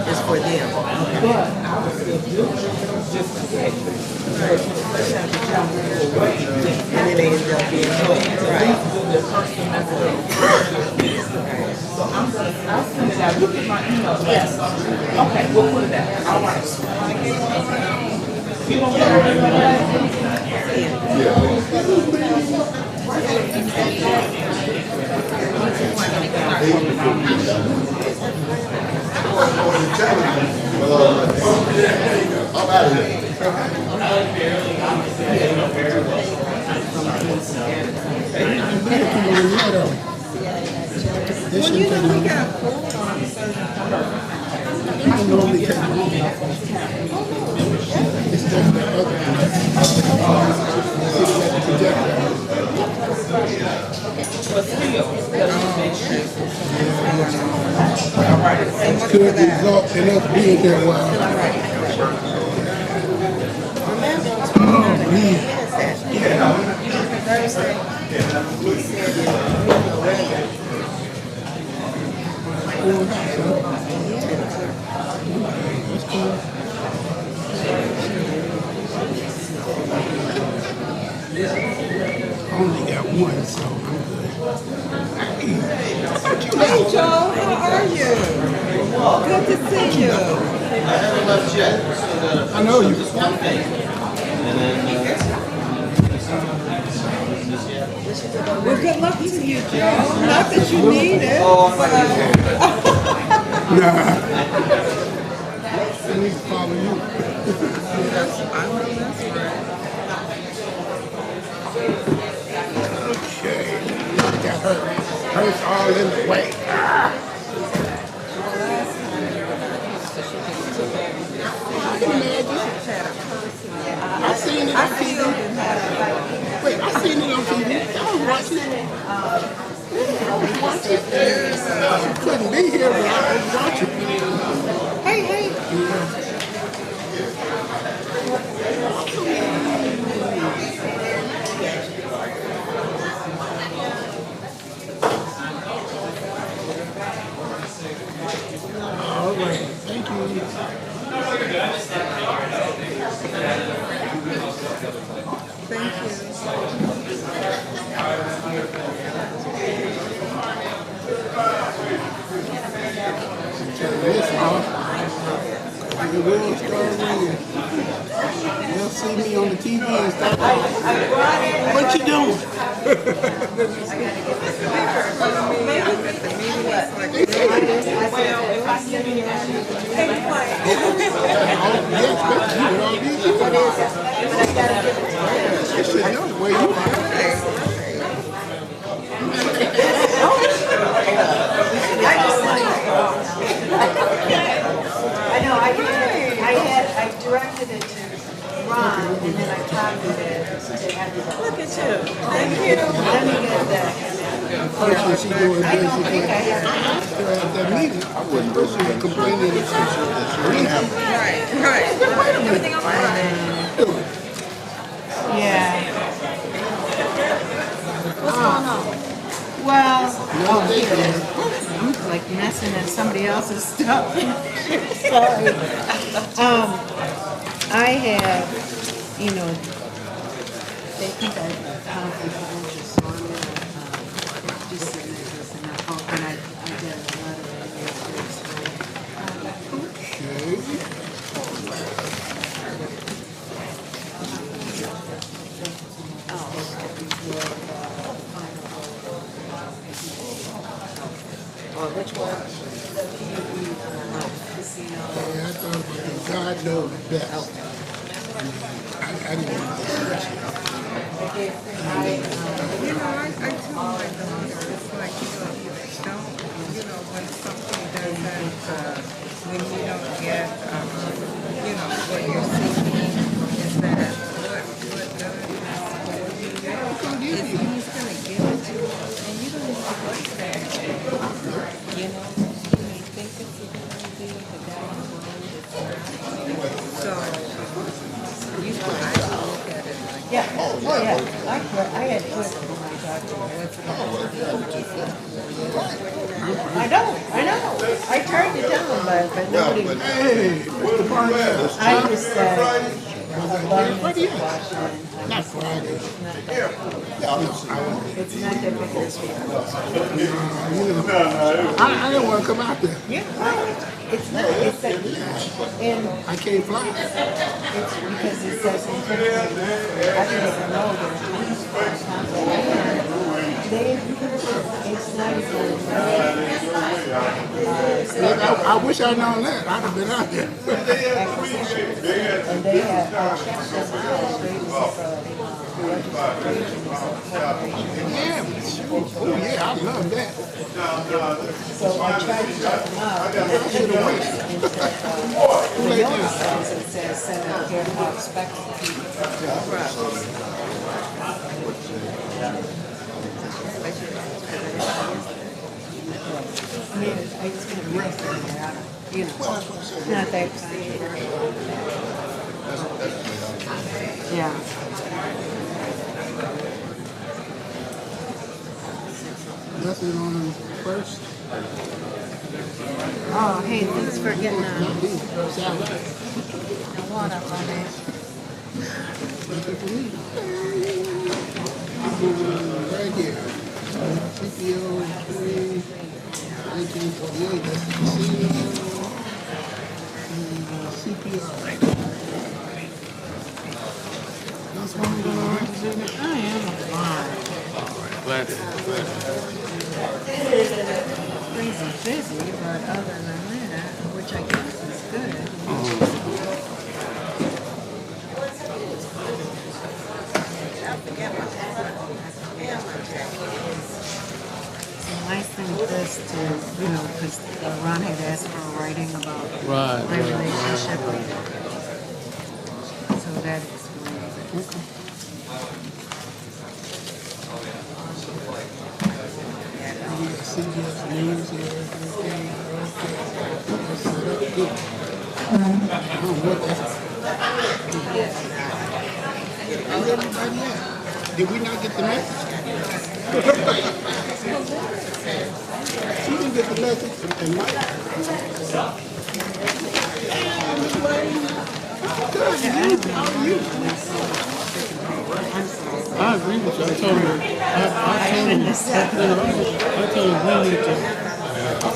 It's for them. But I was still doing it just to pay. And then they end up being hooked. Right. I'll send it out. Look at my email. Yes. Okay, we'll put it out. All right. You don't want I'm out of here. Well, you know, we got food on certain People normally take it. It's just the other one. Could result in us being there a while. Thursday. He said, I only got one, so I'm good. hey, Joe, how are you? Good to see you. I haven't left yet. I know you. Well, good luck to you, Joe. Not that you need it. Nah. I need to follow you. Okay. Got her. Hers all in the way. I seen it on TV. Wait, I seen it on TV. I was watching it. She couldn't be here, but I was watching. Hey, hey. All right. Thank you. Thank This off. The world start ringing. They'll see me on the TV and start. What you doing? You should know where you are. I know, I directed it to Ron, and then I copied it to everybody. Look at you. Thank you. Let me get that. First when she doing I this, don't she think I at have. that meeting. I wasn't supposed to be complaining that she didn't have it. Right. Everything all right. Yeah. What's going on? Well, No, they did. I'm like messing in somebody else's stuff. Sorry. I have, you know, they think I'm confidential, so I'm gonna just submit this, and I hope, and I did a letter Which one? Yeah, I thought about it. God knows best. I didn't want to do that. You know, I tell my daughter, it's like, don't, when something doesn't, when you don't get, what you're seeking, is that what God has for you, is He's going to give it to you, and you don't need to work that. You know, you may think it's a good idea, but down the road, it's not. So, I look at it like, Yeah. Oh yeah. I had quit when I talked to her. I I know. I tried to tell him, but nobody. Hey, Mr. Barnett. I just said, there's a bunch of Washington. Not Friday. It's not difficult. I didn't want to come out there. Yeah, it's not. It's like, and I can't fly. it's because it says intentionally. I didn't even know there's police force. It's not even. I wish I'd known that. I'd have been out there. And they have checked this out. Yeah, but shoot. Oh, yeah, I love that. So I tried to check them out. I should have went. The yellow says it says Senate care about expected. I mean, I just kind of rest in there, you know, not that kind. Yeah. Nothing on them first. Oh, hey, thanks for getting Salad. the water on it. Nothing for me. Right here. CPO 1948. That's the CPR. That's what I'm going to represent. I am alive. Glad to. Crazy busy, but other than that, which I guess is good. It's a nice thing this to, you know, because Ron had asked for a writing about Right. my relationship. So that explains it. CBS News and everything. That's set up good. I don't know what that's. Where's everybody at? Did we not get the message? She didn't get the message. And Mike. Good, you? How are you? I agree with you. I told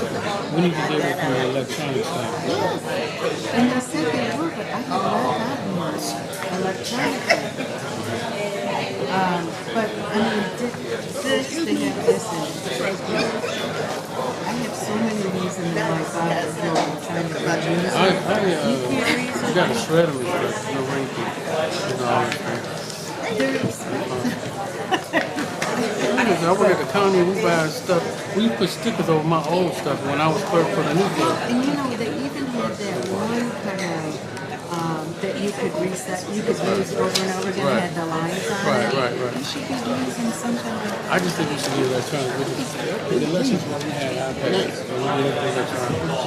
him we need to get it from the electronic side. And I said they were, but I have not gotten much electronically. But I mean, this, they have this, and I have so many reasons in my Bible trying to read. You got to shred them and stuff. No ranking. I work at the county and we buy stuff. We put stickers over my old stuff when I was clerk for the new clerk. And you know, they even had that one kind of that you could reset, you could use over and over again, Right. had the lines on Right, it. right, right. You should be using some kind of. I just think we should be electronic. The lessons what we had iPads.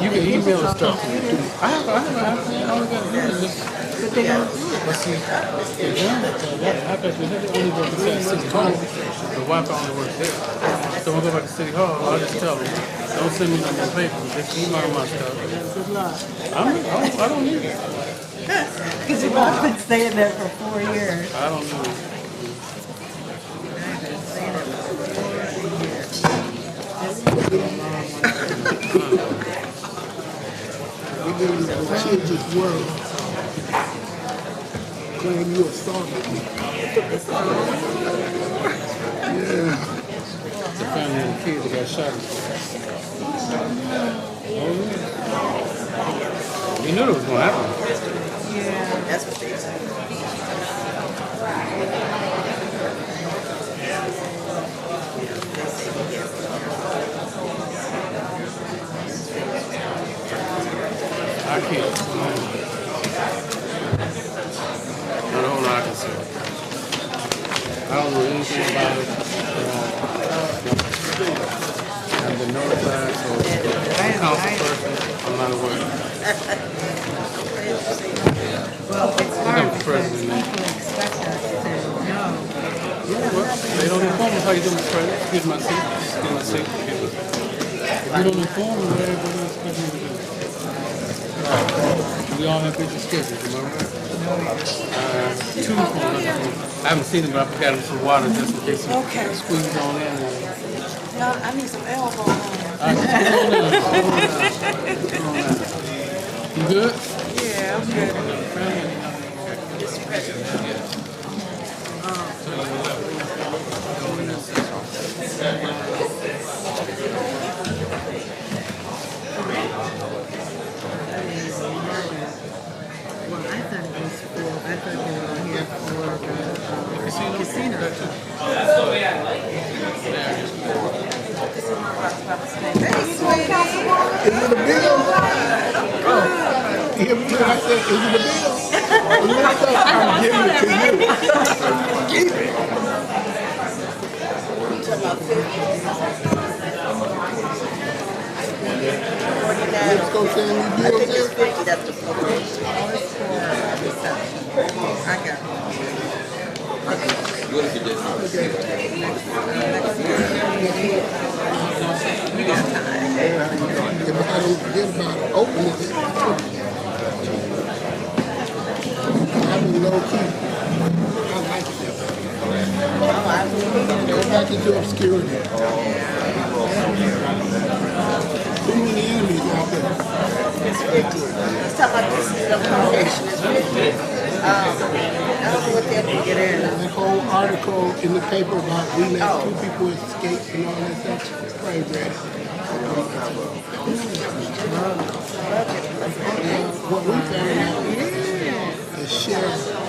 You can email the stuff to me. I have an iPad. All I got to do is just. But they don't do it. But see, the iPads we have only work inside City Hall. The Wi-Fi only works there. So when I go back to City Hall, I'll just tell them, don't send me no more paper. Just email my stuff. Good luck. I don't need it. Because you've all been staying there for 4 years. I don't need it. I've been staying there for 4 years. We live in a litigious world. Claim you assaulted me. Yeah. It's a family and kids that got shot. Oh, yeah. You knew it was going to happen. Yeah. That's what they said. I can't. Not a whole lot I can say. I don't know anything about it. I've been notified, so council person, I'm not aware. Well, it's hard I'm because president. people expect us to know. Yeah, well, they don't inform us how you do my credit. Here's my seat. Here's my seat. If you don't inform me, what everybody expect me to do? We all have busy schedules, am I right? Two phones. I haven't seen them, but I got them some water just in case you squeeze on in. No, I need some elbow on. You good? Yeah, I'm good. Well, I thought it was for, I thought they were here for the casino. Is it a bill? Oh. You hear me when I said, is it a bill? Lift up, I'm giving it to you. Keep it. Let's go send me bills there. That's the publication. I got If I don't forget about it, open it. I've been low key. I like it that way. Go back into obscurity. Too many enemies out there. It's 50. Let's talk about this. The publication is 50. I don't know what they're looking at. That whole article in the paper about we let two people escape and all that stuff. Probably read it. What we found out is the sheriff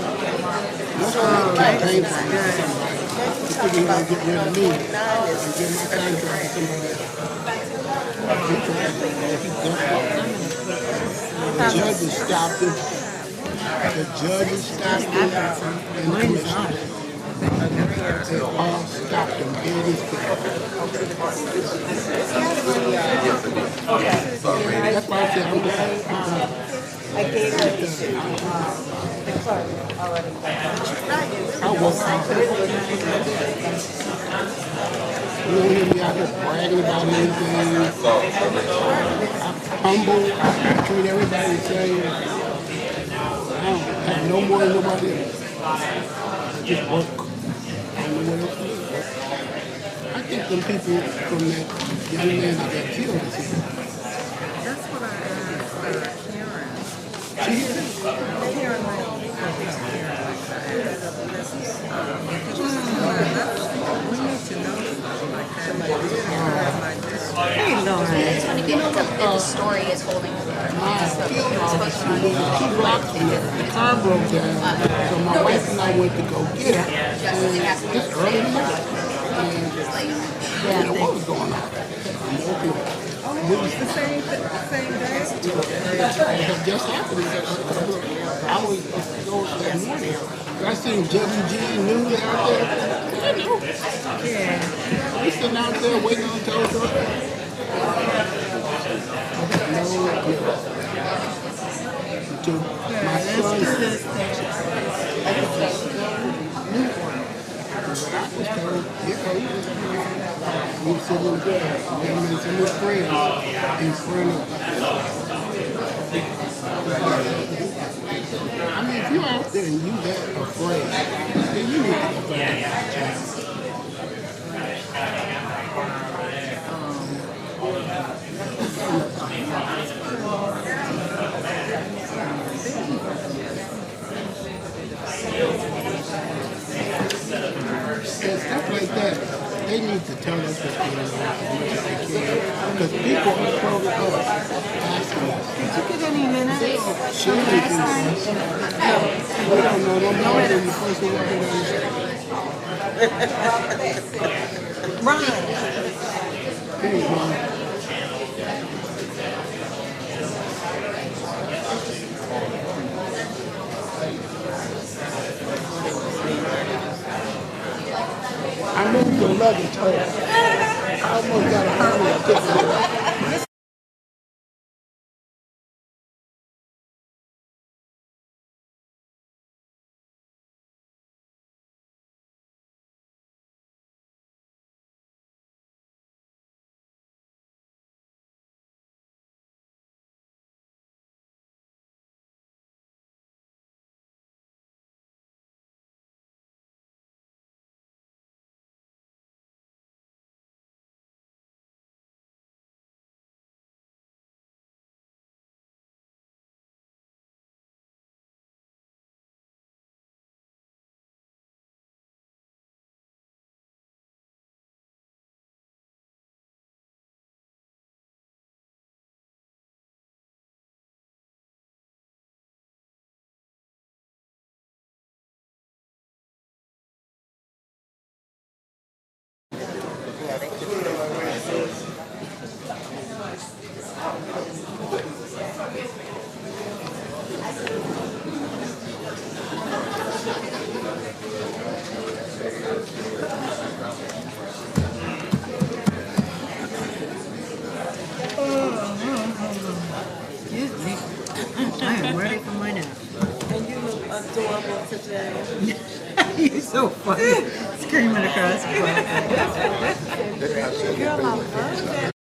must have campaign for somebody. He figured he was going to get rid of me and get my contract to somebody else. He tried to, he the judges stopped him. The judges stopped him and the commissioners. They all stopped him dead as dead. That's why I said I'm glad. I gave her the clerk already. I was you don't hear me out here bragging about anything. I'm humble. I treat everybody the same. I don't have no more than nobody else. I just work. I don't know what else to do. I think them people from that young man that got killed is here. That's what I asked Karen. She here? Karen, like, we need to know stuff like that. Hey, Lauren. It's funny that the story is holding her. She blocked me. The car broke down. So my wife and I went to go get her. And it's early in the morning. And I didn't know what was going on. Oh, it's the same day? It had just happened a couple of hours ago that morning. I seen Judge G News out there. Yeah. We sitting out there waiting on tow truck. No good. Until my son said, I was told, we were sitting in the car, and some of his friends in front of I mean, if you're out there and you that afraid, then you need to go back. And stuff like that, they need to tell us what's going on as much as they can. Because people are calling us, asking us. Did you get any minutes? Sure, we don't know no more than the person walking down the street. Ron. Hey, Ron. I moved your luggage home. I almost got a hernia ticket. You're so funny. Screaming across the phone. Girl, I love that.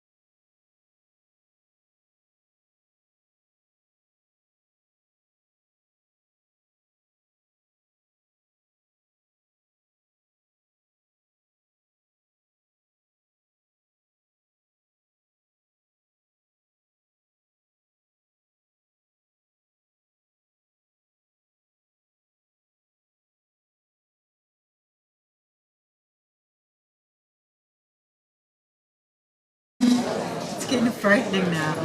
It's getting frightening now.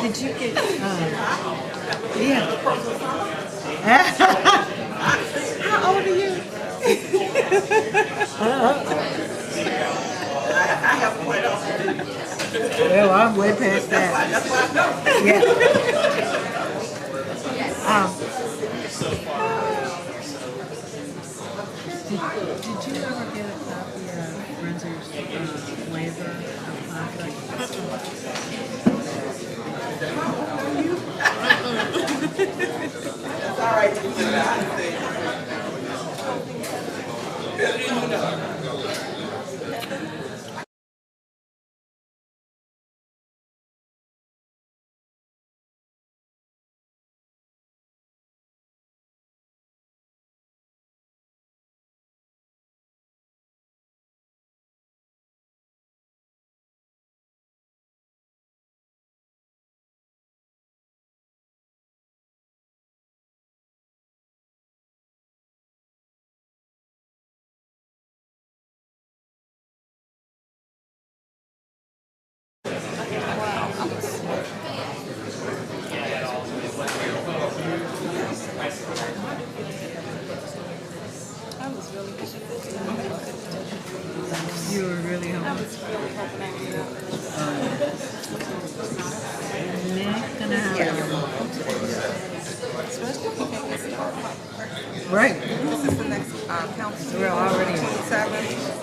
Did you get, yeah. How old are you? Well, I'm way past that. Yeah. Did you ever get a copy of Renzer's waiver of You were really hungry. Nick gonna have right. This is the next council. We're already 27.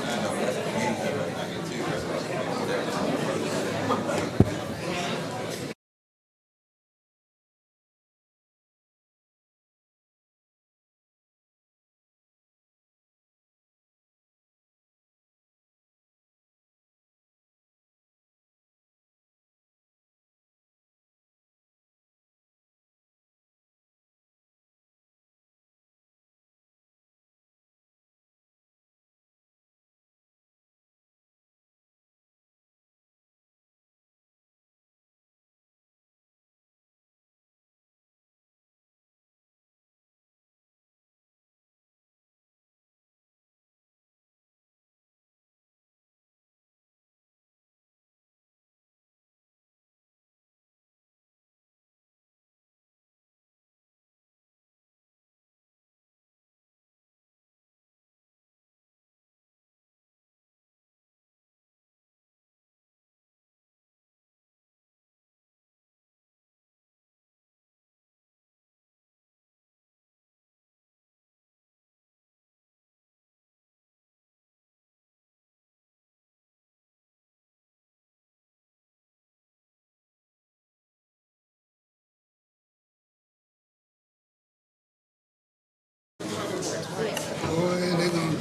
Boy, they're gonna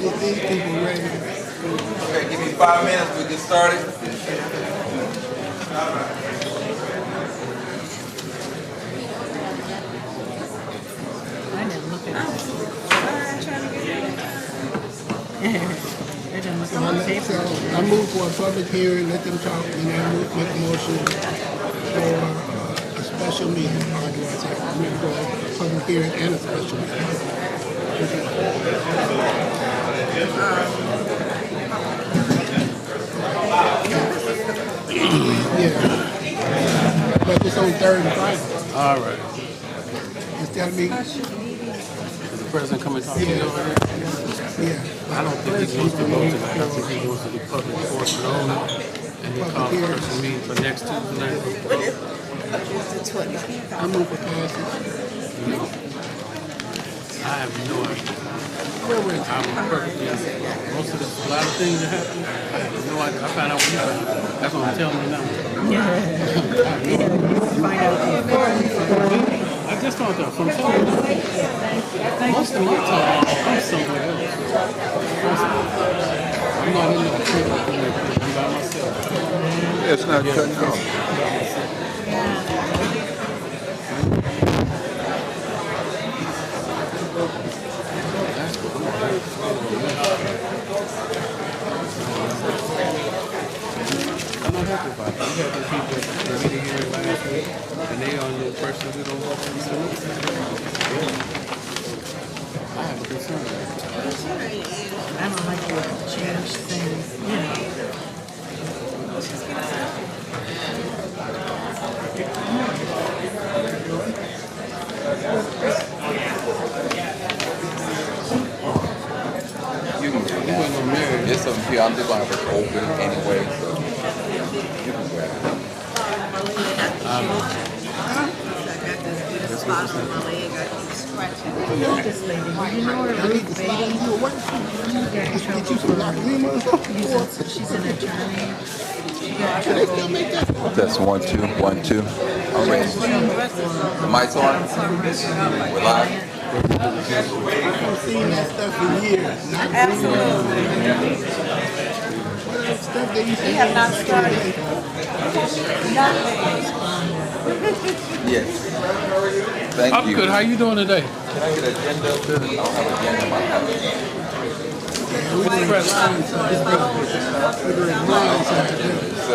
get these people ready. Okay, give me 5 minutes, we get started. I didn't look at it. I didn't look at my paper. So I move for a public hearing, let them talk, and then move make a motion for a special meeting. Or do I say, move for a public hearing and a special meeting? Yeah. But it's on third and Friday. All right. Instead of me, Is the president coming to talk to you over there? yeah. I don't think he wants to go tonight. I think he wants to do public portion only. And he called a special meeting for next Tuesday night. I move for passage. I have no idea. Where was it? I'm perfectly honest. Most of a lot of things that happen, I have no idea. I found out when you found out. That's what I'm telling you now. I just found out from someone. Most of my time, I'm somewhere else. I'm not in the treatment community. I'm by myself. It's not cutting off. I'm not happy about it. We have the people that meeting here last week, and they on the person who don't work in the I have a concern. I don't like to change things, you know. You can do that. There's some here, I'm just gonna have it open anyway, so you can grab it. I got this spot on my leg, I keep scratching. This lady, you know her, Ruth Beatty? Got in trouble for she's an attorney. She got in trouble. That's 1, 2, 1, 2. I'm ready. The mic's on. We're live. I've seen that stuff for years. Absolutely. Stuff they used to We have not started. Yes. Thank I'm you. good. How you doing today? Can I get an agenda? I don't have an agenda in my house. So,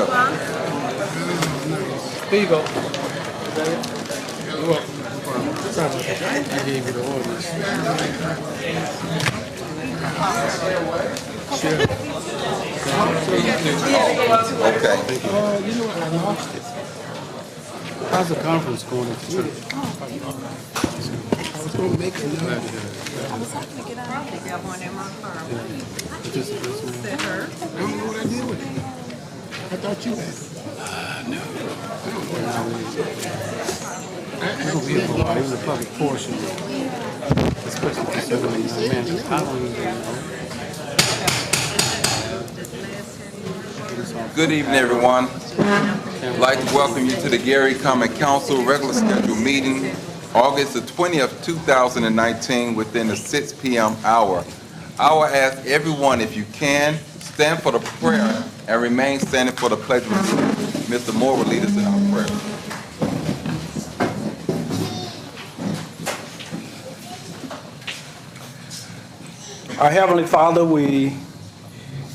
Here you go. You're welcome. Sorry about that. I gave you the orders. Sure. okay. you know what? I lost it. How's the conference going at the church? I was going to make another. Probably got one in my car. Just this one. Said her. I don't know what I did with it. I thought you had it. We're gonna be here for a while. Even the public portion, especially considering the man. I don't even know. Good evening, everyone. I'd like to welcome you to the Gary Common Council regular scheduled meeting, August the 20th, 2019, within the 6 p.m. hour. I will ask everyone, if you can, stand for the prayer and remain standing for the pledge of allegiance. Mr. Moore will lead us in our prayer. Our Heavenly Father, we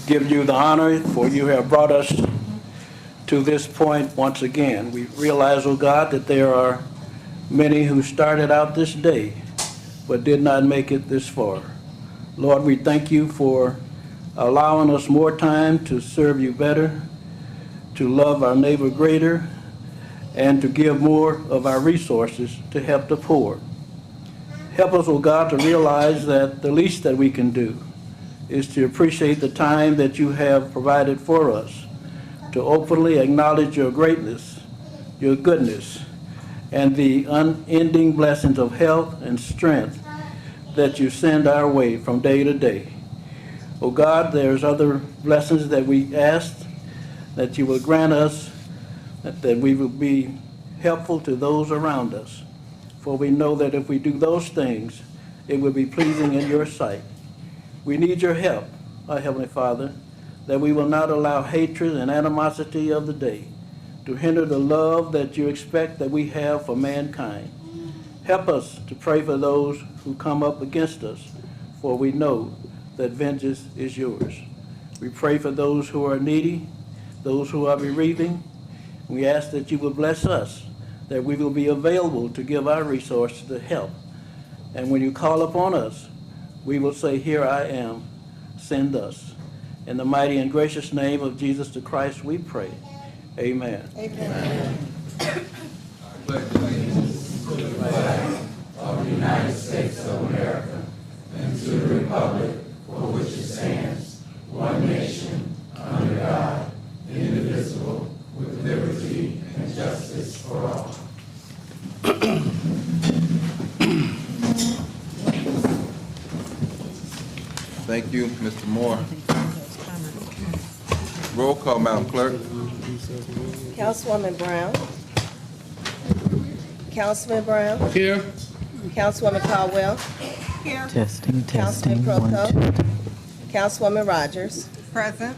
give you the honor, for you have brought us to this point once again. We realize, oh God, that there are many who started out this day but did not make it this far. Lord, we thank you for allowing us more time to serve you better, to love our neighbor greater, and to give more of our resources to help the poor. Help us, oh God, to realize that the least that we can do is to appreciate the time that you have provided for us, to openly acknowledge your greatness, your goodness, and the unending blessings of health and strength that you send our way from day to day. Oh God, there's other blessings that we ask that you will grant us, that we will be helpful to those around us. For we know that if we do those things, it will be pleasing in your sight. We need your help, our Heavenly Father, that we will not allow hatred and animosity of the day to hinder the love that you expect that we have for mankind. Help us to pray for those who come up against us, for we know that vengeance is yours. We pray for those who are needy, those who are bereaving. We ask that you will bless us, that we will be available to give our resources to help. And when you call upon us, we will say, here I am, send us. In the mighty and gracious name of Jesus the Christ, we pray. Amen. Amen. Of the United States of America and to the republic for which it stands, one nation, under God, indivisible, with liberty and justice for all. Thank you, Mr. Moore. Roll call, Madam Clerk. Councilwoman Brown. Councilman Brown. Here. Councilwoman Caldwell. Here. Councilman Proko. Councilwoman Rogers. Present.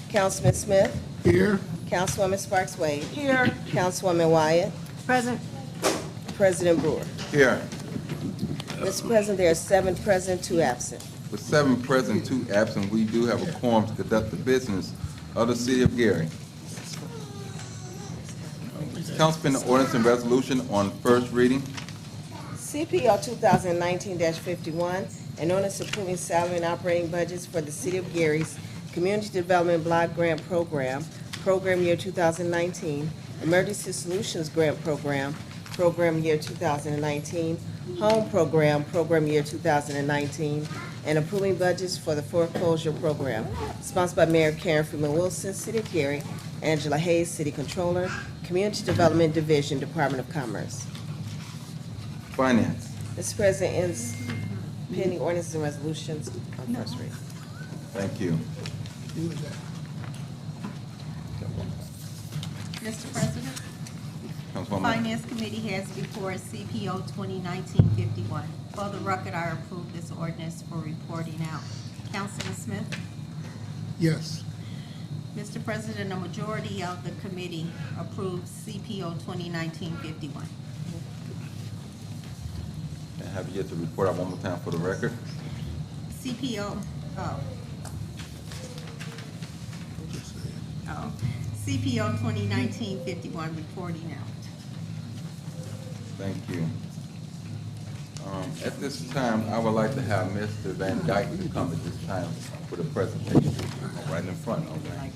Councilman Smith. Here. Councilwoman Sparks Wade. Here. Councilwoman Wyatt. Present. President Brewer. Here. Mr. President, there are 7 present, 2 absent. With 7 present, 2 absent, we do have a quorum to conduct the business of the city of Gary. Council pending ordinance and resolution on first reading. CPO 2019-51, an ordinance approving salary and operating budgets for the City of Gary's Community Development Block Grant Program, Program Year 2019, Emergency Solutions Grant Program, Program Year 2019, Home Program, Program Year 2019, and approving budgets for the foreclosure program, sponsored by Mayor Karen Freeman Wilson, City of Gary, Angela Hayes, City Controller, Community Development Division, Department of Commerce. Finance. Mr. President, ends pending ordinances and resolutions on first reading. Thank you. Mr. President, Councilwoman. Finance Committee has before it CPO 2019-51. For the record, I approve this ordinance for reporting out. Councilman Smith? Yes. Mr. President, a majority of the committee approves CPO 2019-51. And have you yet to report out one more time for the record? CPO, CPO 2019-51 reporting out. Thank you. At this time, I would like to have Mr. Van Dyke to come at this time for the presentation. Right in front, okay?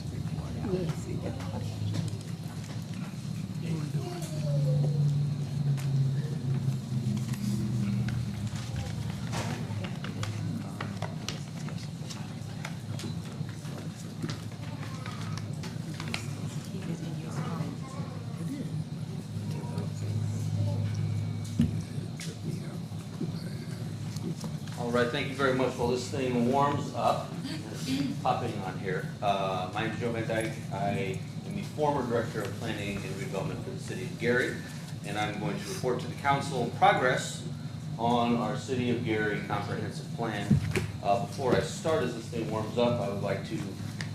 All right, thank you very much. While this thing warms up, popping on here. My name is Joe Van Dyke. I am the former Director of Planning and Redevelopment for the City of Gary, and I'm going to report to the Council progress on our City of Gary Comprehensive Plan. Before I start, as this thing warms up, I would like to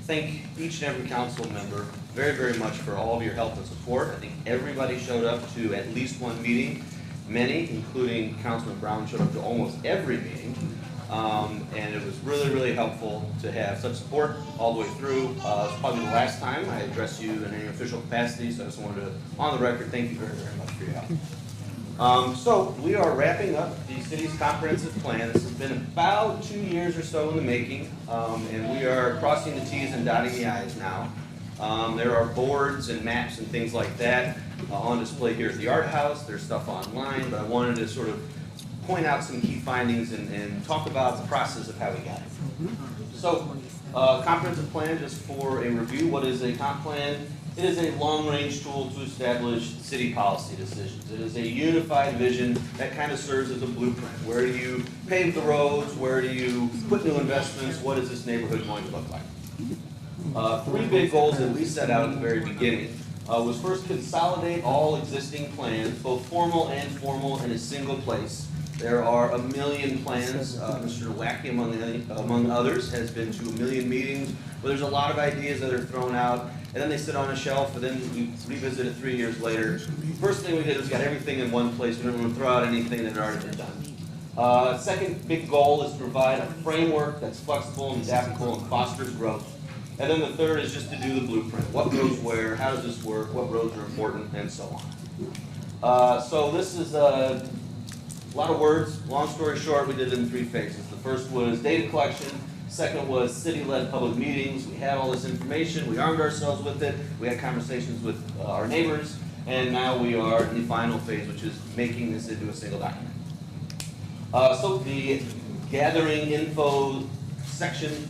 thank each and every council member very, very much for all of your help and support. I think everybody showed up to at least one meeting. Many, including Councilman Brown, showed up to almost every meeting. And it was really, really helpful to have such support all the way through. It's probably the last time I address you in any official capacity, so I just wanted to, on the record, thank you very, very much for your help. So we are wrapping up the city's comprehensive plan. This has been about 2 years or so in the making, and we are crossing the T's and dotting the I's now. There are boards and maps and things like that on display here at the Art House. There's stuff online, but I wanted to sort of point out some key findings and talk about the process of how we got it. So, comprehensive plan, just for a review, what is a comp plan? It is a long-range tool to establish city policy decisions. It is a unified vision that kind of serves as a blueprint. Where do you pave the roads? Where do you put new investments? What is this neighborhood going to look like? 3 big goals that we set out at the very beginning was first consolidate all existing plans, both formal and informal, in a single place. There are 1 million plans. Mr. Wacky, among others, has been to 1 million meetings where there's a lot of ideas that are thrown out, and then they sit on a shelf, and then we revisit it 3 years later. First thing we did was got everything in one place. We didn't want to throw out anything that had already been done. Second big goal is to provide a framework that's flexible and adaptable and fosters growth. And then the third is just to do the blueprint. What goes where? How does this work? What roads are important? And so on. So this is a lot of words. Long story short, we did it in 3 phases. The first was data collection. Second was city-led public meetings. We had all this information. We armed ourselves with it. We had conversations with our neighbors. And now we are in the final phase, which is making this into a single document. So the gathering info section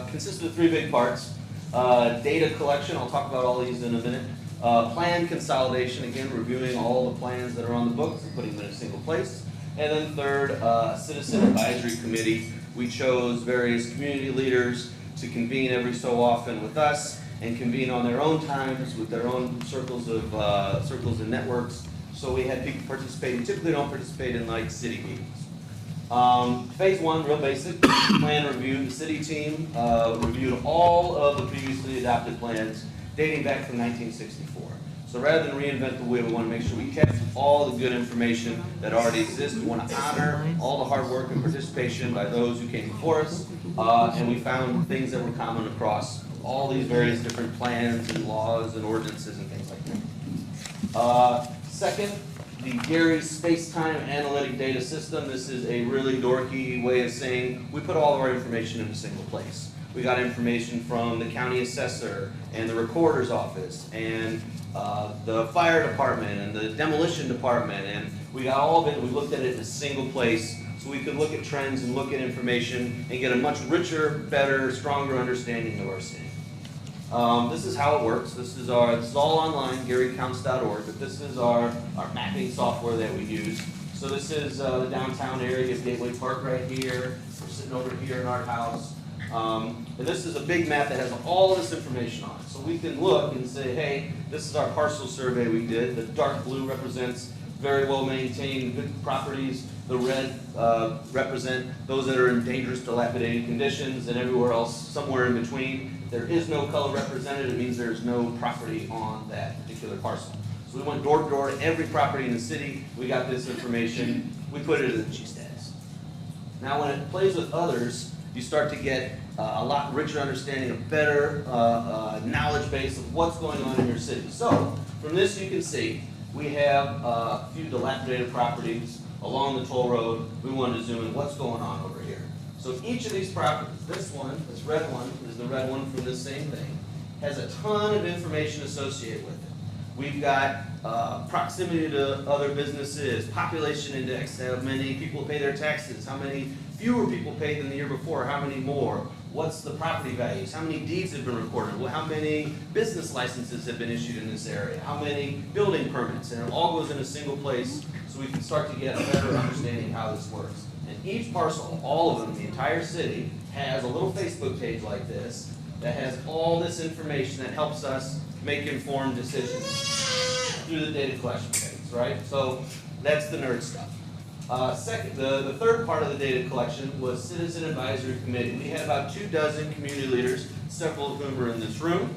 consisted of 3 big parts. Data collection, I'll talk about all these in a minute. Plan consolidation, again, reviewing all the plans that are on the books and putting them in a single place. And then third, Citizen Advisory Committee. We chose various community leaders to convene every so often with us and convene on their own times with their own circles and networks. So we had people participate who typically don't participate in like city meetings. Phase one, real basic, plan review. The city team reviewed all of the previously adopted plans dating back from 1964. So rather than reinvent the wheel, we want to make sure we kept all the good information that already exists. We want to honor all the hard work and participation by those who came before us. And we found things that were common across all these various different plans and laws and ordinances and things like that. Second, the Gary Space-Time Analytic Data System. This is a really dorky way of saying we put all of our information in a single place. We got information from the county assessor and the recorder's office and the fire department and the demolition department, and we got all of it and we looked at it in a single place so we could look at trends and look at information and get a much richer, better, stronger understanding of our city. This is how it works. This is all online, GaryCounts.org, but this is our mapping software that we use. So this is the downtown area of Gateway Park right here. We're sitting over here in our house. And this is a big map that has all of this information on it. So we can look and say, hey, this is our parcel survey we did. The dark blue represents very well maintained, good properties. The red represent those that are in dangerous, dilapidated conditions, and everywhere else, somewhere in between. If there is no color represented, it means there's no property on that particular parcel. So we went door to door to every property in the city. We got this information. We put it in the GStats. Now when it plays with others, you start to get a lot richer understanding, a better knowledge base of what's going on in your city. So from this you can see we have a few dilapidated properties along the toll road. We wanted to zoom in what's going on over here. So each of these properties, this red one is the red one from this same thing, has a ton of information associated with it. We've got proximity to other businesses, population index, how many people pay their taxes, how many fewer people paid than the year before, how many more, what's the property values, how many deeds have been recorded, how many business licenses have been issued in this area, how many building permits, and it all goes in a single place so we can start to get a better understanding of how this works. And each parcel, all of them, the entire city, has a little Facebook page like this that has all this information that helps us make informed decisions through the data collection phase, right? So that's the nerd stuff. Second, the third part of the data collection was Citizen Advisory Committee. We had about 24 community leaders, several of whom are in this room,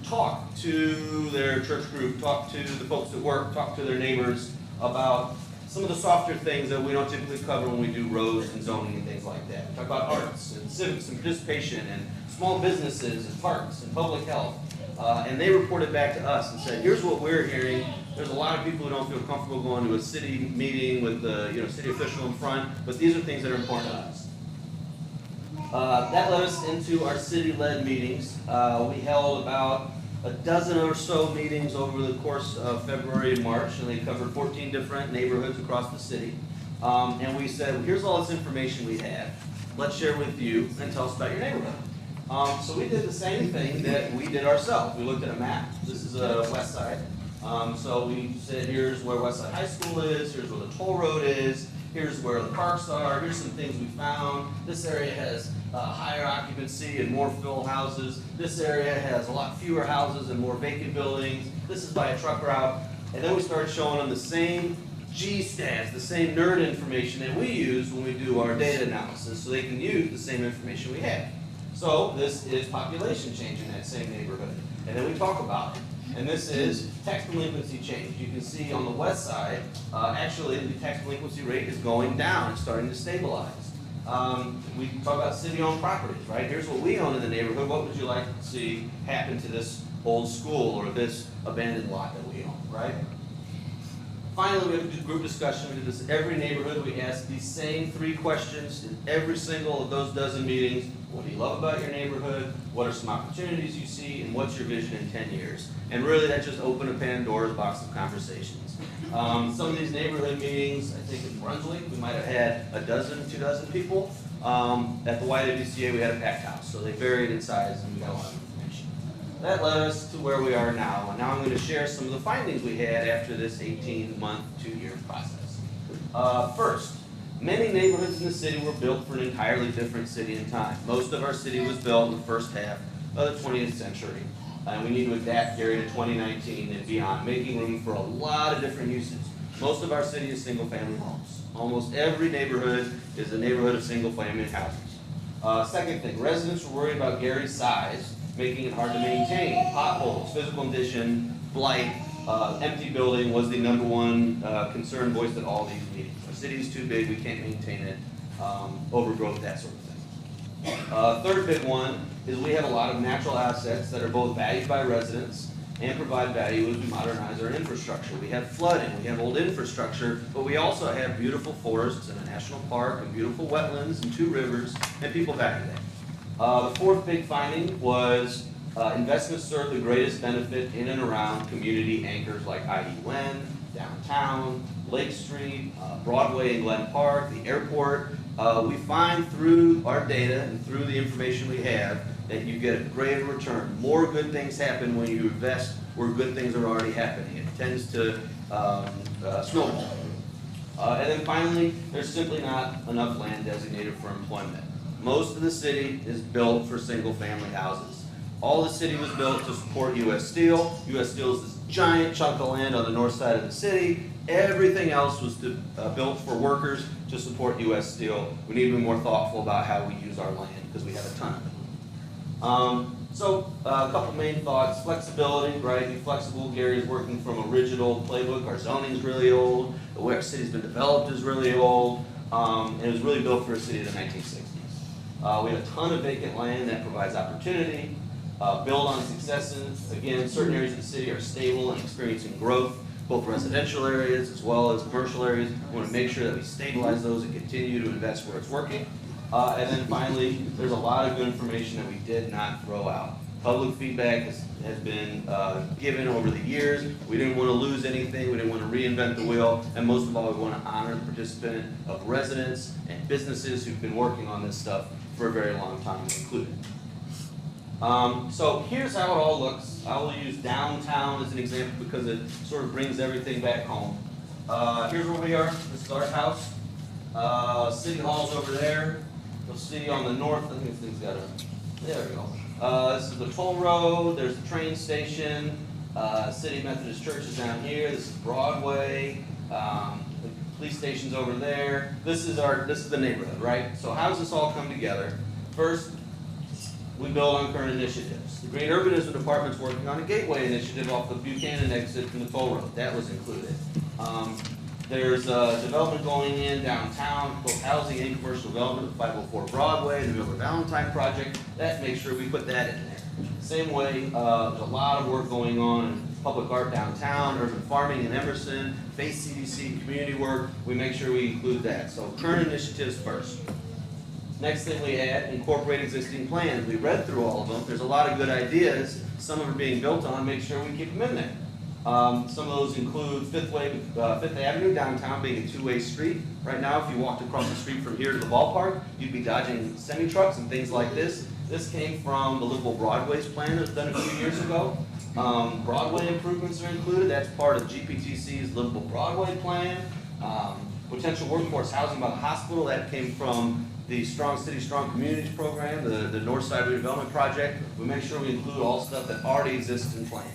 talk to their church group, talk to the folks at work, talk to their neighbors about some of the softer things that we don't typically cover when we do roads and zoning and things like that. We talk about arts and civics and participation and small businesses and parks and public health. And they reported back to us and said, here's what we're hearing. There's a lot of people who don't feel comfortable going to a city meeting with the city official in front, but these are things that are important to us. That led us into our city-led meetings. We held about a dozen or so meetings over the course of February and March, and they covered 14 different neighborhoods across the city. And we said, well, here's all this information we have. Let's share with you and tell us about your neighborhood. So we did the same thing that we did ourselves. We looked at a map. This is West Side. So we said, here's where West Side High School is, here's where the toll road is, here's where the parks are, here's some things we found. This area has higher occupancy and more full houses. This area has a lot fewer houses and more vacant buildings. This is by a truck route. And then we started showing them the same GStats, the same nerd information that we use when we do our data analysis, so they can use the same information we have. So this is population change in that same neighborhood. And then we talk about it. And this is tax delinquency change. You can see on the west side, actually the tax delinquency rate is going down. It's starting to stabilize. We talk about city-owned properties, right? Here's what we own in the neighborhood. What would you like to see happen to this old school or this abandoned lot that we own, right? Finally, we have a group discussion. We did this in every neighborhood. We asked these same 3 questions in every single of those dozen meetings. What do you love about your neighborhood? What are some opportunities you see? And what's your vision in 10 years? And really, that just opened a Pandora's box of conversations. Some of these neighborhood meetings, I think in Brunswick, we might have had a dozen, 2 dozen people. At the YWCA, we had a packed house. So they varied in size, and we got a lot of information. That led us to where we are now. And now I'm going to share some of the findings we had after this 18-month, 2-year process. First, many neighborhoods in the city were built for an entirely different city and time. Most of our city was built in the first half of the 20th century. And we need to adapt Gary to 2019 and beyond, making room for a lot of different uses. Most of our city is single-family homes. Almost every neighborhood is a neighborhood of single-family houses. Second thing, residents were worried about Gary's size, making it hard to maintain. Potholes, physical condition, blight, empty building was the #1 concern voiced at all these meetings. Our city is too big, we can't maintain it, overgrowth, that sort of thing. Third big one is we have a lot of natural assets that are both valued by residents and provide value as we modernize our infrastructure. We have flooding, we have old infrastructure, but we also have beautiful forests and a national park and beautiful wetlands and 2 rivers, and people value that. The fourth big finding was investments serve the greatest benefit in and around community anchors like IE-Wen, downtown, Lake Street, Broadway and Glen Park, the airport. We find through our data and through the information we have that you get a greater return. More good things happen when you invest where good things are already happening. It tends to snowball. And then finally, there's simply not enough land designated for employment. Most of the city is built for single-family houses. All the city was built to support U.S. Steel. U.S. Steel is this giant chunk of land on the north side of the city. Everything else was built for workers to support U.S. Steel. We need to be more thoughtful about how we use our land because we have a ton of it. A couple main thoughts. Flexibility, right? Be flexible. Gary is working from a rigid old playbook. Our zoning is really old. The way our city's been developed is really old. And it was really built for a city of the 1960s. We have a ton of vacant land that provides opportunity. Build on successes. Again, certain areas of the city are stable and experiencing growth, both residential areas as well as commercial areas. We want to make sure that we stabilize those and continue to invest where it's working. And then finally, there's a lot of good information that we did not throw out. Public feedback has been given over the years. We didn't want to lose anything. We didn't want to reinvent the wheel. And most of all, we want to honor the participant of residents and businesses who've been working on this stuff for a very long time, included. So here's how it all looks. I will use downtown as an example because it sort of brings everything back home. Here's where we are. This is our house. City Hall's over there. You'll see on the north, I think this thing's got a, there we go. This is the toll road, there's the train station, City Methodist Church is down here, this is Broadway, the police station's over there. This is the neighborhood, right? So how does this all come together? First, we build on current initiatives. The Green Urbanism Department's working on a gateway initiative off the Buchanan exit from the toll road. That was included. There's development going in downtown, both housing and commercial development, 504 Broadway, the Miller Valentine project. That makes sure we put that in there. Same way, there's a lot of work going on in public art downtown, urban farming in Emerson, Face CDC community work. We make sure we include that. So current initiatives first. Next thing we add, incorporate existing plans. We read through all of them. There's a lot of good ideas. Some of them are being built on. Make sure we keep them in there. Some of those include Fifth Avenue downtown being a two-way street. Right now, if you walked across the street from here to the ballpark, you'd be dodging semi-trucks and things like this. This came from the Livable Broadway's plan that was done a few years ago. Broadway improvements are included. That's part of GPTC's Livable Broadway plan. Potential workforce housing by the hospital, that came from the Strong City, Strong Communities program, the Northside Redevelopment Project. We make sure we include all stuff that already exists in plans.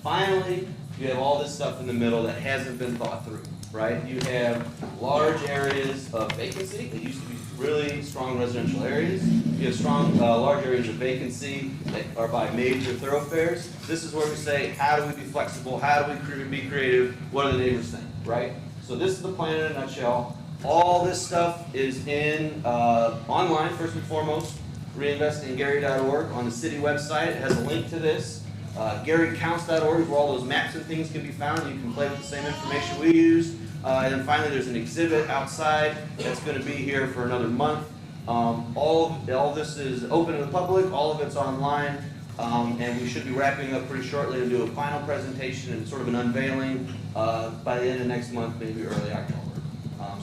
Finally, you have all this stuff in the middle that hasn't been thought through, right? You have large areas of vacancy. It used to be really strong residential areas. You have strong, large areas of vacancy that are by major thoroughfares. This is where we say, how do we be flexible? How do we be creative? What do the neighbors think, right? So this is the plan in a nutshell. All this stuff is in online, first and foremost, reinvestinggary.org. On the city website, it has a link to this. GaryCounts.org is where all those maps and things can be found. You can play with the same information we use. And then finally, there's an exhibit outside that's going to be here for another month. All this is open to the public. All of it's online. And we should be wrapping up pretty shortly to do a final presentation and sort of an unveiling by the end of next month, maybe early October.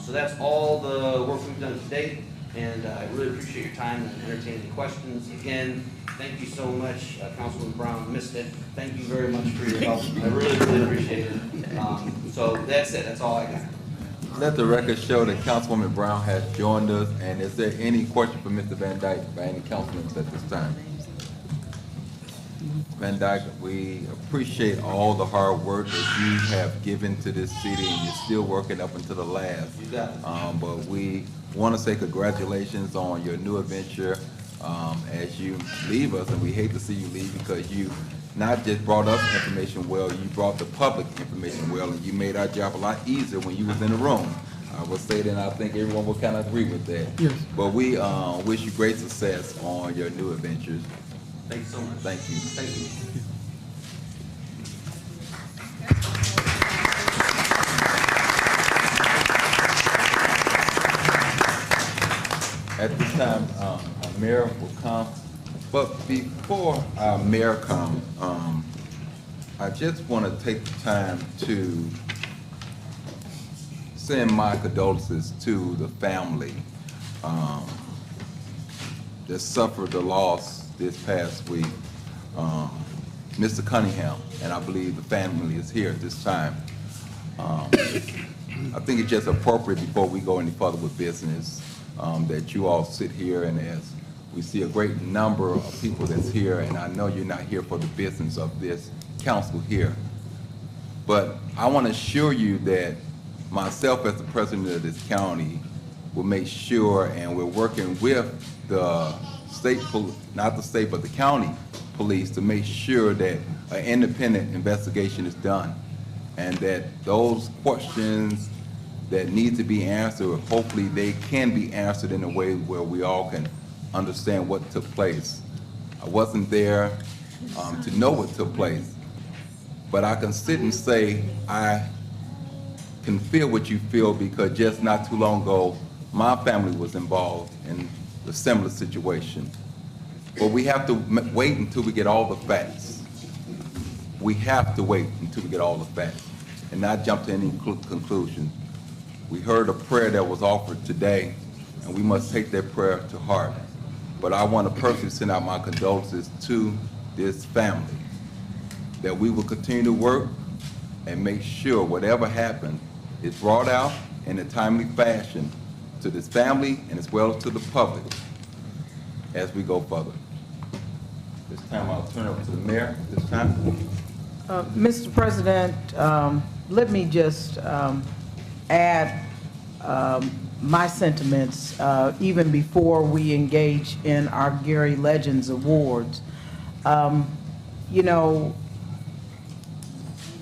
So that's all the work we've done to date. And I really appreciate your time and entertaining questions. Again, thank you so much, Councilman Brown. Missed it. Thank you very much for your help. I really, really appreciate it. So that's it. That's all I got. Let the record show that Councilwoman Brown has joined us, and is there any question for Mr. Van Dyke by any councilman at this time? Van Dyke, we appreciate all the hard work that you have given to this city, and you're still working up until the last. You got it. But we want to say congratulations on your new adventure as you leave us, and we hate to see you leave because you not just brought us information well, you brought the public information well, and you made our job a lot easier when you was in the room. I will say that, and I think everyone will kind of agree with that. Yes. But we wish you great success on your new adventures. Thank you so much. Thank you. Thank you. At this time, our mayor will come. But before our mayor comes, I just want to take the time to send my condolences to the family that suffered the loss this past week. Mr. Cunningham, and I believe the family is here at this time. I think it's just appropriate before we go any further with business that you all sit here, and as we see a great number of people that's here, and I know you're not here for the business of this council here, but I want to assure you that myself as the president of this county will make sure, and we're working with the state, not the state, but the county police to make sure that an independent investigation is done, and that those questions that need to be answered, hopefully they can be answered in a way where we all can understand what took place. I wasn't there to know what took place, but I can sit and say I can feel what you feel, because just not too long ago, my family was involved in a similar situation. But we have to wait until we get all the facts. We have to wait until we get all the facts and not jump to any conclusion. We heard a prayer that was offered today, and we must take that prayer to heart. But I want to personally send out my condolences to this family, that we will continue to work and make sure whatever happened is brought out in a timely fashion to this family and as well as to the public as we go further. This time I'll turn it over to the mayor this time. Mr. President, let me just add my sentiments even before we engage in our Gary Legends Awards. You know,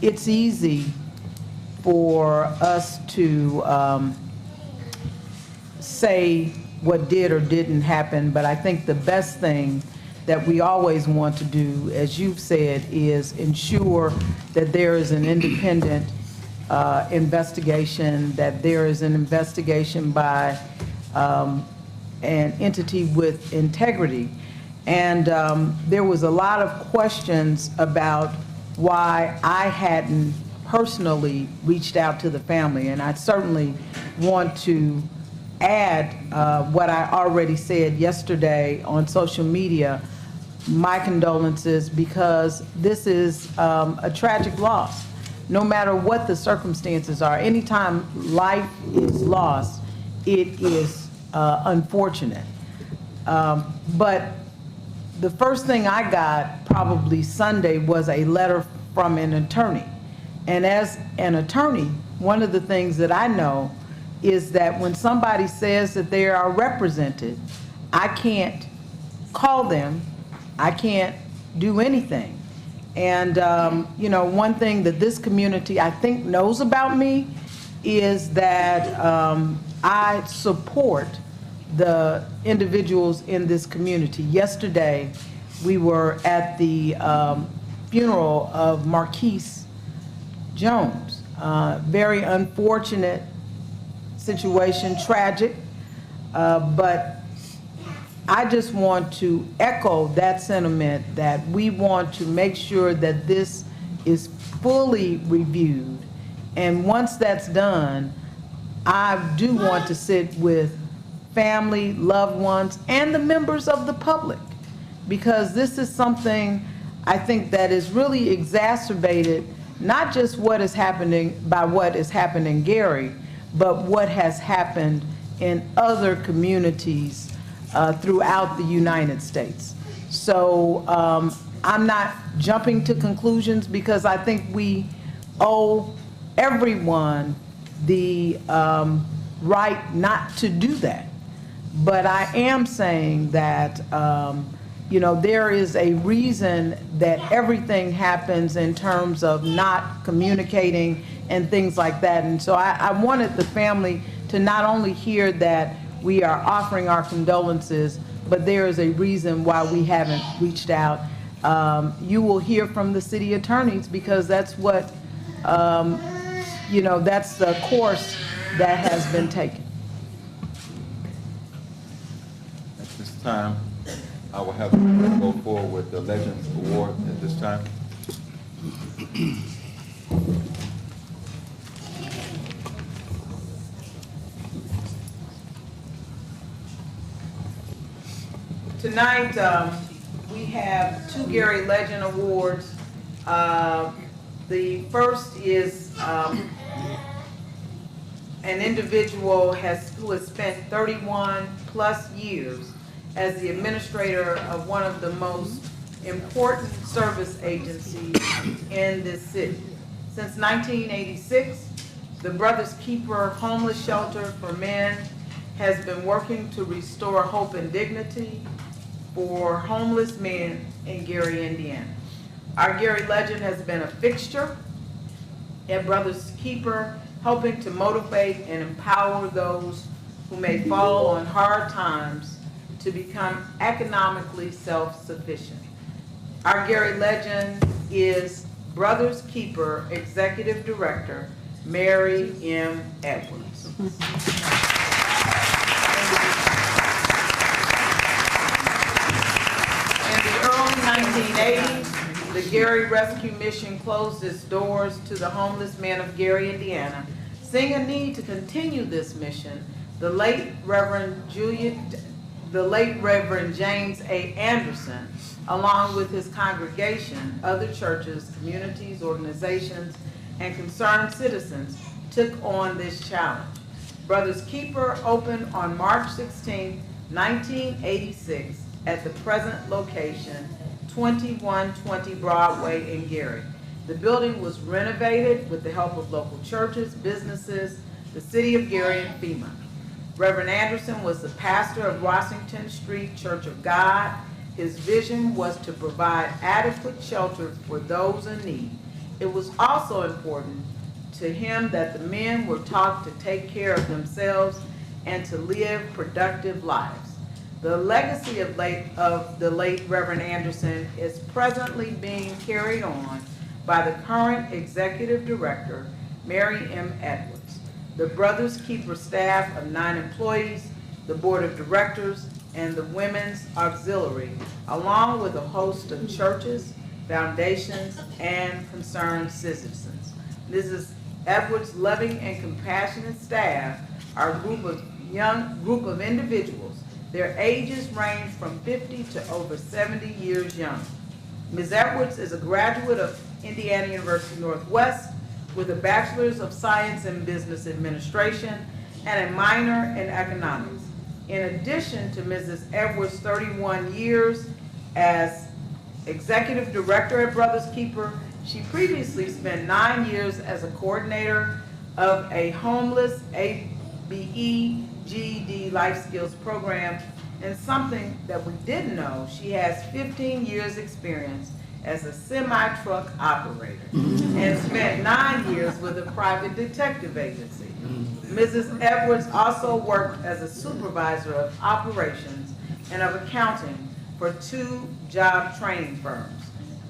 it's easy for us to say what did or didn't happen, but I think the best thing that we always want to do, as you've said, is ensure that there is an independent investigation, that there is an investigation by an entity with integrity. And there was a lot of questions about why I hadn't personally reached out to the family, and I certainly want to add what I already said yesterday on social media, my condolences, because this is a tragic loss. No matter what the circumstances are, anytime life is lost, it is unfortunate. But the first thing I got probably Sunday was a letter from an attorney. And as an attorney, one of the things that I know is that when somebody says that they are represented, I can't call them, I can't do anything. And you know, one thing that this community I think knows about me is that I support the individuals in this community. Yesterday, we were at the funeral of Marquise Jones. Very unfortunate situation, tragic, but I just want to echo that sentiment that we want to make sure that this is fully reviewed. And once that's done, I do want to sit with family, loved ones, and the members of the public, because this is something I think that is really exacerbated, not just what is happening by what is happening in Gary, but what has happened in other communities throughout the United States. So I'm not jumping to conclusions because I think we owe everyone the right not to do that. But I am saying that, you know, there is a reason that everything happens in terms of not communicating and things like that. And so I wanted the family to not only hear that we are offering our condolences, but there is a reason why we haven't reached out. You will hear from the city attorneys because that's what, you know, that's the course that has been taken. At this time, I will have to go forward with the Legends Award at this time. Tonight, we have two Gary Legend Awards. The first is an individual who has spent 31 plus years as the administrator of one of the most important service agencies in this city. Since 1986, the Brothers Keeper Homeless Shelter for Men has been working to restore hope and dignity for homeless men in Gary, Indiana. Our Gary Legend has been a fixture at Brothers Keeper, helping to motivate and empower those who may fall on hard times to become economically self-sufficient. Our Gary Legend is Brothers Keeper Executive Director, Mary M. Edwards. In the early 1980s, the Gary Rescue Mission closed its doors to the homeless men of Gary, Indiana. Seeing a need to continue this mission, the late Reverend James A. Anderson, along with his congregation, other churches, communities, organizations, and concerned citizens, took on this challenge. Brothers Keeper opened on March 16, 1986, at the present location, 2120 Broadway in Gary. The building was renovated with the help of local churches, businesses, the City of Gary, and FEMA. Reverend Anderson was the pastor of Washington Street Church of God. His vision was to provide adequate shelter for those in need. It was also important to him that the men were taught to take care of themselves and to live productive lives. The legacy of the late Reverend Anderson is presently being carried on by the current executive director, Mary M. Edwards, the Brothers Keeper staff of 9 employees, the board of directors, and the Women's Auxiliary, along with a host of churches, foundations, and concerned citizens. Mrs. Edwards' loving and compassionate staff are a group of individuals. Their ages range from 50 to over 70 years young. Ms. Edwards is a graduate of Indiana University Northwest with a Bachelor's of Science in Business Administration and a minor in economics. In addition to Mrs. Edwards' 31 years as Executive Director at Brothers Keeper, she previously spent 9 years as a coordinator of a homeless ABE GED Life Skills program, and something that we didn't know, she has 15 years experience as a semi-truck operator and spent 9 years with a private detective agency. Mrs. Edwards also worked as a supervisor of operations and of accounting for 2 job training firms.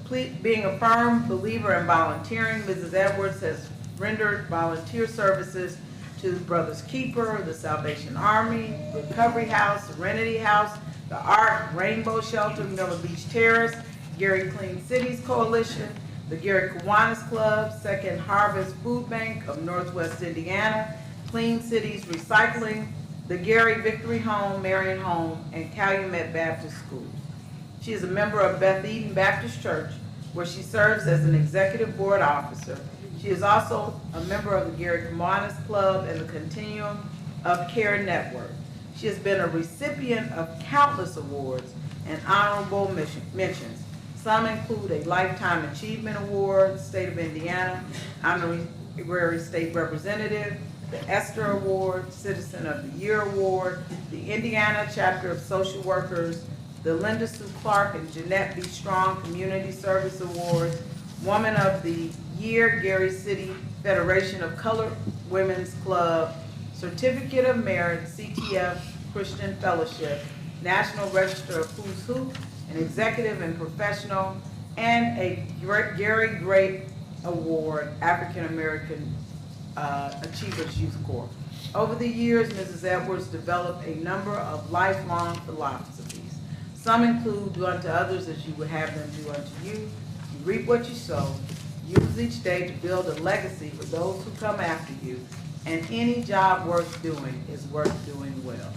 Being a firm believer in volunteering, Mrs. Edwards has rendered volunteer services to Brothers Keeper, the Salvation Army, Recovery House, Serenity House, the Ark, Rainbow Shelter, Miller Beach Terrace, Gary Clean Cities Coalition, the Gary Kiwanis Club, Second Harvest Food Bank of Northwest Indiana, Clean Cities Recycling, the Gary Victory Home, Marion Home, and Calumet Baptist School. She is a member of Beth Eden Baptist Church, where she serves as an executive board officer. She is also a member of the Gary Kiwanis Club and the Continuum of Care Network. She has been a recipient of countless awards and honorable mentions. Some include a Lifetime Achievement Award, State of Indiana, Honorary State Representative, the Esther Award, Citizen of the Year Award, the Indiana Chapter of Social Workers, the Linda Sue Clark and Jeanette B. Strong Community Service Awards, Woman of the Year, Gary City Federation of Colored Women's Club, Certificate of Merit, CTF Christian Fellowship, National Register of Who's Who, an Executive and Professional, and a Gary Great Award, African American Achievers Youth Corps. Over the years, Mrs. Edwards developed a number of lifelong philosophies. Some include do unto others as you would have them do unto you. You reap what you sow. Use each day to build a legacy for those who come after you. And any job worth doing is worth doing well.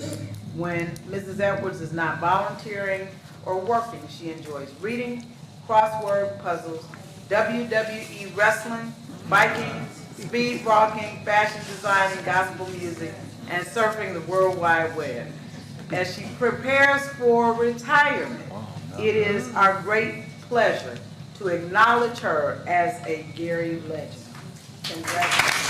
When Mrs. Edwards is not volunteering or working, she enjoys reading, crossword puzzles, WWE wrestling, biking, speed walking, fashion designing, gospel music, and surfing the World Wide Web. As she prepares for retirement, it is our great pleasure to acknowledge her as a Gary legend. Congratulations.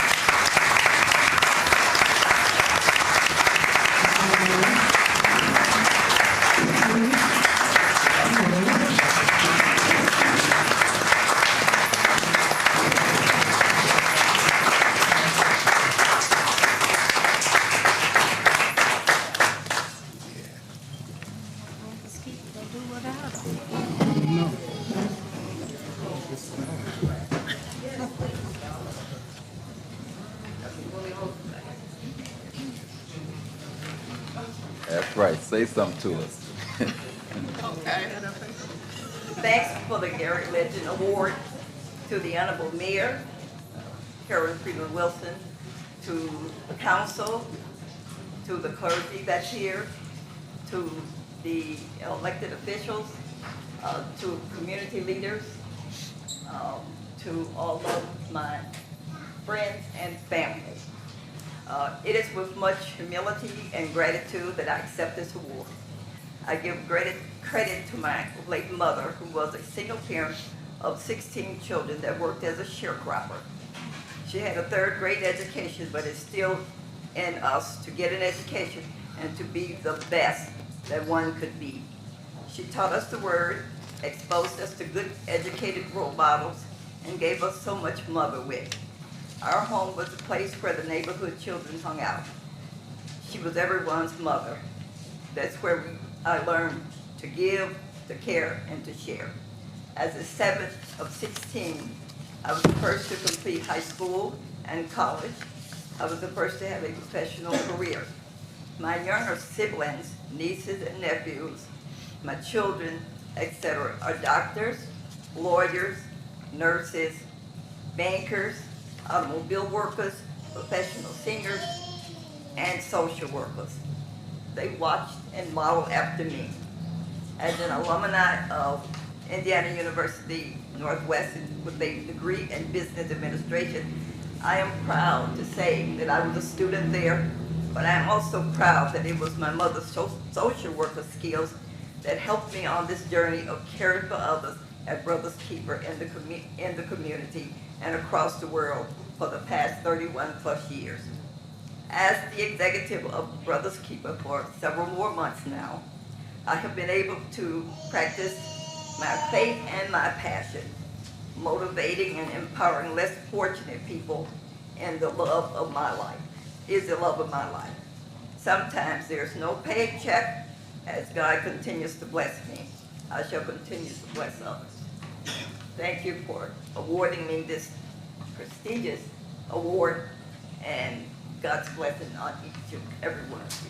That's right, say something to us. Okay. Thanks for the Gary Legend Award to the Honorable Mayor, Karen Freeman Wilson, to the council, to the clergy that's here, to the elected officials, to community leaders, to all of my friends and family. It is with much humility and gratitude that I accept this award. I give great credit to my late mother, who was a single parent of 16 children that worked as a sharecropper. She had a third grade education, but it's still in us to get an education and to be the best that one could be. She taught us the word, exposed us to good educated role models, and gave us so much mother wit. Our home was a place where the neighborhood children hung out. She was everyone's mother. That's where I learned to give, to care, and to share. As the seventh of 16, I was the first to complete high school and college. I was the first to have a professional career. My younger siblings, nieces and nephews, my children, etc., are doctors, lawyers, nurses, bankers, automobile workers, professional singers, and social workers. They watched and modeled after me. As an alumni of Indiana University Northwest with a degree in business administration, I am proud to say that I was a student there, but I am also proud that it was my mother's social worker skills that helped me on this journey of caring for others at Brothers Keeper in the community and across the world for the past 31 plus years. As the executive of Brothers Keeper for several more months now, I have been able to practice my faith and my passion, motivating and empowering less fortunate people in the love of my life, is the love of my life. Sometimes there's no paycheck. As God continues to bless me, I shall continue to bless others. Thank you for awarding me this prestigious award, and God's blessing on each and every one of you.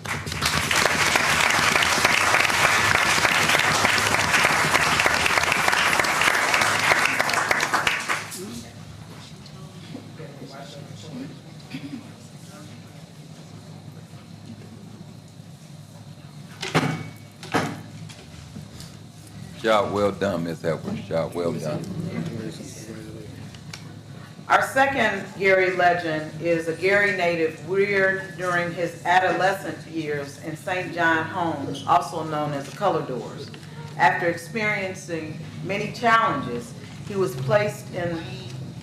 Job well done, Ms. Edwards, job well done. Our second Gary legend is a Gary native reared during his adolescent years in St. John Home, also known as the Color Doors. After experiencing many challenges, he was placed in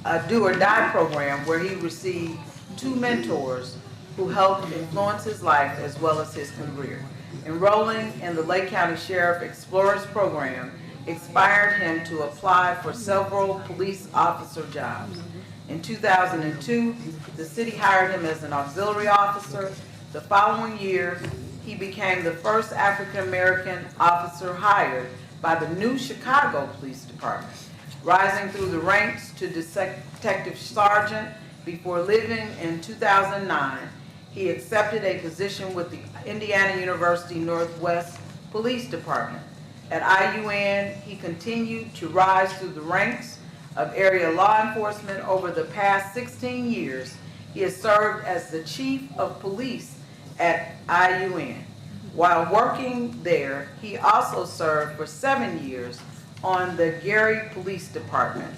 a do or die program where he received 2 mentors who helped influence his life as well as his career. Enrolling in the Lake County Sheriff Explorers Program inspired him to apply for several police officer jobs. In 2002, the city hired him as an auxiliary officer. The following year, he became the first African-American officer hired by the new Chicago Police Department, rising through the ranks to detective sergeant before leaving in 2009. He accepted a position with the Indiana University Northwest Police Department. At IUN, he continued to rise through the ranks of area law enforcement. Over the past 16 years, he has served as the chief of police at IUN. While working there, he also served for 7 years on the Gary Police Department,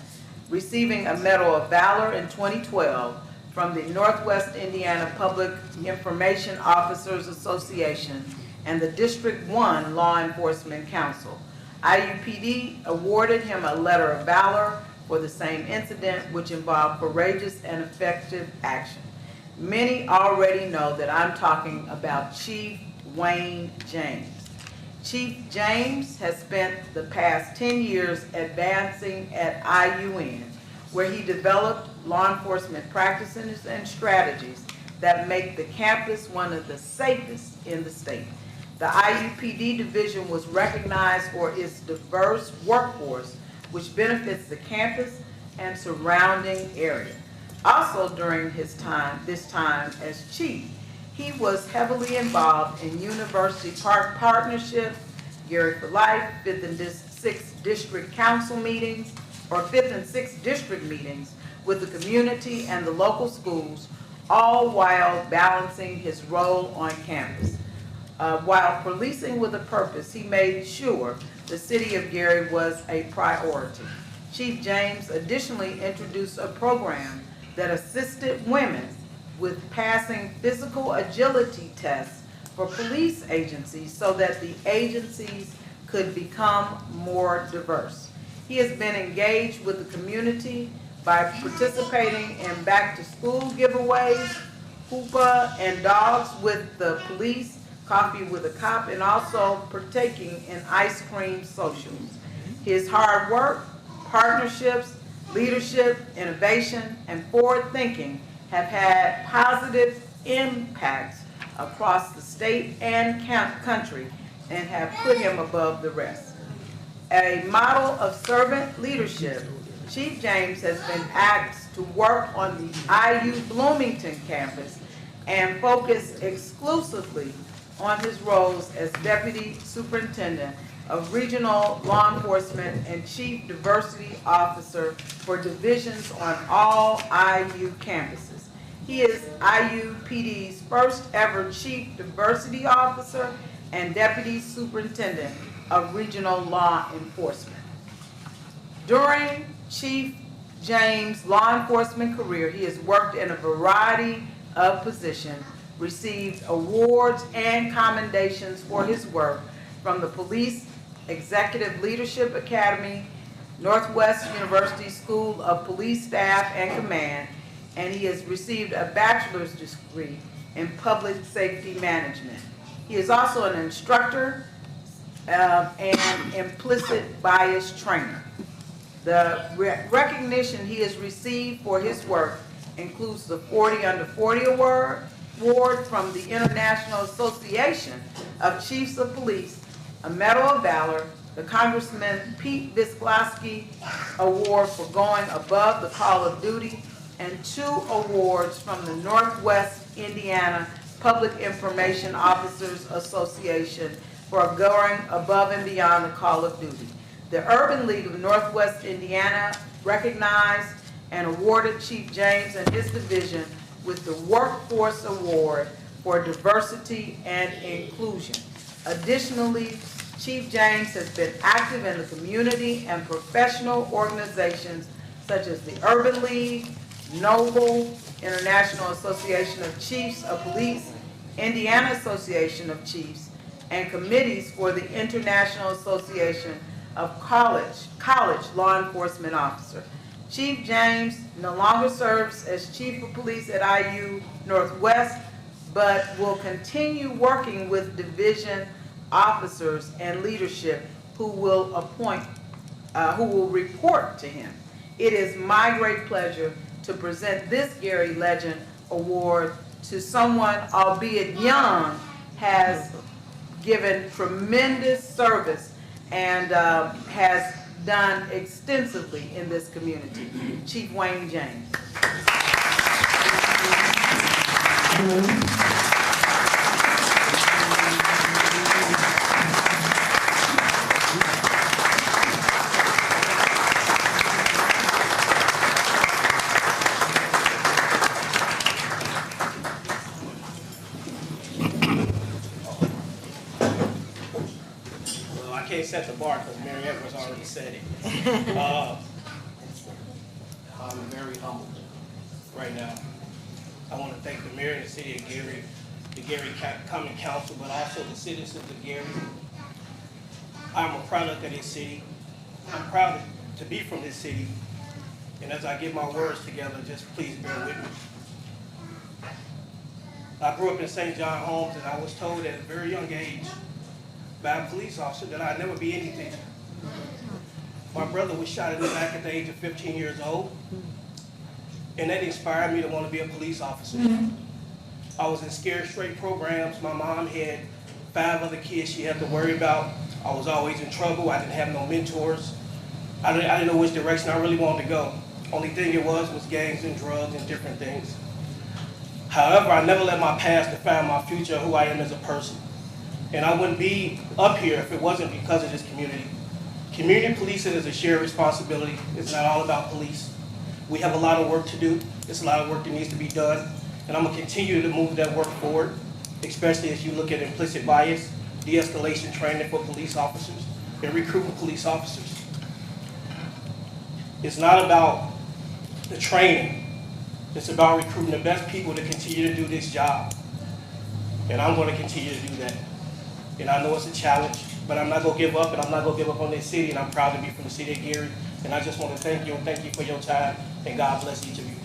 receiving a Medal of Valor in 2012 from the Northwest Indiana Public Information Officers Association and the District 1 Law Enforcement Council. IUPD awarded him a Letter of Valor for the same incident, which involved courageous and effective action. Many already know that I'm talking about Chief Wayne James. Chief James has spent the past 10 years advancing at IUN, where he developed law enforcement practices and strategies that make the campus one of the safest in the state. The IUPD division was recognized for its diverse workforce, which benefits the campus and surrounding area. Also during this time as chief, he was heavily involved in university partnerships, Gary for Life, 5th and 6th District Council meetings, or 5th and 6th District meetings with the community and the local schools, all while balancing his role on campus. While policing with a purpose, he made sure the city of Gary was a priority. Chief James additionally introduced a program that assisted women with passing physical agility tests for police agencies so that the agencies could become more diverse. He has been engaged with the community by participating in back-to-school giveaways, hoopah and dogs with the police, coffee with a cop, and also partaking in ice cream socials. His hard work, partnerships, leadership, innovation, and forward thinking have had positive impacts across the state and country and have put him above the rest. A model of servant leadership, Chief James has been asked to work on the IU Bloomington campus and focus exclusively on his roles as Deputy Superintendent of Regional Law Enforcement and Chief Diversity Officer for divisions on all IU campuses. He is IUPD's first ever Chief Diversity Officer and Deputy Superintendent of Regional Law Enforcement. During Chief James' law enforcement career, he has worked in a variety of positions, received awards and commendations for his work from the Police Executive Leadership Academy, Northwest University School of Police Staff and Command, and he has received a bachelor's degree in public safety management. He is also an instructor and implicit bias trainer. The recognition he has received for his work includes the 40 Under 40 Award from the International Association of Chiefs of Police, a Medal of Valor, the Congressman Pete Visclosky Award for going above the call of duty, and 2 awards from the Northwest Indiana Public Information Officers Association for going above and beyond the call of duty. The Urban League of Northwest Indiana recognized and awarded Chief James and his division with the Workforce Award for Diversity and Inclusion. Additionally, Chief James has been active in the community and professional organizations such as the Urban League, NOBLE, International Association of Chiefs of Police, Indiana Association of Chiefs, and committees for the International Association of College Law Enforcement Officer. Chief James no longer serves as Chief of Police at IU Northwest, but will continue working with division officers and leadership who will report to him. It is my great pleasure to present this Gary Legend Award to someone, albeit young, has given tremendous service and has done extensively in this community. Chief Wayne James. I can't set the bar because Mary Edwards already said it. I'm very humbled right now. I want to thank the mayor and the city of Gary, the Gary Common Council, but also the citizens of Gary. I'm a product of this city. I'm proud to be from this city. And as I get my words together, just please bear with me. I grew up in St. John Homes, and I was told at a very young age by a police officer that I'd never be anything. My brother was shot in the back at the age of 15 years old, and that inspired me to want to be a police officer. I was in Scared Straight programs. My mom had 5 other kids she had to worry about. I was always in trouble. I didn't have no mentors. I didn't know which direction I really wanted to go. Only thing it was gangs and drugs and different things. However, I never let my past define my future, who I am as a person. And I wouldn't be up here if it wasn't because of this community. Community policing is a shared responsibility. It's not all about police. We have a lot of work to do. There's a lot of work that needs to be done. And I'm going to continue to move that work forward, especially as you look at implicit bias, de-escalation training for police officers, and recruiting police officers. It's not about the training. It's about recruiting the best people to continue to do this job. And I'm going to continue to do that. And I know it's a challenge, but I'm not going to give up, and I'm not going to give up on this city, and I'm proud to be from the city of Gary. And I just want to thank you, and thank you for your time, and God bless each of you.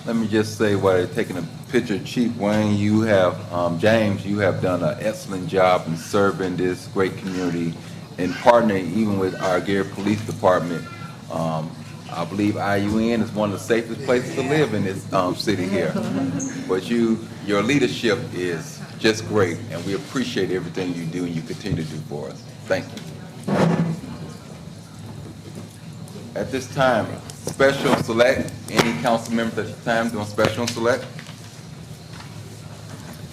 Let me just say, while they're taking a picture, Chief Wayne, you have, James, you have done an excellent job in serving this great community and partnering even with our Gary Police Department. I believe IUN is one of the safest places to live in this city here. But your leadership is just great, and we appreciate everything you do and you continue to do for us. Thank you. At this time, special select, any council members at this time doing special select?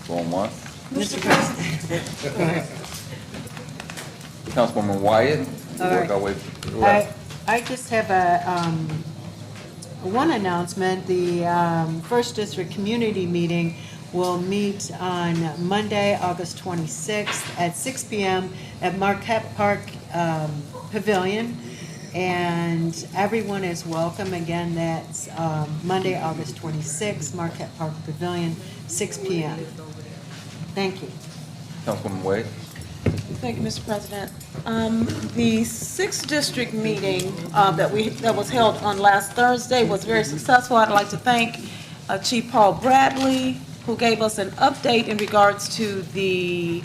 Going once. Mr. President. Councilwoman Wyatt. All right. Work our way through. I just have one announcement. The 1st District Community Meeting will meet on Monday, August 26th at 6 p.m. at Marquette Park Pavilion. And everyone is welcome. Again, that's Monday, August 26th, Marquette Park Pavilion, 6 p.m. Thank you. Councilwoman Wade. Thank you, Mr. President. The 6th District meeting that was held on last Thursday was very successful. I'd like to thank Chief Paul Bradley, who gave us an update in regards to the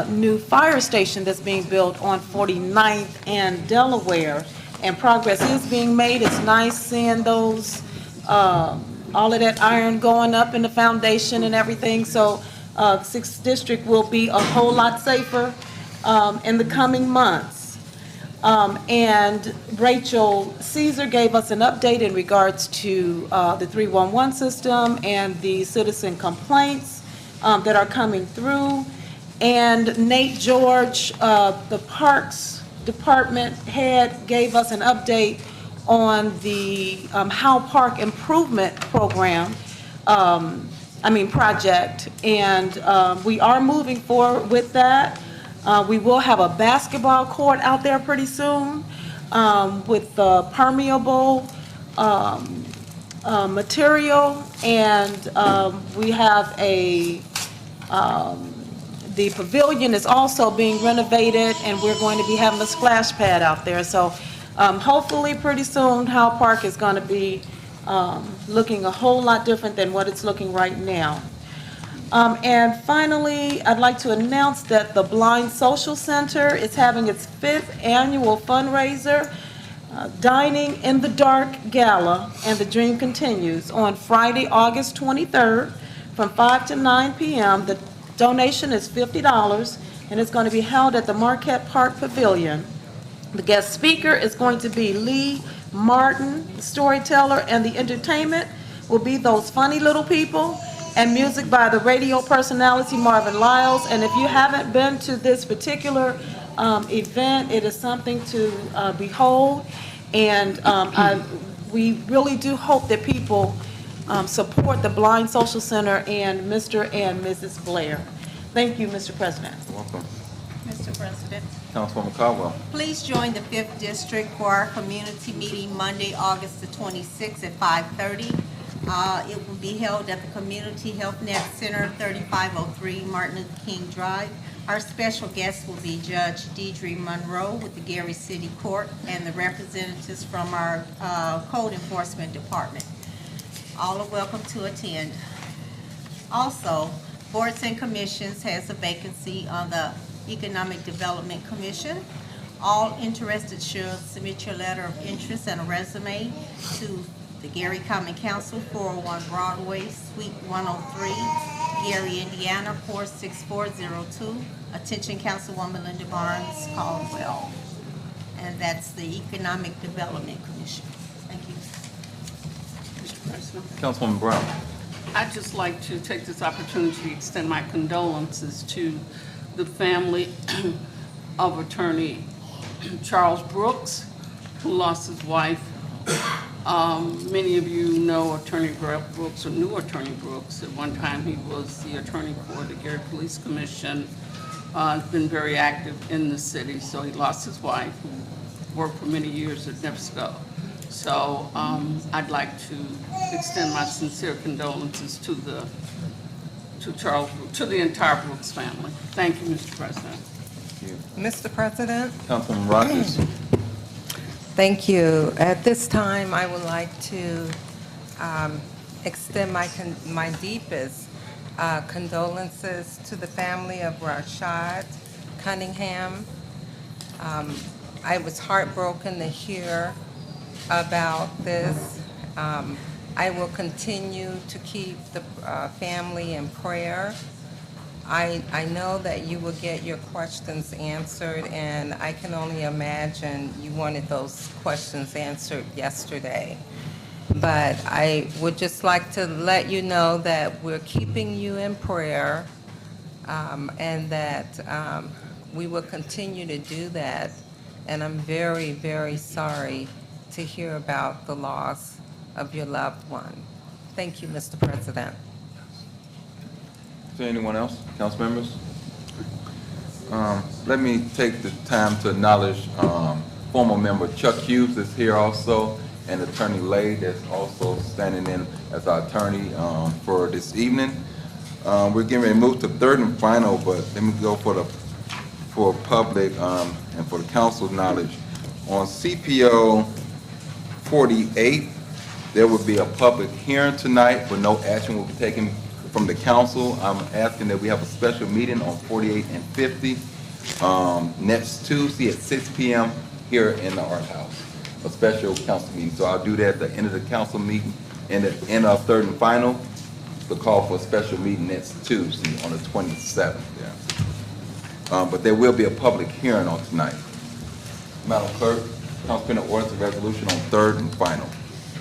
new fire station that's being built on 49th and Delaware. And progress is being made. It's nice seeing those, all of that iron going up in the foundation and everything. So 6th District will be a whole lot safer in the coming months. And Rachel Caesar gave us an update in regards to the 311 system and the citizen complaints that are coming through. And Nate George, the Parks Department head, gave us an update on the Howe Park Improvement Program, project, and we are moving forward with that. We will have a basketball court out there pretty soon with permeable material, and we have the pavilion is also being renovated, and we're going to be having a splash pad out there. So hopefully pretty soon Howe Park is going to be looking a whole lot different than what it's looking right now. And finally, I'd like to announce that the Blind Social Center is having its 5th annual fundraiser, Dining in the Dark Gala, and the Dream Continues on Friday, August 23rd from 5 to 9 p.m. The donation is $50, and it's going to be held at the Marquette Park Pavilion. The guest speaker is going to be Lee Martin, the storyteller, and the entertainment will be those funny little people, and music by the radio personality Marvin Lyles. And if you haven't been to this particular event, it is something to behold, and we really do hope that people support the Blind Social Center and Mr. and Mrs. Blair. Thank you, Mr. President. Welcome. Mr. President, Councilwoman Caldwell. please join the 5th District for our community meeting Monday, August the 26th at 5:30. It will be held at the Community Health Net Center, 3503 Martin Luther King Drive. Our special guest will be Judge Deidre Monroe with the Gary City Court and the representatives from our Code Enforcement Department. All are welcome to attend. Also, Boards and Commissions has a vacancy on the Economic Development Commission. All interested should submit your letter of interest and a resume to the Gary Common Council, 401 Broadway, Suite 103, Gary, Indiana, 46402. Attention Councilwoman Linda Barnes Caldwell. And that's the Economic Development Commission. Thank you. Mr. President. Councilwoman Brown. I'd just like to take this opportunity to extend my condolences to the family of attorney Charles Brooks, who lost his wife. Many of you know Attorney Brooks, or knew Attorney Brooks. At one time, he was the attorney for the Gary Police Commission. Has been very active in the city. So he lost his wife, who worked for many years at NIPSCO. So I'd like to extend my sincere condolences to the entire Brooks family. Thank you, Mr. President. Thank you. Mr. President. Councilwoman Rogers. Thank you. At this time, I would like to extend my deepest condolences to the family of Rashad Cunningham. I was heartbroken to hear about this. I will continue to keep the family in prayer. I know that you will get your questions answered, and I can only imagine you wanted those questions answered yesterday. But I would just like to let you know that we're keeping you in prayer, and that we will continue to do that. And I'm very, very sorry to hear about the loss of your loved one. Thank you, Mr. President. Is there anyone else? Council members? Let me take the time to acknowledge former member Chuck Hughes is here also, and Attorney Lay that's also standing in as our attorney for this evening. We're getting ready to move to third and final, but let me go for public and for the council's knowledge. On CPO 48, there will be a public hearing tonight, but no action will be taken from the council. I'm asking that we have a special meeting on 48 and 50 next Tuesday at 6 p.m. here in the Art House, a special council meeting. So I'll do that at the end of the council meeting, and at the end of third and final, the call for a special meeting next Tuesday on the 27th. Yeah. But there will be a public hearing on tonight. Madam Clerk, Council President orders a resolution on third and final.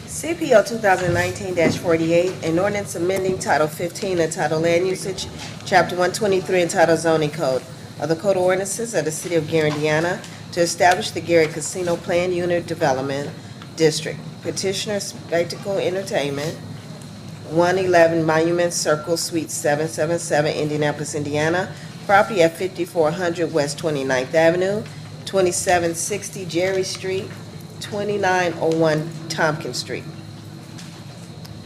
CPO 2019-48, an ordinance amending Title 15 entitled Land Usage, Chapter 123 entitled Zoning Code of the Code of Ordinances of the City of Gary, Indiana, to establish the Gary Casino Plan Unit Development District. Petitioner Spectacle Entertainment, 111 Monument Circle, Suite 777, Indianapolis, Indiana. Property at 5400 West 29th Avenue, 2760 Jerry Street, 2901 Tompkins Street.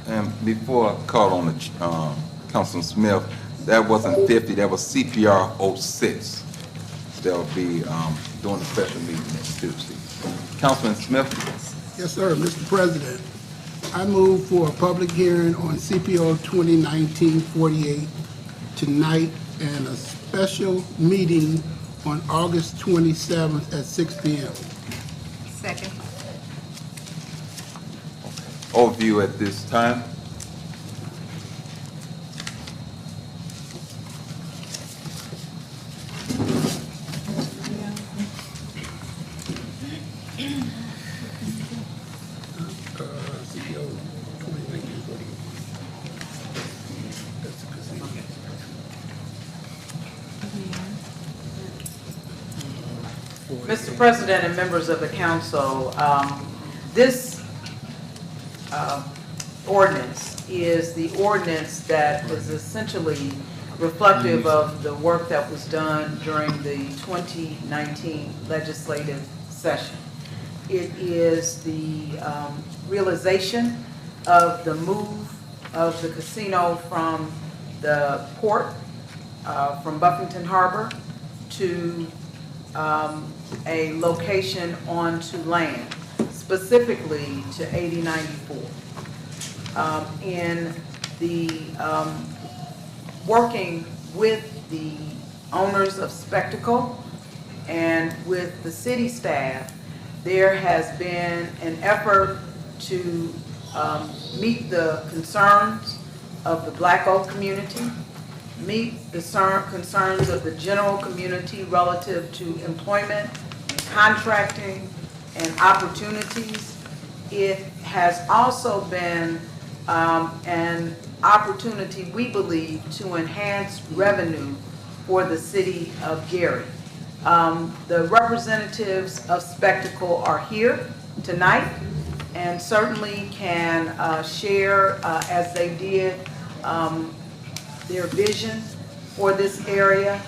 And before I call on the, Councilman Smith, that wasn't 50, that was CPR 06. They'll be doing a special meeting next Tuesday. Councilman Smith? Yes, sir, Mr. President. I move for a public hearing on CPO 2019-48 tonight and a special meeting on August 27th at 6 p.m. Second. Overview at this time. CPO 2019-48. That's the casino. Mr. President and members of the council, this ordinance is the ordinance that is essentially reflective of the work that was done during the 2019 legislative session. It is the realization of the move of the casino from the port, from Buffington Harbor, to a location onto land, specifically to 8094. In the working with the owners of Spectacle and with the city staff, there has been an effort to meet the concerns of the Black Oak community, meet the concerns of the general community relative to employment, contracting, and opportunities. It has also been an opportunity, we believe, to enhance revenue for the city of Gary. The representatives of Spectacle are here tonight and certainly can share, as they did, their vision for this area.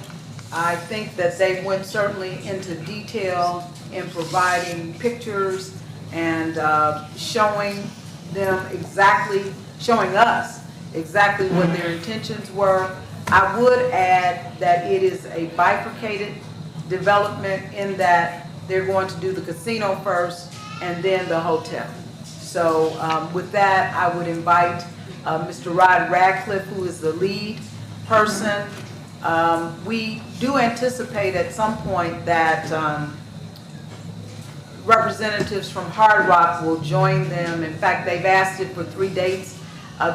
I think that they went certainly into detail in providing pictures and showing us exactly what their intentions were. I would add that it is a bifurcated development in that they're going to do the casino first and then the hotel. So with that, I would invite Mr. Rod Radcliffe, who is the lead person. We do anticipate at some point that representatives from Hard Rock will join them. In fact, they've asked it for 3 dates.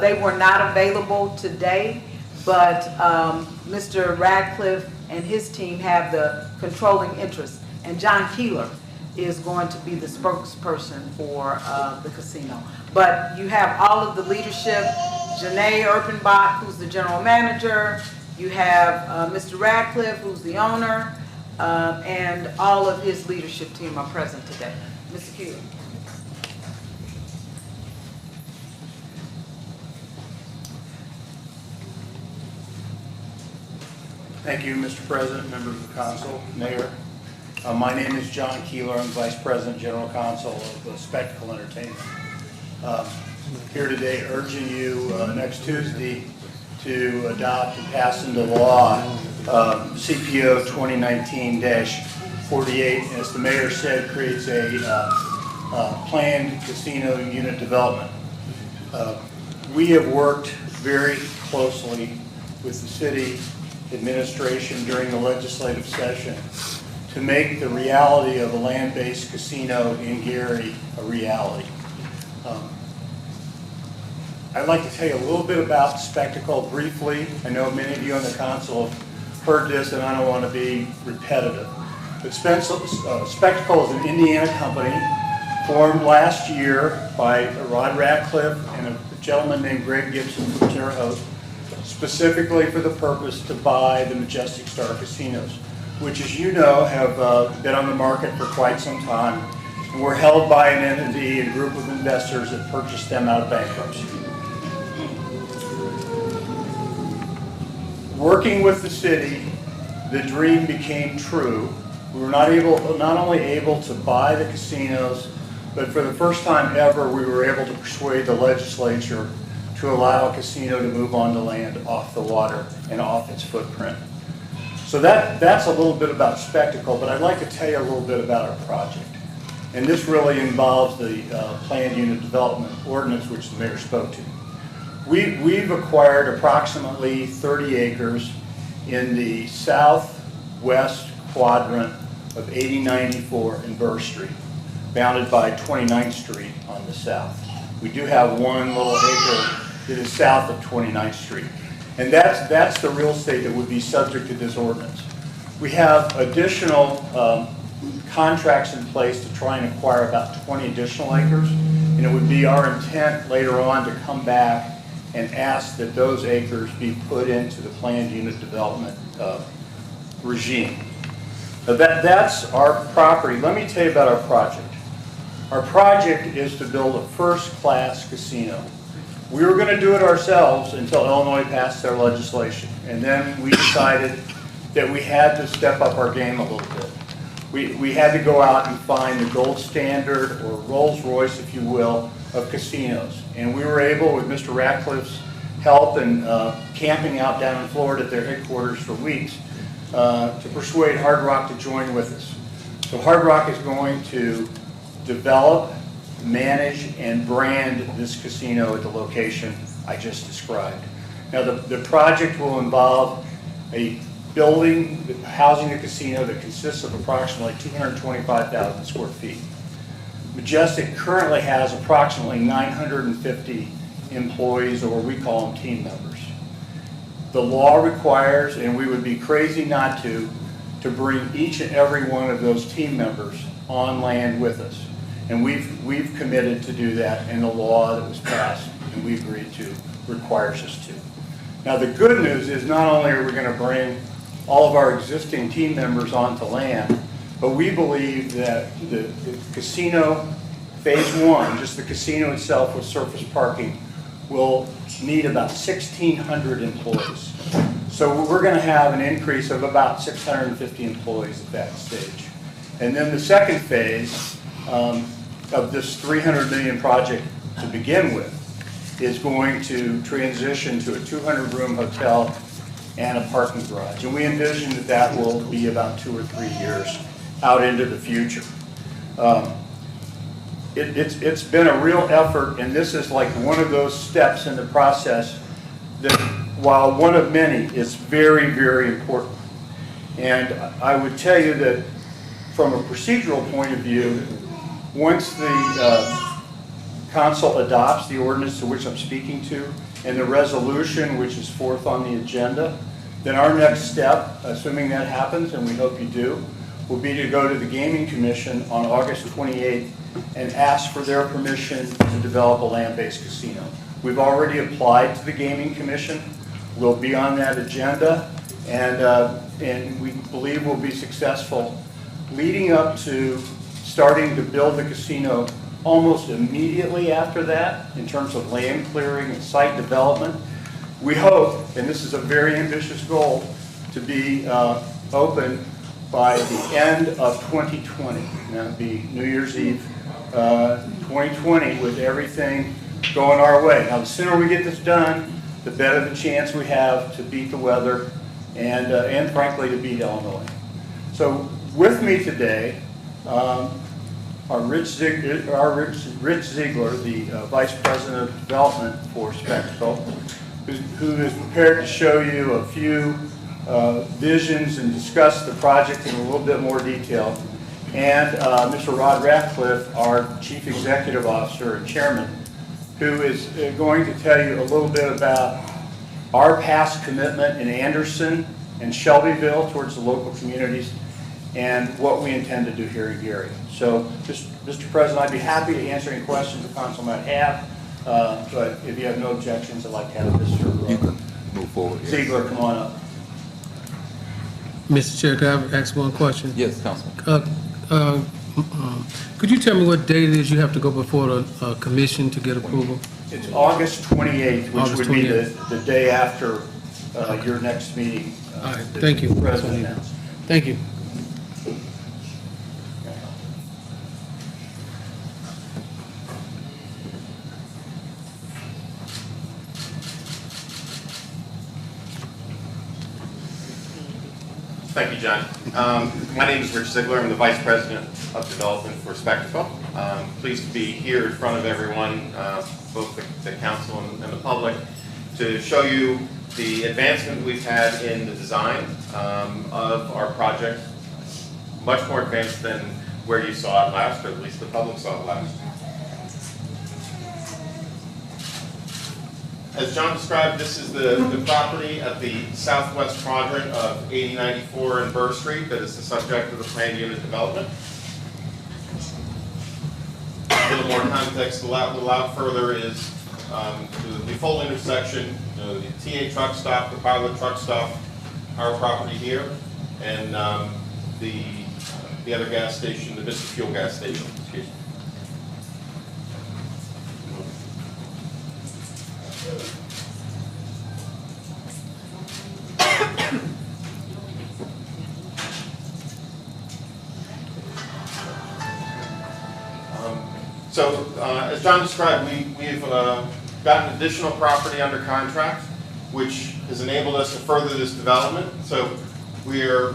They were not available today, but Mr. Radcliffe and his team have the controlling interest. And John Keeler is going to be the spokesperson for the casino. But you have all of the leadership, Janae Erpenbach, who's the general manager. You have Mr. Radcliffe, who's the owner, and all of his leadership team are present today. Mr. Keeler. Thank you, Mr. President, members of the council, mayor. My name is John Keeler. I'm Vice President, General Counsel of Spectacle Entertainment. Here today urging you next Tuesday to adopt and pass into law CPO 2019-48. As the mayor said, creates a planned casino unit development. We have worked very closely with the city administration during the legislative session to make the reality of a land-based casino in Gary a reality. I'd like to tell you a little bit about Spectacle briefly. I know many of you on the council have heard this and I don't want to be repetitive. But Spectacle is an Indiana company formed last year by Rod Radcliffe and a gentleman named Greg Gibson from Terre Haute, specifically for the purpose to buy the Majestic Star casinos, which, as you know, have been on the market for quite some time and were held by an entity, a group of investors that purchased them out of bankruptcy. Working with the city, the dream became true. We were not only able to buy the casinos, but for the first time ever, we were able to persuade the legislature to allow a casino to move onto land off the water and off its footprint. So that's a little bit about spectacle, but I'd like to tell you a little bit about our project. And this really involves the planned unit development ordinance, which the mayor spoke to. We've acquired approximately 30 acres in the southwest quadrant of 8094 and Burr Street, bounded by 29th Street on the south. We do have one little acre that is south of 29th Street. And that's the real estate that would be subject to this ordinance. We have additional contracts in place to try and acquire about 20 additional acres. And it would be our intent later on to come back and ask that those acres be put into the planned unit development regime. Now that's our property. Let me tell you about our project. Our project is to build a first-class casino. We were going to do it ourselves until Illinois passed their legislation. And then we decided that we had to step up our game a little bit. We had to go out and find the gold standard, or Rolls Royce, if you will, of casinos. And we were able, with Mr. Ratcliffe's help and camping out down in Florida at their headquarters for weeks, to persuade Hard Rock to join with us. So Hard Rock is going to develop, manage, and brand this casino at the location I just described. Now the project will involve a building housing the casino that consists of approximately 225,000 square feet. Majestic currently has approximately 950 employees, or we call them team members. The law requires, and we would be crazy not to bring each and every one of those team members on land with us. And we've committed to do that, and the law that was passed and we agreed to requires us to. Now the good news is not only are we going to bring all of our existing team members onto land, but we believe that the casino phase one, just the casino itself with surface parking, will need about 1,600 employees. So we're going to have an increase of about 650 employees at that stage. And then the second phase of this $300 million project to begin with is going to transition to a 200-room hotel and a parking garage. And we envision that that will be about 2 or 3 years out into the future. It's been a real effort, and this is like one of those steps in the process that, while one of many, is very, very important. And I would tell you that from a procedural point of view, once the council adopts the ordinance to which I'm speaking to, and the resolution which is forth on the agenda, then our next step, assuming that happens, and we hope you do, will be to go to the Gaming Commission on August 28th and ask for their permission to develop a land-based casino. We've already applied to the Gaming Commission. We'll be on that agenda, and we believe we'll be successful. Leading up to starting to build the casino almost immediately after that, in terms of land clearing and site development, we hope, and this is a very ambitious goal, to be open by the end of 2020. That would be New Year's Eve 2020, with everything going our way. Now, the sooner we get this done, the better the chance we have to beat the weather and frankly, to beat Illinois. So with me today are Rich Ziegler, the Vice President of Development for Spectacle, who is prepared to show you a few visions and discuss the project in a little bit more detail. And Mr. Rod Ratcliffe, our Chief Executive Officer and Chairman, who is going to tell you a little bit about our past commitment in Anderson and Shelbyville towards the local communities and what we intend to do here in Gary. So, Mr. President, I'd be happy to answer any questions the council might have, but if you have no objections, I'd like to have Mr. You can move forward. Ziegler come on up. Mr. Chair, could I ask one question? Yes, Councilman. Could you tell me what date it is you have to go before the commission to get approval? It's August 28th, which August would be 28th. the day after your next meeting. All right, thank you. The President announced. Thank you. Thank you, John. My name is Rich Ziegler. I'm the Vice President of Development for Spectrafilm. Pleased to be here in front of everyone, both the council and the public, to show you the advancement we've had in the design of our project. Much more advanced than where you saw it last, or at least the public saw it last. As John described, this is the property at the southwest quadrant of 8094 and Burr Street that is the subject of the planned unit development. A little more context, a lot further is the full intersection, the TA truck stop, the pilot truck stop, our property here, and the other gas station, the Vista Fuel gas station, excuse me. So, as John described, we've gotten additional property under contract, which has enabled us to further this development. So, we're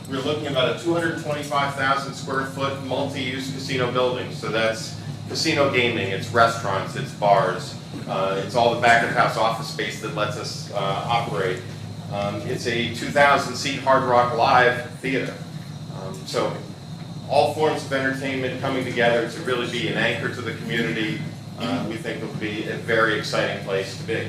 looking at about a 225,000 square foot multi-use casino building. So that's casino gaming, it's restaurants, it's bars, it's all the back of house office space that lets us operate. It's a 2,000 seat Hard Rock Live theater. So all forms of entertainment coming together to really be an anchor to the community, we think will be a very exciting place to be.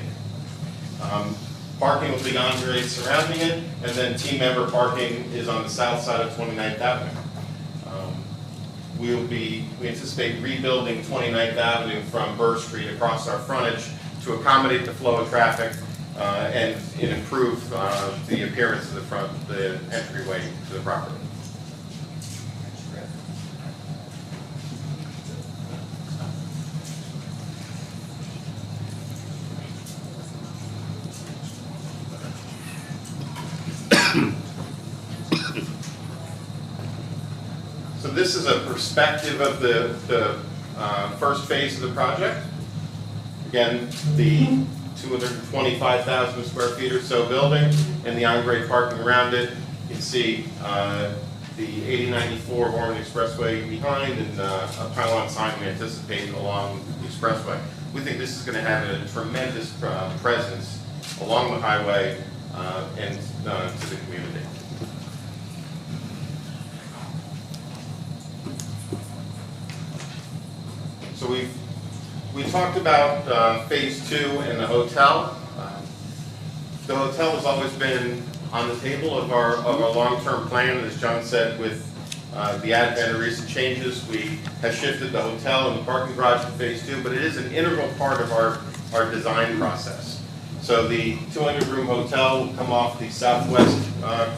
Parking will be on grade surrounding it, and then team member parking is on the south side of 29th Avenue. We anticipate rebuilding 29th Avenue from Burr Street across our frontage to accommodate the flow of traffic and improve the appearance of the entryway to the property. So this is a perspective of the first phase of the project. Again, the 225,000 square feet or so building and the on-grade parking around it. You can see the 8094 Warren Expressway behind and a pylon sign we anticipate along the expressway. We think this is going to have a tremendous presence along the highway and to the community. So we talked about phase 2 and the hotel. The hotel has always been on the table of our long-term plan. As John said, with the advent of recent changes, we have shifted the hotel and the parking garage to phase 2, but it is an integral part of our design process. So the 200-room hotel will come off the southwest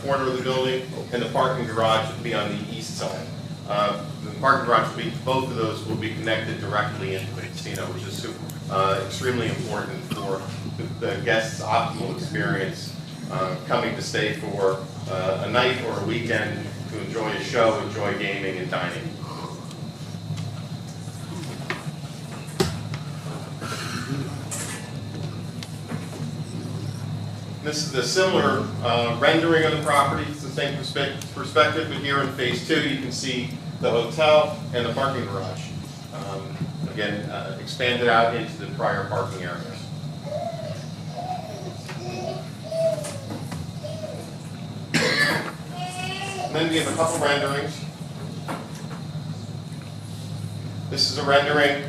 corner of the building, and the parking garage will be on the east side. The parking garage will be, both of those will be connected directly into the casino, which is extremely important for the guests' optimal experience coming to stay for a night or a weekend to enjoy a show, enjoy gaming and dining. This is a similar rendering of the property. It's the same perspective, but here in phase 2 you can see the hotel and the parking garage. Again, expanded out into the prior parking areas. And then we have a couple renderings. This is a rendering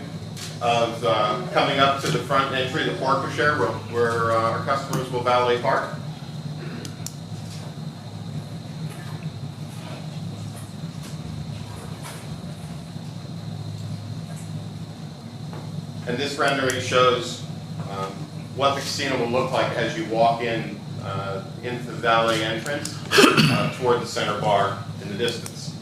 of coming up to the front entry, the park share, where our customers will valet park. And this rendering shows what the casino will look like as you walk in into the valet entrance toward the center bar in the distance.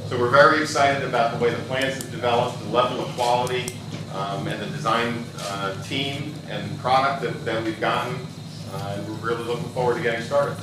So we're very excited about the way the plans have developed, the level of quality, and the design team and product that we've gotten. And we're really looking forward to getting started.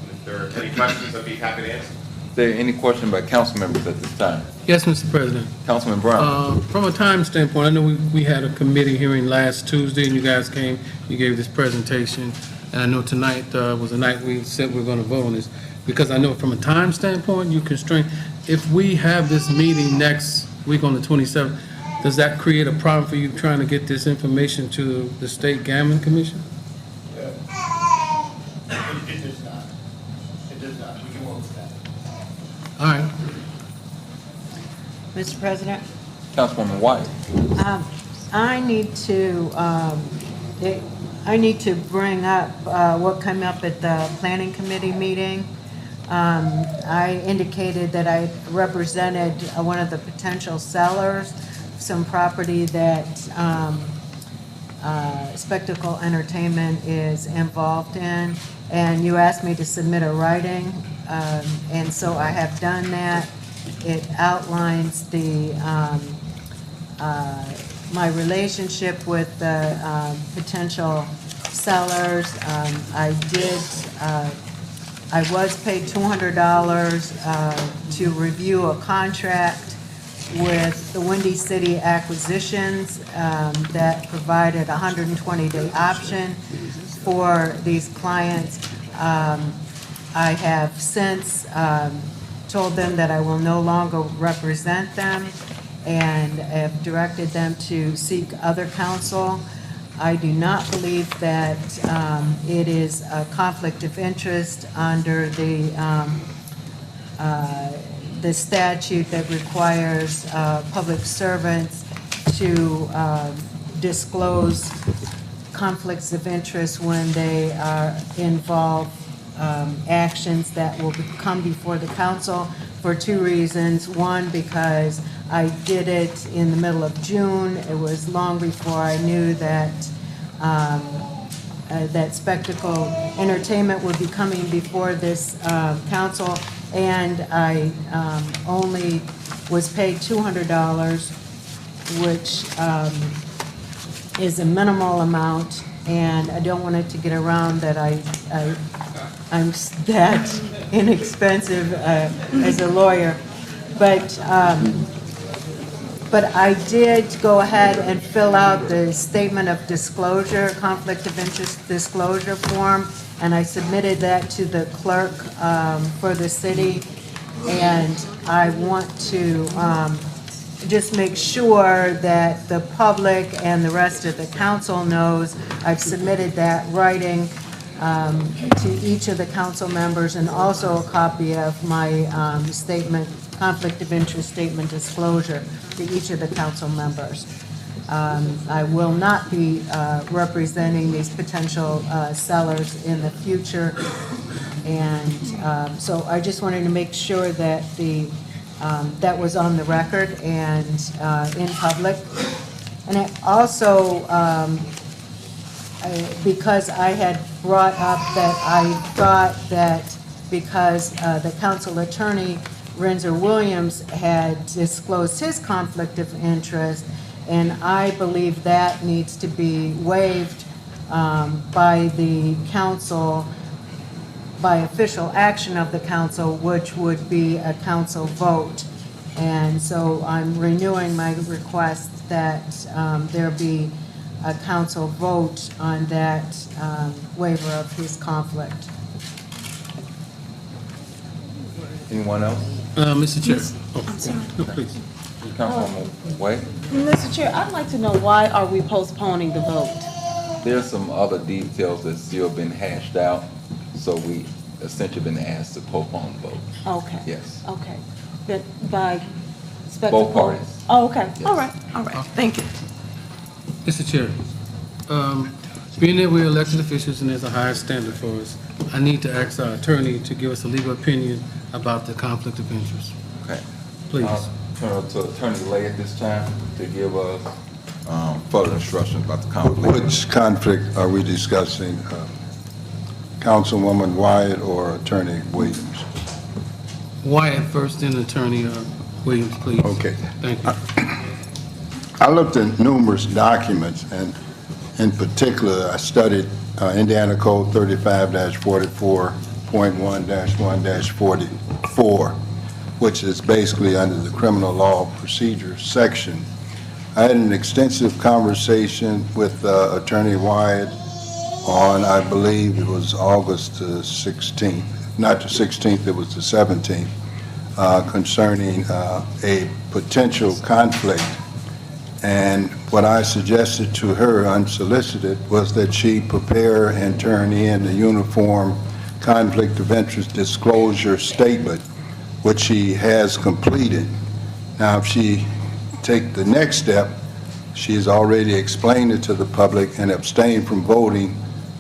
If there are any questions, I'd be happy to answer. Is there any question by council members at this time? Yes, Mr. President. Councilman Brown. From a time standpoint, I know we had a committee hearing last Tuesday, and you guys came, you gave this presentation. And I know tonight was the night we said we were going to vote on this, because I know from a time standpoint, you constrain, if we have this meeting next week on the 27th, does that create a problem for you trying to get this information to the State Gambling Commission? It does not. It does not. We can work with that. All right. Mr. President? Councilwoman White. I need to bring up what came up at the Planning Committee meeting. I indicated that I represented one of the potential sellers, some property that Spectacle Entertainment is involved in, and you asked me to submit a writing, and so I have done that. It outlines the my relationship with the potential sellers. I was paid $200 to review a contract with the Windy City Acquisitions that provided a 120-day option for these clients. I have since told them that I will no longer represent them and have directed them to seek other counsel. I do not believe that it is a conflict of interest under the statute that requires public servants to disclose conflicts of interest when they involve actions that will come before the council for two reasons. One, because I did it in the middle of June. It was long before I knew that that Spectacle Entertainment would be coming before this council, and I only was paid $200, which is a minimal amount, and I don't want it to get around that I'm that inexpensive as a lawyer. But I did go ahead and fill out the statement of disclosure, conflict of interest disclosure form, and I submitted that to the clerk for the city. And I want to just make sure that the public and the rest of the council knows I've submitted that writing to each of the council members, and also a copy of my statement, conflict of interest statement disclosure to each of the council members. I will not be representing these potential sellers in the future, and so I just wanted to make sure that that was on the record and in public. And it also, because I had brought up that I thought that because the council attorney, Renzer Williams, had disclosed his conflict of interest, and I believe that needs to be waived by the council, by official action of the council, which would be a council vote. And so I'm renewing my request that there be a council vote on that waiver of his conflict. Anyone else? Mr. Chair. I'm sorry. No, please. Councilwoman White. Mr. Chair, I'd like to know, why are we postponing the vote? There's some other details that's still been hashed out, so we essentially been asked to postpone the vote. Okay. Yes. Okay. But by Spectacle? Both parties. Oh, okay. Yes. All right. Thank you. Mr. Chair, being that we're elected officials and there's a higher standard for us, I need to ask our attorney to give us a legal opinion about the conflict of interest. Okay. Please. I'll turn it to Attorney Lay at this time to give us further instructions about the conflict. Which conflict are we discussing? Councilwoman Wyatt or Attorney Williams? Wyatt first, then Attorney Williams, please. Okay. Thank you. I looked at numerous documents, and in particular, I studied Indiana Code 35-44.1-1-44, which is basically under the criminal law procedure section. I had an extensive conversation with Attorney Wyatt on, I believe it was August 16th, not the 16th, it was the 17th, concerning a potential conflict. And what I suggested to her unsolicited was that she prepare and turn in the uniform conflict of interest disclosure statement, which she has completed. Now, if she take the next step, she has already explained it to the public and abstained from voting.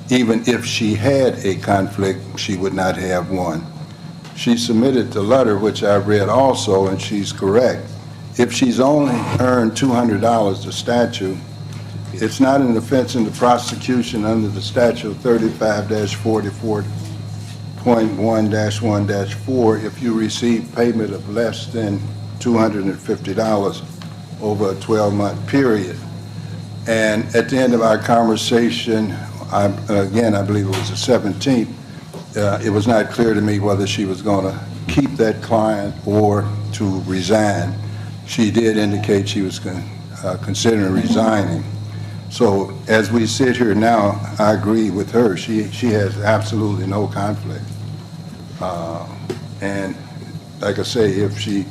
Even if she had a conflict, she would not have one. She submitted the letter, which I read also, and she's correct. If she's only earned $200, the statute, it's not an offense in the prosecution under the statute 35-44.1-1-4 if you receive payment of less than $250 over a 12-month period. And at the end of our conversation, again, I believe it was the 17th, it was not clear to me whether she was going to keep that client or to resign. She did indicate she was considering resigning. So as we sit here now, I agree with her. She has absolutely no conflict. And like I say, if she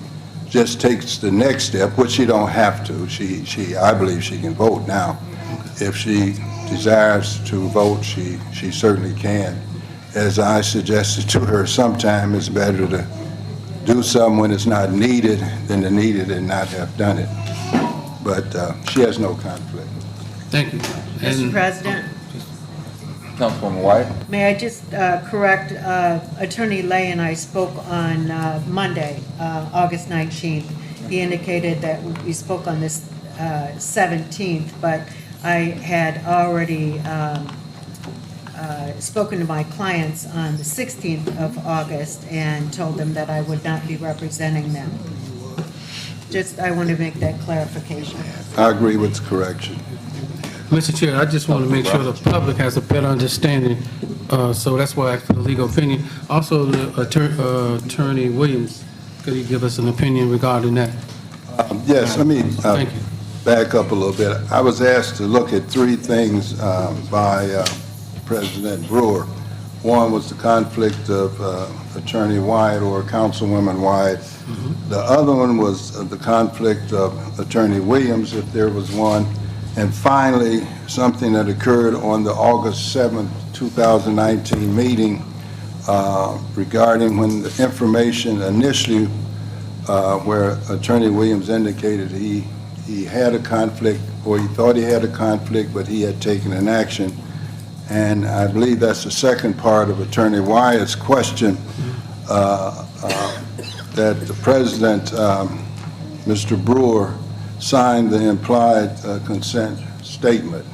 just takes the next step, which she don't have to, I believe she can vote now. If she desires to vote, she certainly can. As I suggested to her, sometime it's better to do something when it's not needed than to need it and not have done it. But she has no conflict. Thank you. Mr. President, Councilwoman White? may I just correct, Attorney Lay and I spoke on Monday, August 19th. He indicated that we spoke on this 17th, but I had already spoken to my clients on the 16th of August and told them that I would not be representing them. I want to make that clarification. I agree with the correction. Mr. Chair, I just want to make sure the public has a better understanding, so that's why I asked for the legal opinion. Also, the Attorney Williams, could you give us an opinion regarding that? Yes, let me Thank you. back up a little bit. I was asked to look at three things by President Brewer. One was the conflict of Attorney Wyatt or Councilwoman Wyatt. The other one was the conflict of Attorney Williams, if there was one. And finally, something that occurred on the August 7th, 2019 meeting regarding when the information initially where Attorney Williams indicated he had a conflict, or he thought he had a conflict, but he had taken an action. And I believe that's the second part of Attorney Wyatt's question, that the President, Mr. Brewer, signed the implied consent statement.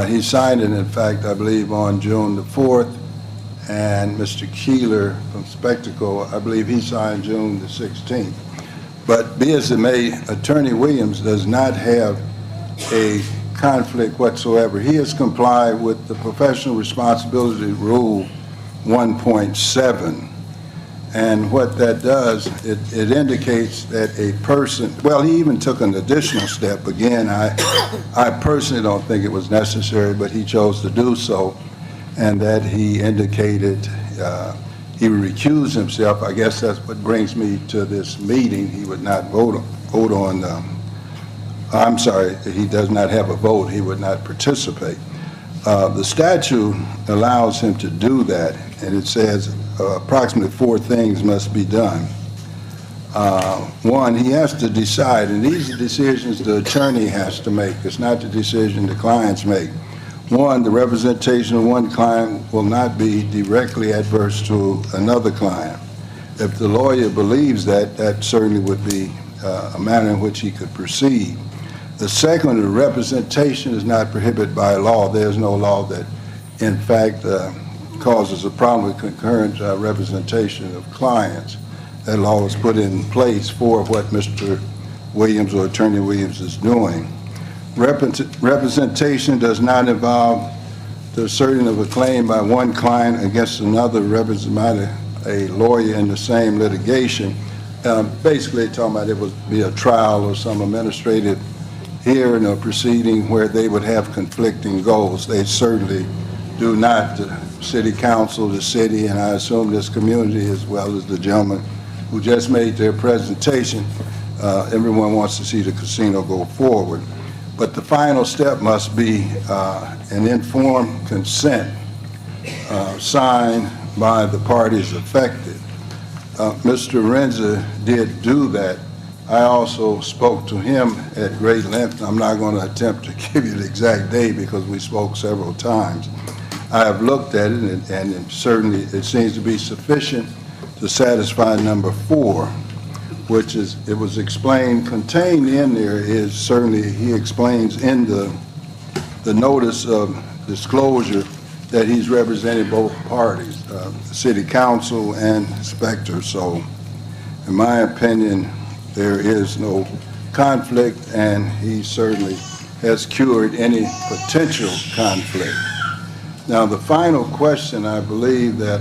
He signed it, in fact, I believe, on June the 4th, and Mr. Keeler from Spectacle, I believe he signed June the 16th. But be as it may, Attorney Williams does not have a conflict whatsoever. He has complied with the Professional Responsibility Rule 1.7. And what that does, it indicates that a person, well, he even took an additional step. Again, I personally don't think it was necessary, but he chose to do so, and that he indicated he would recuse himself. I guess that's what brings me to this meeting. He would not vote on, I'm sorry, he does not have a vote. He would not participate. The statute allows him to do that, and it says approximately 4 things must be done. One, he has to decide, and these are decisions the attorney has to make. It's not the decision the clients make. One, the representation of one client will not be directly adverse to another client. If the lawyer believes that, that certainly would be a manner in which he could proceed. The second, the representation is not prohibited by law. There's no law that, in fact, causes a problem with concurrent representation of clients. that law was put in place for what Mr. Williams or Attorney Williams is doing. Representation does not involve the asserting of a claim by one client against another represented by a lawyer in the same litigation. Basically, talking about it would be a trial or some administrative hearing or proceeding where they would have conflicting goals. They certainly do not. The city council, the city, and I assume this community, as well as the gentleman who just made their presentation, everyone wants to see the casino go forward. But the final step must be an informed consent signed by the parties affected. Mr. Renza did do that. I also spoke to him at great length. I'm not going to attempt to give you the exact date because we spoke several times. I have looked at it, and certainly it seems to be sufficient to satisfy number 4, which is, it was explained, contained in there is certainly, he explains in the notice of disclosure that he's represented both parties, the city council and inspector. So in my opinion, there is no conflict, and he certainly has cured any potential conflict. Now, the final question I believe that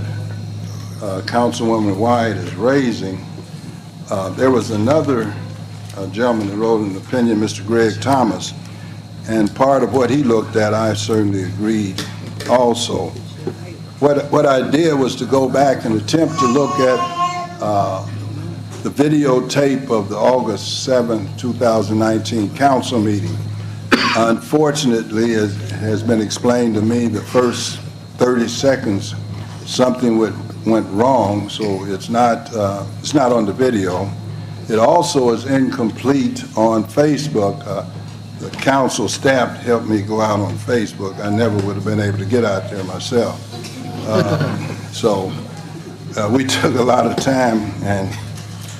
Councilwoman Wyatt is raising, there was another gentleman that wrote an opinion, Mr. Greg Thomas, and part of what he looked at, I certainly agreed also. What I did was to go back and attempt to look at the videotape of the August 7, 2019 council meeting. Unfortunately, as has been explained to me, the first 30 seconds, something went wrong, so it's not on the video. It also is incomplete on Facebook. The council staff helped me go out on Facebook. I never would have been able to get out there myself. So we took a lot of time, and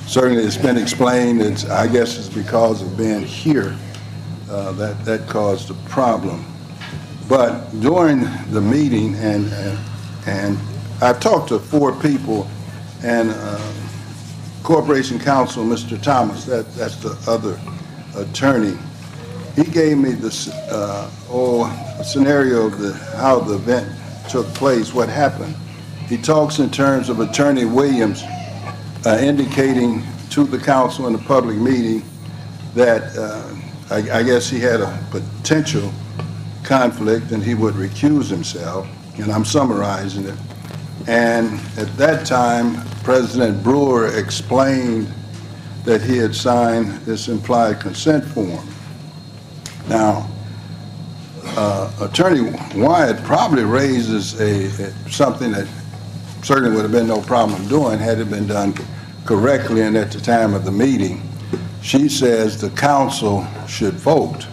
certainly it's been explained. I guess it's because of being here that caused the problem. But during the meeting, and I've talked to 4 people, and Corporation Counsel, Mr. Thomas, that's the other attorney, he gave me this scenario of how the event took place, what happened. He talks in terms of Attorney Williams indicating to the council in the public meeting that I guess he had a potential conflict and he would recuse himself, and I'm summarizing it. And at that time, President Brewer explained that he had signed this implied consent form. Now, Attorney Wyatt probably raises something that certainly would have been no problem doing had it been done correctly and at the time of the meeting. She says the council should vote.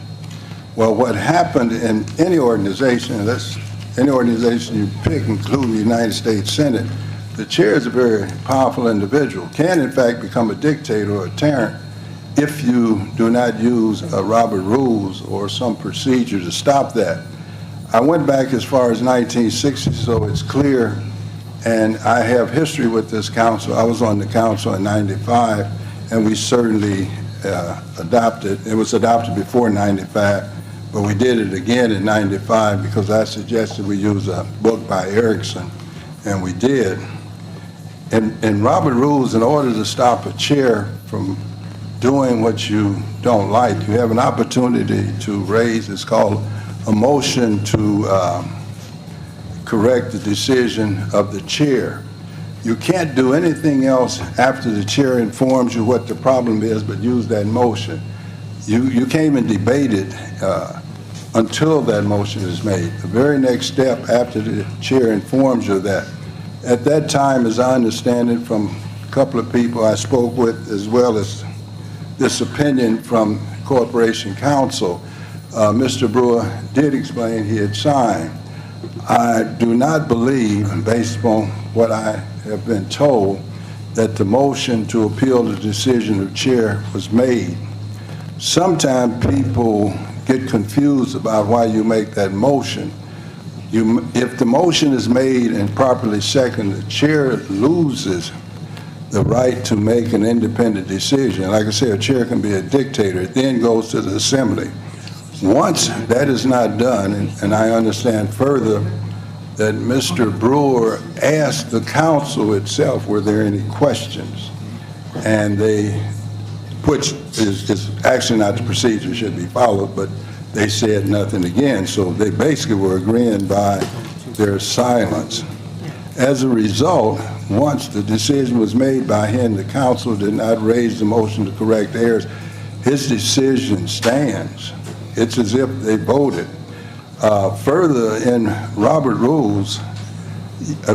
Well, what happened in any organization, any organization you pick, including the United States Senate, the chair is a very powerful individual, can in fact become a dictator or a tyrant if you do not use Robert rules or some procedure to stop that. I went back as far as 1960, so it's clear, and I have history with this council. I was on the council in '95, and we certainly adopted, it was adopted before '95, but we did it again in '95 because I suggested we use a book by Erickson, and we did. And Robert rules, in order to stop a chair from doing what you don't like, you have an opportunity to raise, it's called a motion to correct the decision of the chair. You can't do anything else after the chair informs you what the problem is but use that motion. You can't even debate it until that motion is made. The very next step after the chair informs you of that. At that time, as I understand it from a couple of people I spoke with, as well as this opinion from Corporation Counsel, Mr. Brewer did explain he had signed. I do not believe, based upon what I have been told, that the motion to appeal the decision of chair was made. Sometimes people get confused about why you make that motion. If the motion is made and properly seconded, the chair loses the right to make an independent decision. Like I said, a chair can be a dictator. It then goes to the assembly. Once that is not done, and I understand further that Mr. Brewer asked the council itself, were there any questions? And they, which is actually not the procedure that should be followed, but they said nothing again. So they basically were agreeing by their silence. As a result, once the decision was made by him, the council did not raise the motion to correct errors. His decision stands. It's as if they voted. Further, in Robert rules,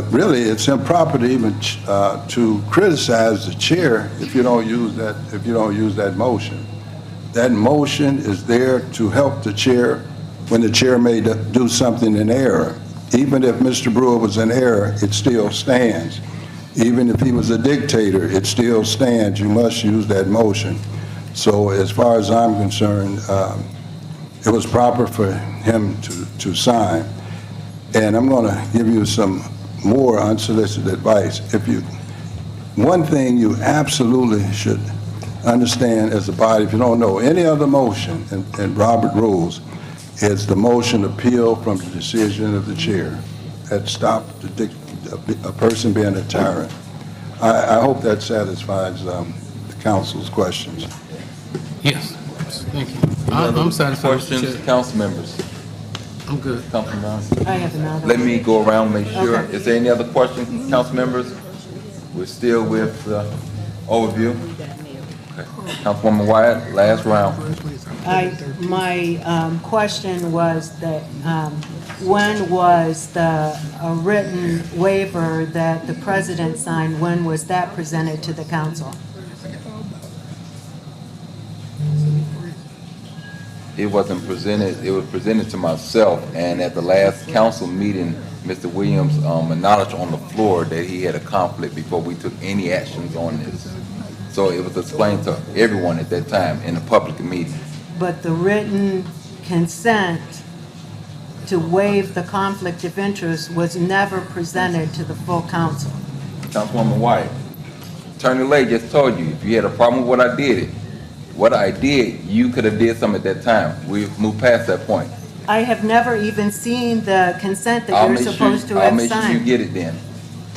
really, it's improper to even to criticize the chair if you don't use that motion. That motion is there to help the chair when the chair may do something in error. Even if Mr. Brewer was in error, it still stands. Even if he was a dictator, it still stands. You must use that motion. So as far as I'm concerned, it was proper for him to sign. And I'm going to give you some more unsolicited advice. One thing you absolutely should understand as a body, if you don't know any other motion in Robert rules, is the motion appeal from the decision of the chair. That stopped a person being a tyrant. I hope that satisfies the council's questions. Yes, thank you. I'm satisfied. Questions, council members? I'm good. Councilman, I have another. let me go around, make sure. Okay. Is there any other questions, council members? We're still with overview. Okay. Councilwoman Wyatt, last round. My question was that, when was the written waiver that the president signed, when was that presented to the council? It wasn't presented, it was presented to myself, and at the last council meeting, Mr. Williams acknowledged on the floor that he had a conflict before we took any actions on this. So it was explained to everyone at that time in a public meeting. But the written consent to waive the conflict of interest was never presented to the full council. Councilwoman White, Attorney Lay just told you, if you had a problem with what I did, you could have did something at that time. We've moved past that point. I have never even seen the consent that you're supposed to I'll have make sure you signed. get it then.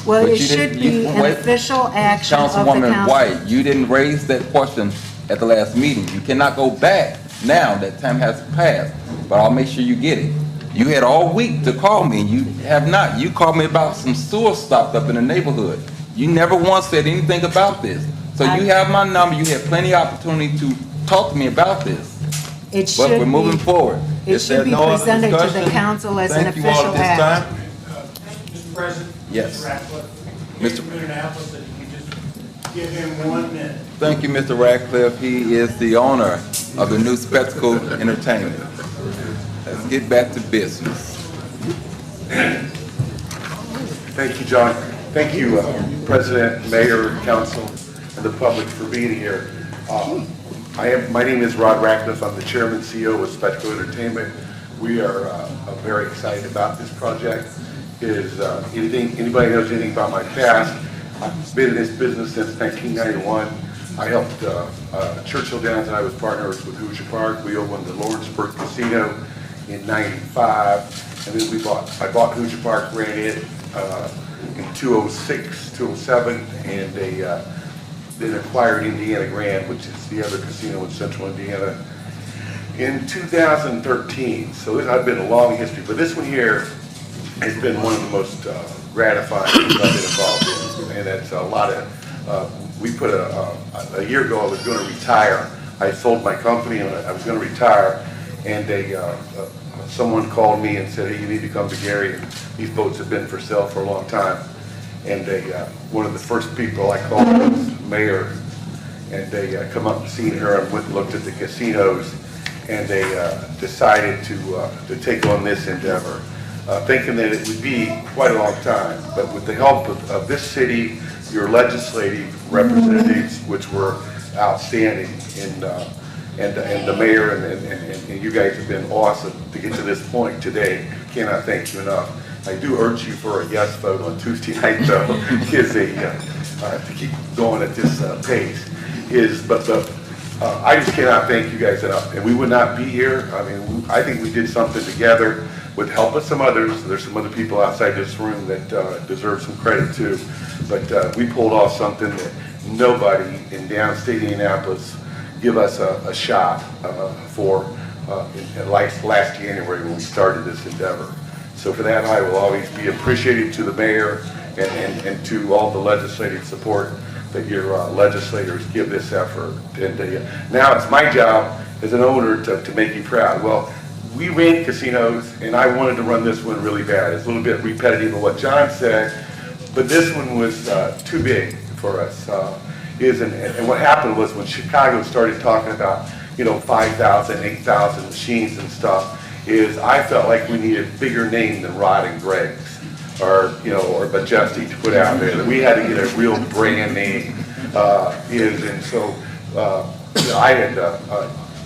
Well, But it you should didn't- be you- an wait. official action of the Councilwoman council. White, you didn't raise that question at the last meeting. You cannot go back now, that time has passed, but I'll make sure you get it. You had all week to call me, and you have not. You called me about some sewer stopped up in the neighborhood. You never once said anything about this. So you have my number, you had plenty of opportunity to talk to me about this. It But we're should moving be, forward. it Is there should be no other presented to the discussion? council as an Thank you all official at this act. time. Mr. President? Yes. Ratcliffe, Mr. Mr. Minneapolis, that you just give him 1 minute. Thank you, Mr. Ratcliffe. He is the owner of the New Spectacle Entertainment. Let's get back to business. Thank you, John. Thank you, President, Mayor, Council, and the public for being here. My name is Rod Ratcliffe. I'm the Chairman and CEO of Spectacle Entertainment. We are very excited about this project. Anybody knows anything about my past, I've been in this business since 1991. I helped Churchill Downs and I was partners with Hoosier Park. We opened the Lawrenceburg Casino in '95, and then I bought Hoosier Park, ran it in 2006, 2007, and they then acquired Indiana Grand, which is the other casino in central Indiana, in 2013. So I've been a long history, but this one here has been one of the most gratifying things I've been involved in, and it's a lot of, we put a year ago I was going to retire. I sold my company and I was going to retire, and someone called me and said, hey, you need to come to Gary. These boats have been for sale for a long time. And one of the first people I called was Mayor, and they come up and seen her and went and looked at the casinos, and they decided to take on this endeavor, thinking that it would be quite a long time. But with the help of this city, your legislative representatives, which were outstanding, and the mayor and you guys have been awesome to get to this point today. Cannot thank you enough. I do urge you for a yes vote on Tuesday night, though. to keep going at this pace is, I just cannot thank you guys enough, and we would not be here. I mean, I think we did something together with help of some others. There's some other people outside this room that deserve some credit too, but we pulled off something that nobody in downstate Indianapolis give us a shot for last January when we started this endeavor. So for that, I will always be appreciative to the mayor and to all the legislative support that your legislators give this effort. And now it's my job as an owner to make you proud. Well, we ran casinos, and I wanted to run this one really bad. It's a little bit repetitive of what John said, but this one was too big for us. And what happened was when Chicago started talking about, 5,000, 8,000 machines and stuff, I felt like we needed a bigger name than Rod and Greg's or Majestic to put out there. That we had to get a real brand name. And so I had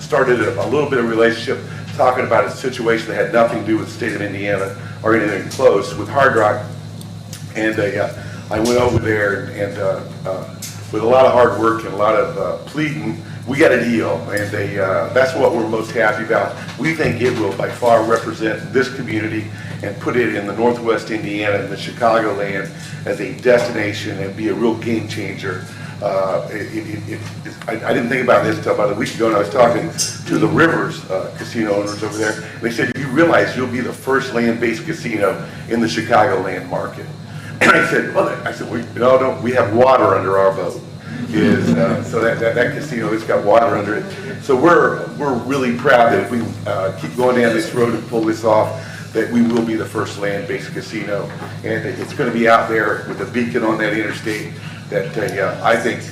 started a little bit of relationship talking about a situation that had nothing to do with the state of Indiana or anything close with Hard Rock. And I went over there and with a lot of hard work and a lot of pleading, we got a deal, and that's what we're most happy about. We think it will by far represent this community and put it in the Northwest Indiana and the Chicagoland as a destination and be a real game changer. I didn't think about this until about a week ago, and I was talking to the Rivers casino owners over there. They said, "You realize you'll be the first land-based casino in the Chicagoland market." And I said, "No, we have water under our boat." So that casino has got water under it. So we're really proud that if we keep going down this road and pull this off, that we will be the first land-based casino, and it's going to be out there with a beacon on that interstate that I think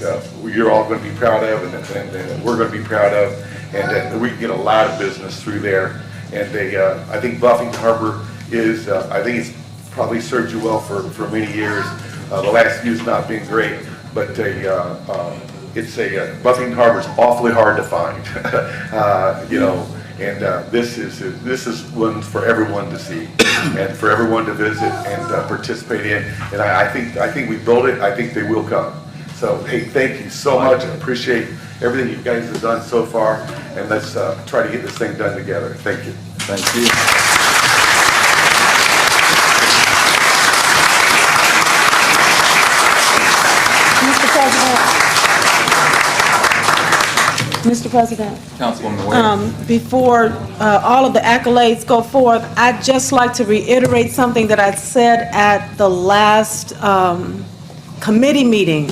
you're all going to be proud of, and we're going to be proud of, and that we can get a lot of business through there. And I think Buffington Harbor is, I think it's probably served you well for many years. The last few's not been great, but Buffington Harbor is awfully hard to find, and this is one for everyone to see and for everyone to visit and participate in. And I think we built it. I think they will come. So hey, thank you so much. I appreciate everything you guys have done so far, and let's try to get this thing done together. Thank you. Thank you. Mr. President, Councilwoman Wade. before all of the accolades go forth, I'd just like to reiterate something that I said at the last committee meeting,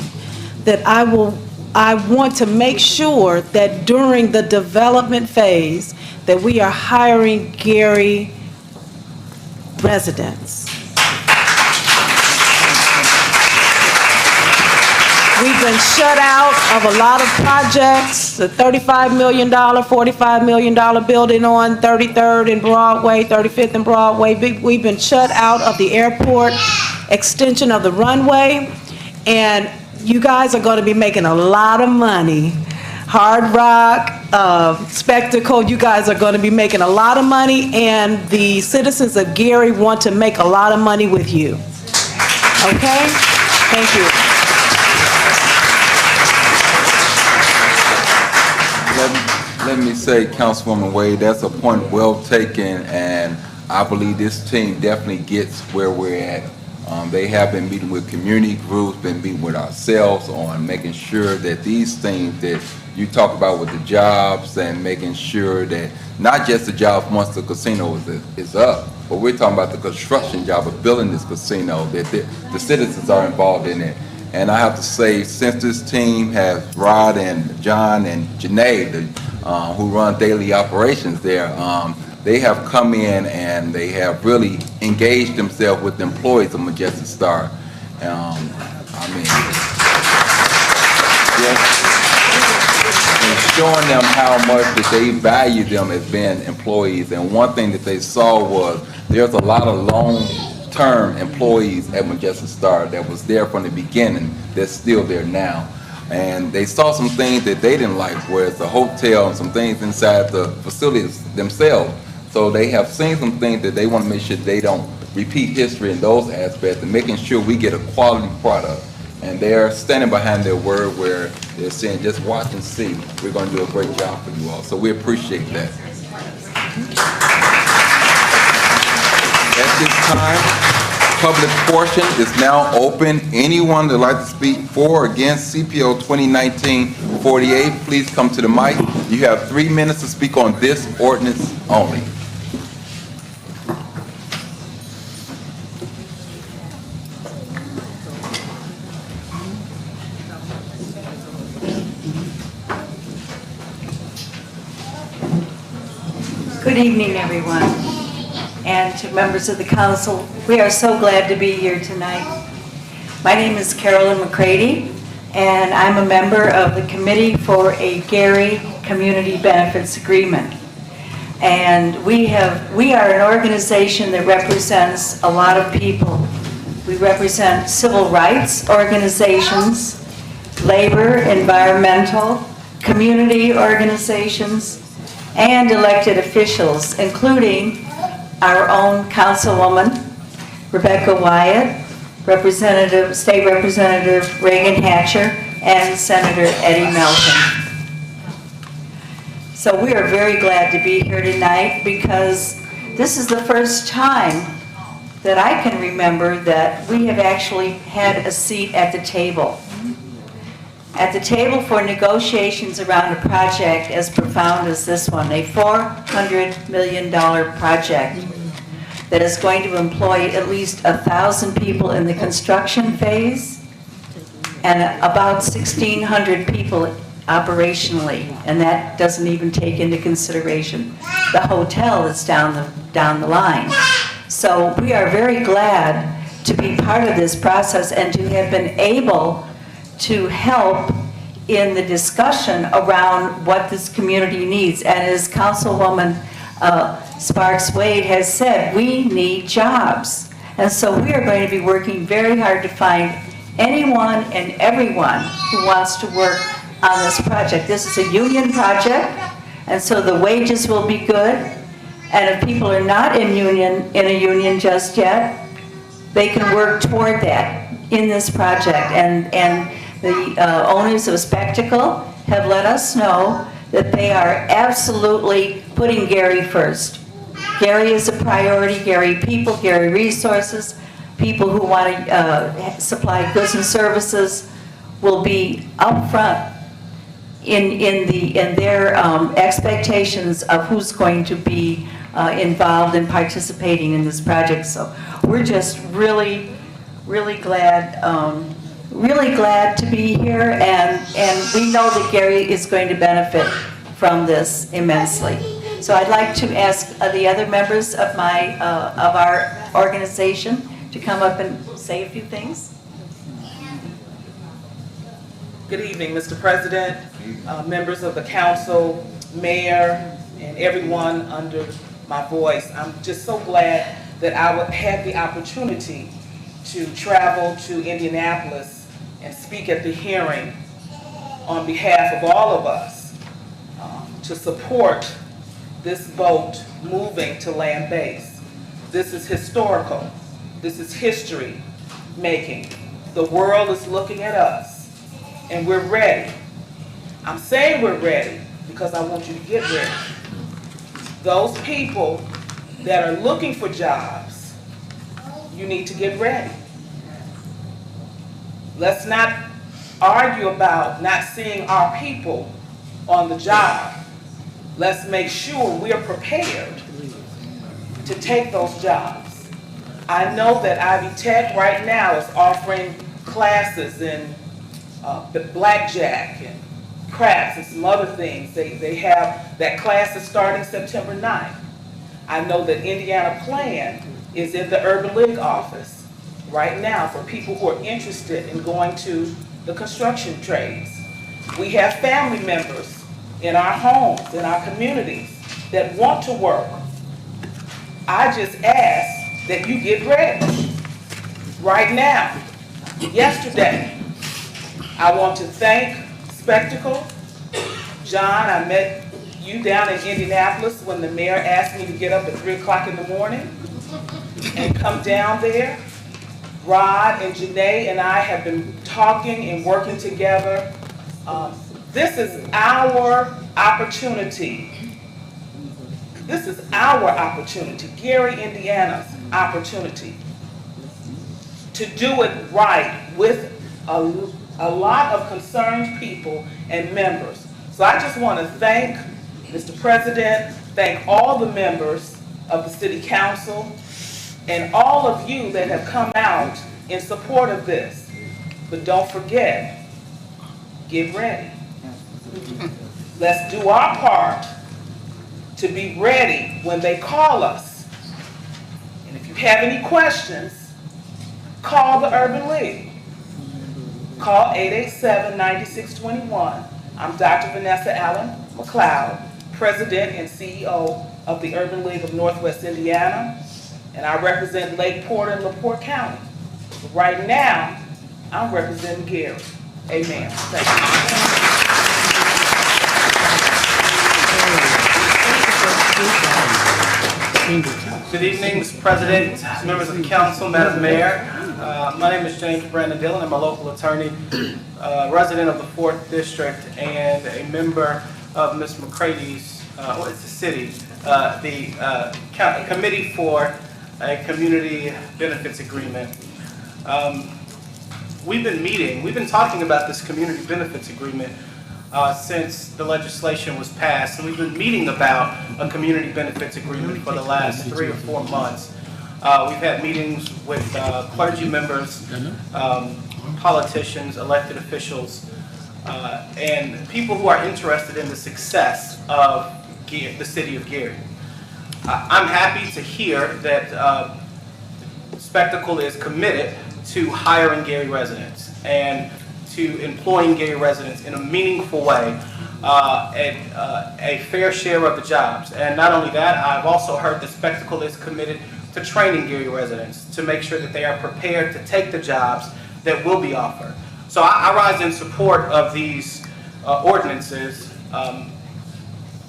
that I want to make sure that during the development phase that we are hiring Gary residents. We've been shut out of a lot of projects, the $35 million, $45 million building on 33rd and Broadway, 35th and Broadway. We've been shut out of the airport extension of the runway, and you guys are going to be making a lot of money. Hard Rock, Spectacle, you guys are going to be making a lot of money, and the citizens of Gary want to make a lot of money with you. Okay? Thank you. Let me say, Councilwoman Wade, that's a point well taken, and I believe this team definitely gets where we're at. They have been meeting with community groups, been meeting with ourselves on making sure that these things that you talk about with the jobs and making sure that not just the jobs once the casino is up, but we're talking about the construction job of building this casino, that the citizens are involved in it. And I have to say, since this team has Rod and John and Janae, who run daily operations there, they have come in and they have really engaged themselves with the employees of Majestic Star. And showing them how much that they value them as being employees. And one thing that they saw was there's a lot of long-term employees at Majestic Star that was there from the beginning that's still there now. And they saw some things that they didn't like, whereas the hotel and some things inside the facilities themselves. So they have seen some things that they want to make sure they don't repeat history in those aspects, and making sure we get a quality product. And they're standing behind their word where they're saying, just watch and see. We're going to do a great job for you all. So we appreciate that. At this time, public portion is now open. Anyone that'd like to speak for or against CPO 2019-48, please come to the mic. You have 3 minutes to speak on this ordinance only. Good evening, everyone, and to members of the council. We are so glad to be here tonight. My name is Carolyn McCready, and I'm a member of the Committee for a Gary Community Benefits Agreement. And we are an organization that represents a lot of people. We represent civil rights organizations, labor, environmental, community organizations, and elected officials, including our own Councilwoman, Rebecca Wyatt, State Representative Reagan Hatcher, and Senator Eddie Melton. So we are very glad to be here tonight because this is the first time that I can remember that we have actually had a seat at the table. At the table for negotiations around a project as profound as this one, a $400 million project that is going to employ at least 1,000 people in the construction phase and about 1,600 people operationally, and that doesn't even take into consideration the hotel that's down the line. So we are very glad to be part of this process and to have been able to help in the discussion around what this community needs. And as Councilwoman Sparks Wade has said, we need jobs. And so we are going to be working very hard to find anyone and everyone who wants to work on this project. This is a union project, and so the wages will be good. And if people are not in a union just yet, they can work toward that in this project. And the owners of Spectacle have let us know that they are absolutely putting Gary first. Gary is a priority. Gary people, Gary resources, people who want to supply goods and services will be up front in their expectations of who's going to be involved in participating in this project. So we're just really, really glad to be here, and we know that Gary is going to benefit from this immensely. So I'd like to ask the other members of our organization to come up and say a few things. Good evening, Mr. President, members of the council, mayor, and everyone under my voice. I'm just so glad that I would have the opportunity to travel to Indianapolis and speak at the hearing on behalf of all of us to support this vote moving to land-based. This is historical. This is history making. The world is looking at us, and we're ready. I'm saying we're ready because I want you to get ready. Those people that are looking for jobs, you need to get ready. Let's not argue about not seeing our people on the job. Let's make sure we are prepared to take those jobs. I know that Ivy Tech right now is offering classes in blackjack and craps and some other things. They have that class is starting September 9th. I know that Indiana Plan is in the Urban League office right now for people who are interested in going to the construction trades. We have family members in our homes, in our communities that want to work. I just ask that you get ready right now. Yesterday, I want to thank Spectacle. John, I met you down in Indianapolis when the mayor asked me to get up at 3 o'clock in the morning and come down there. Rod and Janae and I have been talking and working together. This is our opportunity. This is our opportunity, Gary, Indiana's opportunity, to do it right with a lot of concerned people and members. So I just want to thank Mr. President, thank all the members of the City Council, and all of you that have come out in support of this. But don't forget, get ready. Let's do our part to be ready when they call us. And if you have any questions, call the Urban League. Call 887-9621. I'm Dr. Vanessa Allen McLeod, President and CEO of the Urban League of Northwest Indiana, and I represent Lake Porter and LaPorte County. But right now, I'm representing Gary. Amen. Thank you. Good evening, Mr. President, members of the council, Madam Mayor. My name is James Brandon Dillon. I'm a local attorney, resident of the 4th District, and a member of Ms. McCrady's, it's the city, the Committee for a Community Benefits Agreement. We've been talking about this Community Benefits Agreement since the legislation was passed, and we've been meeting about a Community Benefits Agreement for the last 3 or 4 months. We've had meetings with clergy members, politicians, elected officials, and people who are interested in the success of the city of Gary. I'm happy to hear that Spectacle is committed to hiring Gary residents and to employing Gary residents in a meaningful way and a fair share of the jobs. And not only that, I've also heard that Spectacle is committed to training Gary residents to make sure that they are prepared to take the jobs that will be offered. So I rise in support of these ordinances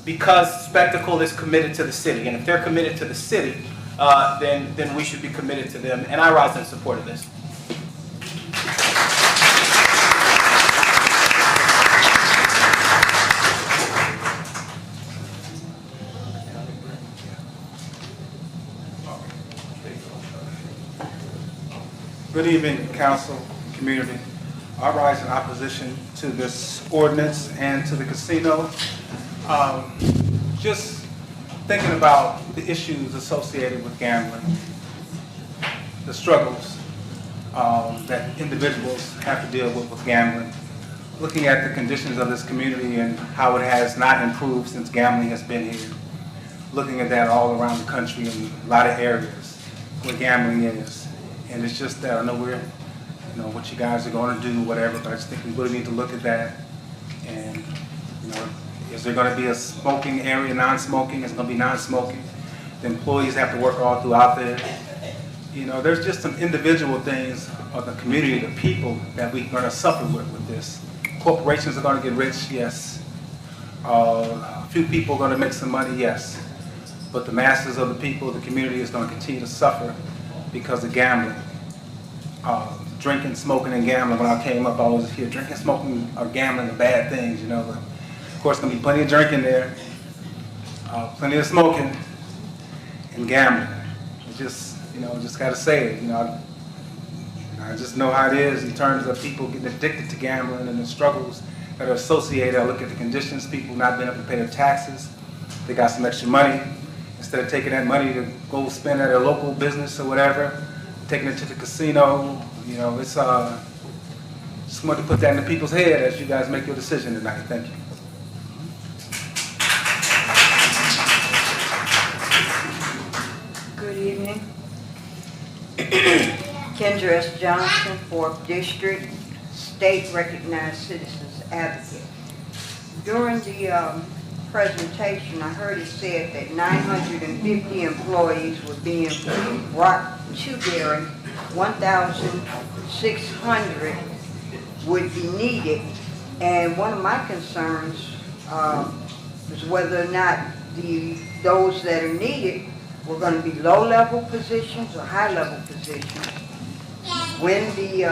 because Spectacle is committed to the city. And if they're committed to the city, then we should be committed to them. And I rise in support of this. Good evening, council, community. I rise in opposition to this ordinance and to the casino. Just thinking about the issues associated with gambling, the struggles that individuals have to deal with gambling, looking at the conditions of this community and how it has not improved since gambling has been here, looking at that all around the country in a lot of areas where gambling is. And it's just that I know what you guys are going to do, whatever, but I just think we really need to look at that. And, is there going to be a smoking area, non-smoking? It's going to be non-smoking. The employees have to work all throughout there. There's just some individual things of the community, the people, that we're going to suffer with this. Corporations are going to get rich, yes. A few people are going to make some money, yes. But the masses of the people, the community, is going to continue to suffer because of gambling. Drinking, smoking, and gambling. When I came up, I was here. Drinking, smoking, or gambling are bad things, But of course, there's going to be plenty of drinking there, plenty of smoking, and gambling. Just got to say it. I just know how it is in terms of people getting addicted to gambling and the struggles that are associated. I look at the conditions, people not being able to pay their taxes. They got some extra money. Instead of taking that money to go spend at a local business or whatever, taking it to the casino, it's just wanted to put that in the people's head as you guys make your decision tonight. Thank you. Good evening. Kendra S. Johnson, 4th District, State Recognized Citizens Advocate. During the presentation, I heard it said that 950 employees were being brought to Gary, 1,600 would be needed. And one of my concerns is whether or not those that are needed were going to be low-level positions or high-level positions. When the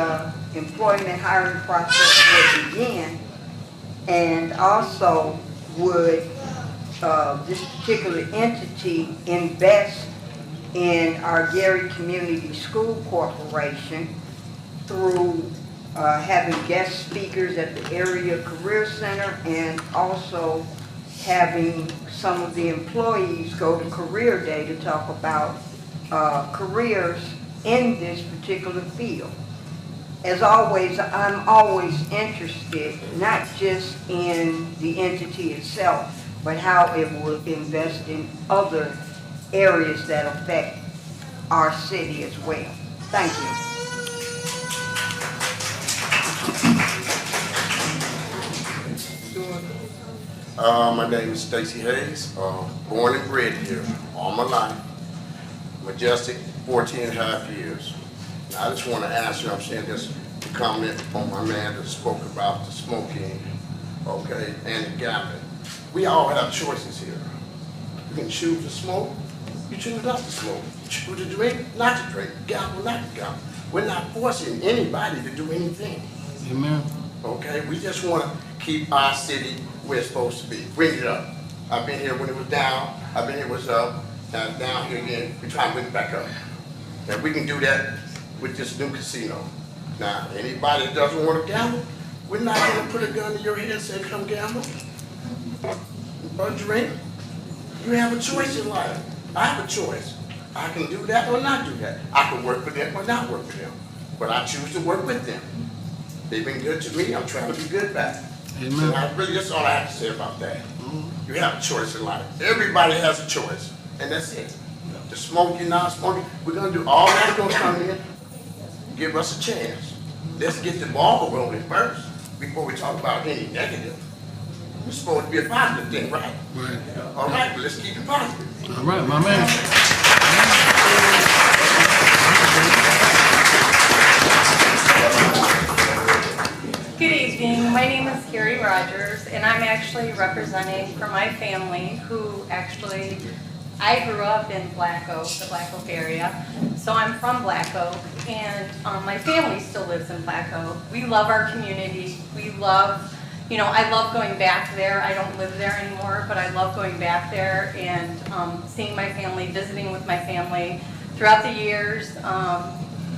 employment hiring process would begin, and also would this particular entity invest in our Gary Community School Corporation through having guest speakers at the Area Career Center, and also having some of the employees go to Career Day to talk about careers in this particular field. As always, I'm always interested not just in the entity itself, but how it will invest in other areas that affect our city as well. Thank you. My name is Stacy Hayes, born and bred here all my life. Majestic, 14 and a half years. Now, I just want to ask you, I'm saying this to comment on my man that spoke about the smoking, okay, and the gambling. We all have choices here. You can choose to smoke, you choose not to smoke. You choose to drink, not to drink. Gamble, not to gamble. We're not forcing anybody to do anything. Amen. Okay, we just want to keep our city where it's supposed to be. Bring it up. I've been here when it was down. I've been here when it was up. Now it's down here again. We're trying to bring it back up. And we can do that with this new casino. Now, anybody that doesn't want to gamble, we're not going to put a gun to your head and say, come gamble or drink. You have a choice in life. I have a choice. I can do that or not do that. I can work for them or not work for them. But I choose to work with them. They've been good to me. I'm trying to be good back. Amen. And that's all I have to say about that. You have a choice in life. Everybody has a choice. And that's it. The smoking, not smoking, we're going to do all that's going to come in. Give us a chance. Let's get the ball rolling first before we talk about any negative. It's supposed to be a positive thing, right? Right. All right, but let's keep it positive. All right, my man. Good evening. My name is Carrie Rogers, and I'm actually representing for my family who actually, I grew up in Black Oak, the Black Oak area. So I'm from Black Oak, and my family still lives in Black Oak. We love our community. We love, I love going back there. I don't live there anymore, but I love going back there and seeing my family, visiting with my family. Throughout the years,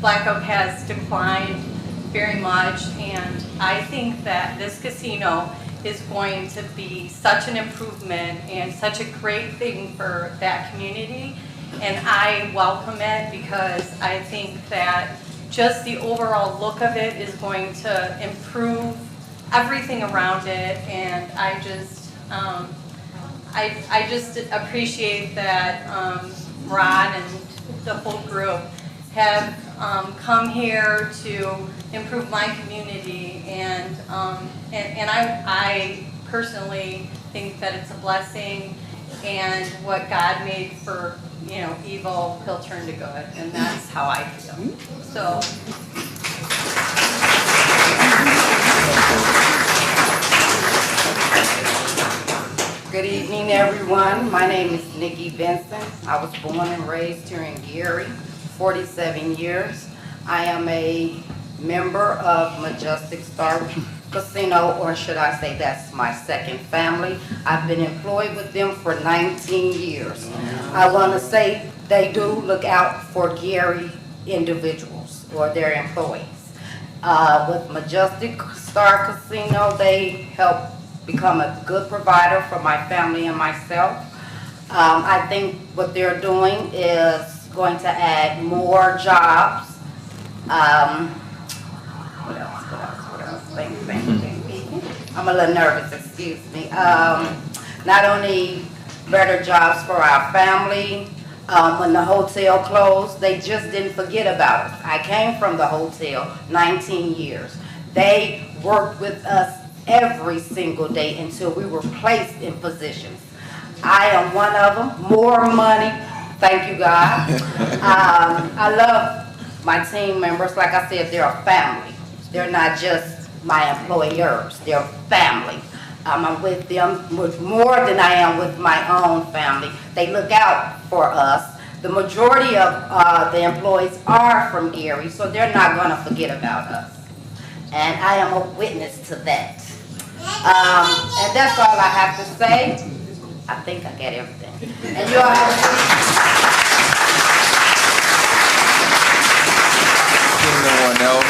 Black Oak has declined very much, and I think that this casino is going to be such an improvement and such a great thing for that community. And I welcome it because I think that just the overall look of it is going to improve everything around it. And I just appreciate that Rod and the whole group have come here to improve my community, and I personally think that it's a blessing, and what God made for evil, He'll turn to good, and that's how I feel. So. Good evening, everyone. My name is Nikki Benson. I was born and raised here in Gary, 47 years. I am a member of Majestic Star Casino, or should I say that's my second family. I've been employed with them for 19 years. I want to say they do look out for Gary individuals or their employees. With Majestic Star Casino, they help become a good provider for my family and myself. I think what they're doing is going to add more jobs. What else? Think. I'm a little nervous, excuse me. Not only better jobs for our family. When the hotel closed, they just didn't forget about us. I came from the hotel 19 years. They worked with us every single day until we were placed in positions. I am one of them. More money. Thank you, God. I love my team members. Like I said, they're a family. They're not just my employers. They're family. I'm with them with more than I am with my own family. They look out for us. The majority of the employees are from Gary, so they're not going to forget about us. and I am a witness to that. And that's all I have to say. I think I got everything. And you all have Seeing no one else.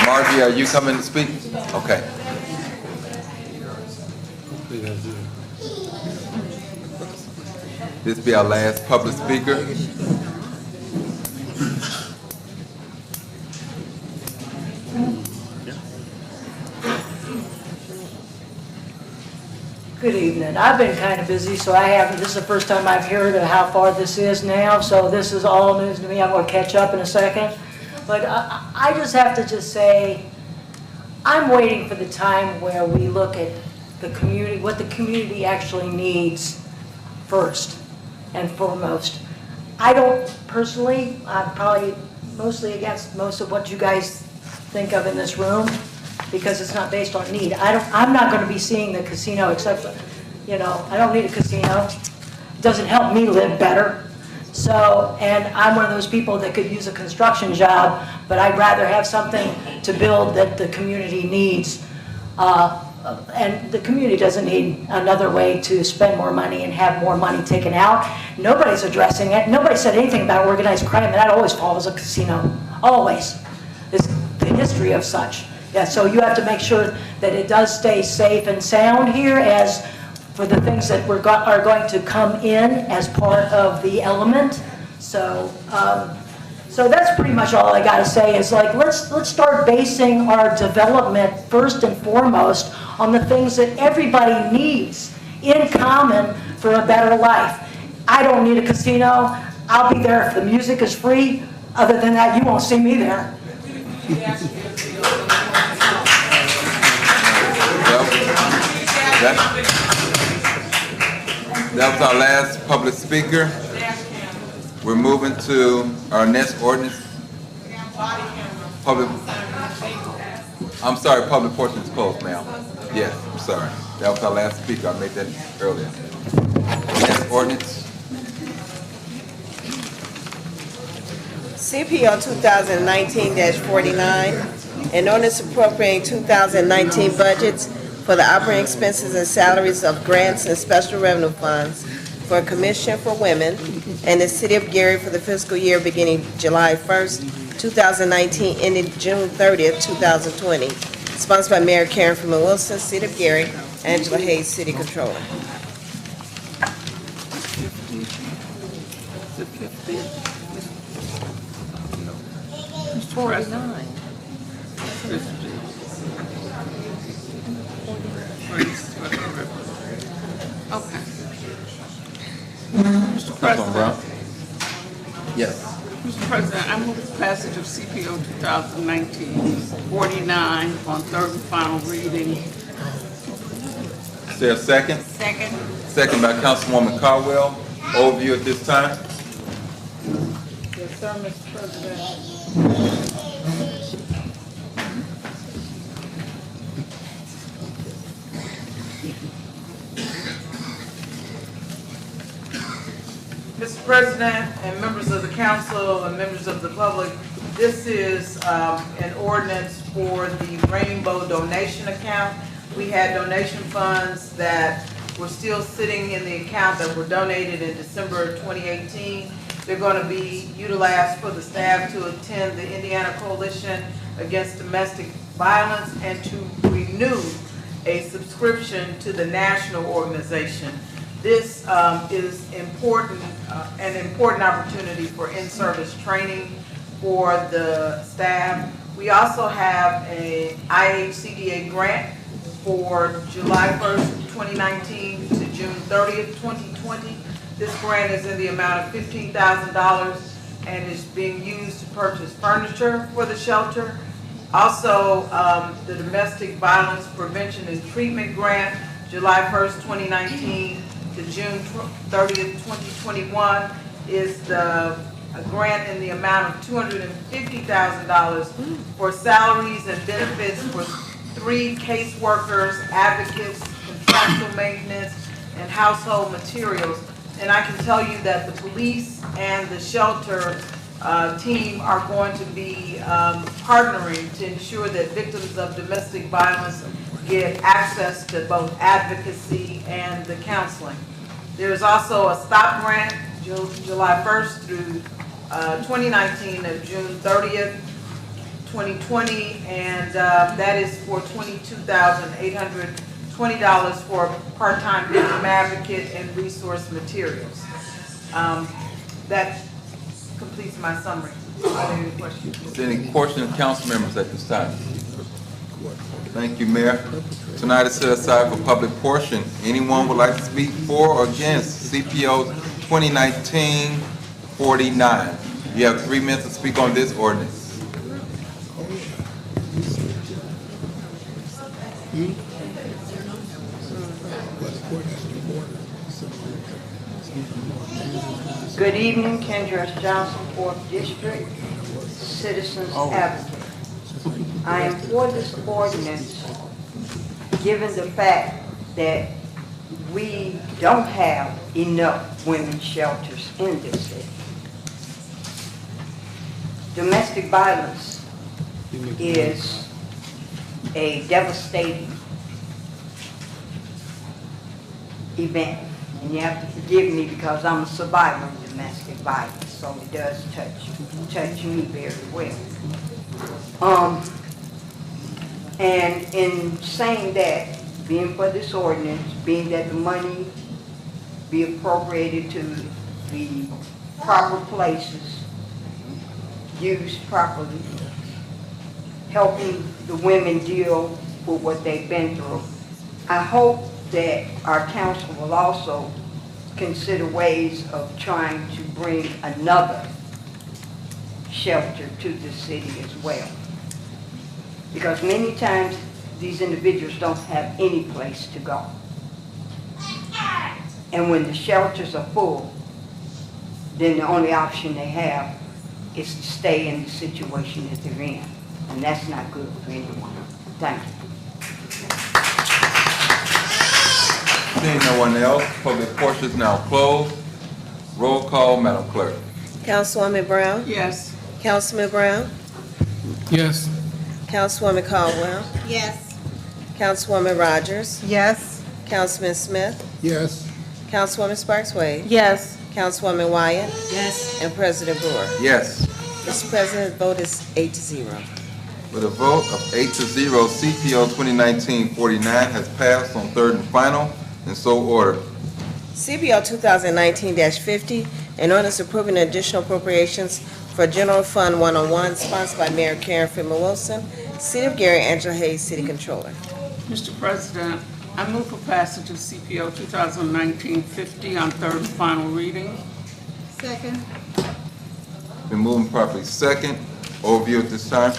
Margie, are you coming to speak? Okay. This be our last public speaker. Good evening. I've been kind of busy, so this is the first time I've heard of how far this is now, so this is all news to me. I'm going to catch up in a second. But I just have to just say, I'm waiting for the time where we look at the community, what the community actually needs first and foremost. I don't personally, I'm probably mostly against most of what you guys think of in this room, because it's not based on need. I'm not going to be seeing the casino except, I don't need a casino. It doesn't help me live better. So, and I'm one of those people that could use a construction job, but I'd rather have something to build that the community needs. And the community doesn't need another way to spend more money and have more money taken out. Nobody's addressing it. Nobody said anything about organized crime, and that always follows a casino. Always. It's the history of such. Yeah, so you have to make sure that it does stay safe and sound here as for the things that are going to come in as part of the element. So, so that's pretty much all I got to say is like, let's start basing our development first and foremost on the things that everybody needs in common for a better life. I don't need a casino. I'll be there if the music is free. Other than that, you won't see me there. That was our last public speaker. We're moving to our next ordinance. Public portion is closed, ma'am. Yes, I'm sorry. That was our last speaker. I made that earlier. Next ordinance. CPO 2019-49, an ordinance appropriating 2019 budgets for the operating expenses and salaries of grants and special revenue funds for a commission for women and the city of Gary for the fiscal year beginning July 1st, 2019, ending June 30th, 2020. Sponsored by Mayor Karen Freeman Wilson, City of Gary, Angela Hayes, City Controller. It's 49. Okay. Mr. President. Yes. Mr. President, I move the passage of CPO 2019-49 on third and final reading. Is there a second? Second. Second by Councilwoman Caldwell. Overview at this time. Yes, sir, Mr. President. Mr. President and members of the council and members of the public, this is an ordinance for the Rainbow donation account. We had donation funds that were still sitting in the account that were donated in December of 2018. They're going to be utilized for the staff to attend the Indiana Coalition Against Domestic Violence and to renew a subscription to the national organization. This is important, an important opportunity for in-service training for the staff. We also have an IHCDA grant for July 1st, 2019 to June 30th, 2020. This grant is in the amount of $15,000 and is being used to purchase furniture for the shelter. Also, the Domestic Violence Prevention and Treatment Grant, July 1st, 2019 to June 30th, 2021, is a grant in the amount of $250,000 for salaries and benefits for 3 caseworkers, advocates, contractual maintenance, and household materials. And I can tell you that the police and the shelter team are going to be partnering to ensure that victims of domestic violence get access to both advocacy and the counseling. There is also a STOP grant, July 1st through 2019 of June 30th, 2020, and that is for $22,820 for part-time victim advocate and resource materials. That completes my summary. Are there any questions? Is there any questions, council members, at this time? Thank you, Mayor. Tonight is set aside for public portion. Anyone would like to speak for or against CPO 2019-49? You have 3 minutes to speak on this ordinance. Good evening, Kendra Johnson, 4th District, Citizens Advocate. I am for this ordinance, given the fact that we don't have enough women's shelters in this city. Domestic violence is a devastating event. And you have to forgive me because I'm a survivor of domestic violence, so it does touch me very well. And in saying that, being for this ordinance, being that the money be appropriated to the proper places, used properly, helping the women deal with what they've been through, I hope that our council will also consider ways of trying to bring another shelter to the city as well. Because many times these individuals don't have any place to go. And when the shelters are full, then the only option they have is to stay in the situation that they're in. And that's not good for anyone. Thank you. Seeing no one else, public portion is now closed. Roll call, Madam Clerk. Councilwoman Brown? Yes. Councilman Brown? Yes. Councilwoman Caldwell? Yes. Councilwoman Rogers? Yes. Councilman Smith? Yes. Councilwoman Sparks Wade? Yes. Councilwoman Wyatt? Yes. And President Brewer. Yes. Mr. President, the vote is 8-0. With a vote of 8-0, CPO 2019-49 has passed on third and final, and so ordered. CBO 2019-50, an ordinance approving additional appropriations for General Fund 101, sponsored by Mayor Karen Freeman Wilson, City of Gary, Angela Hayes, City Controller. Mr. President, I move for passage of CPO 2019-50 on third and final reading. Second. Been moving properly second. Overview at this time.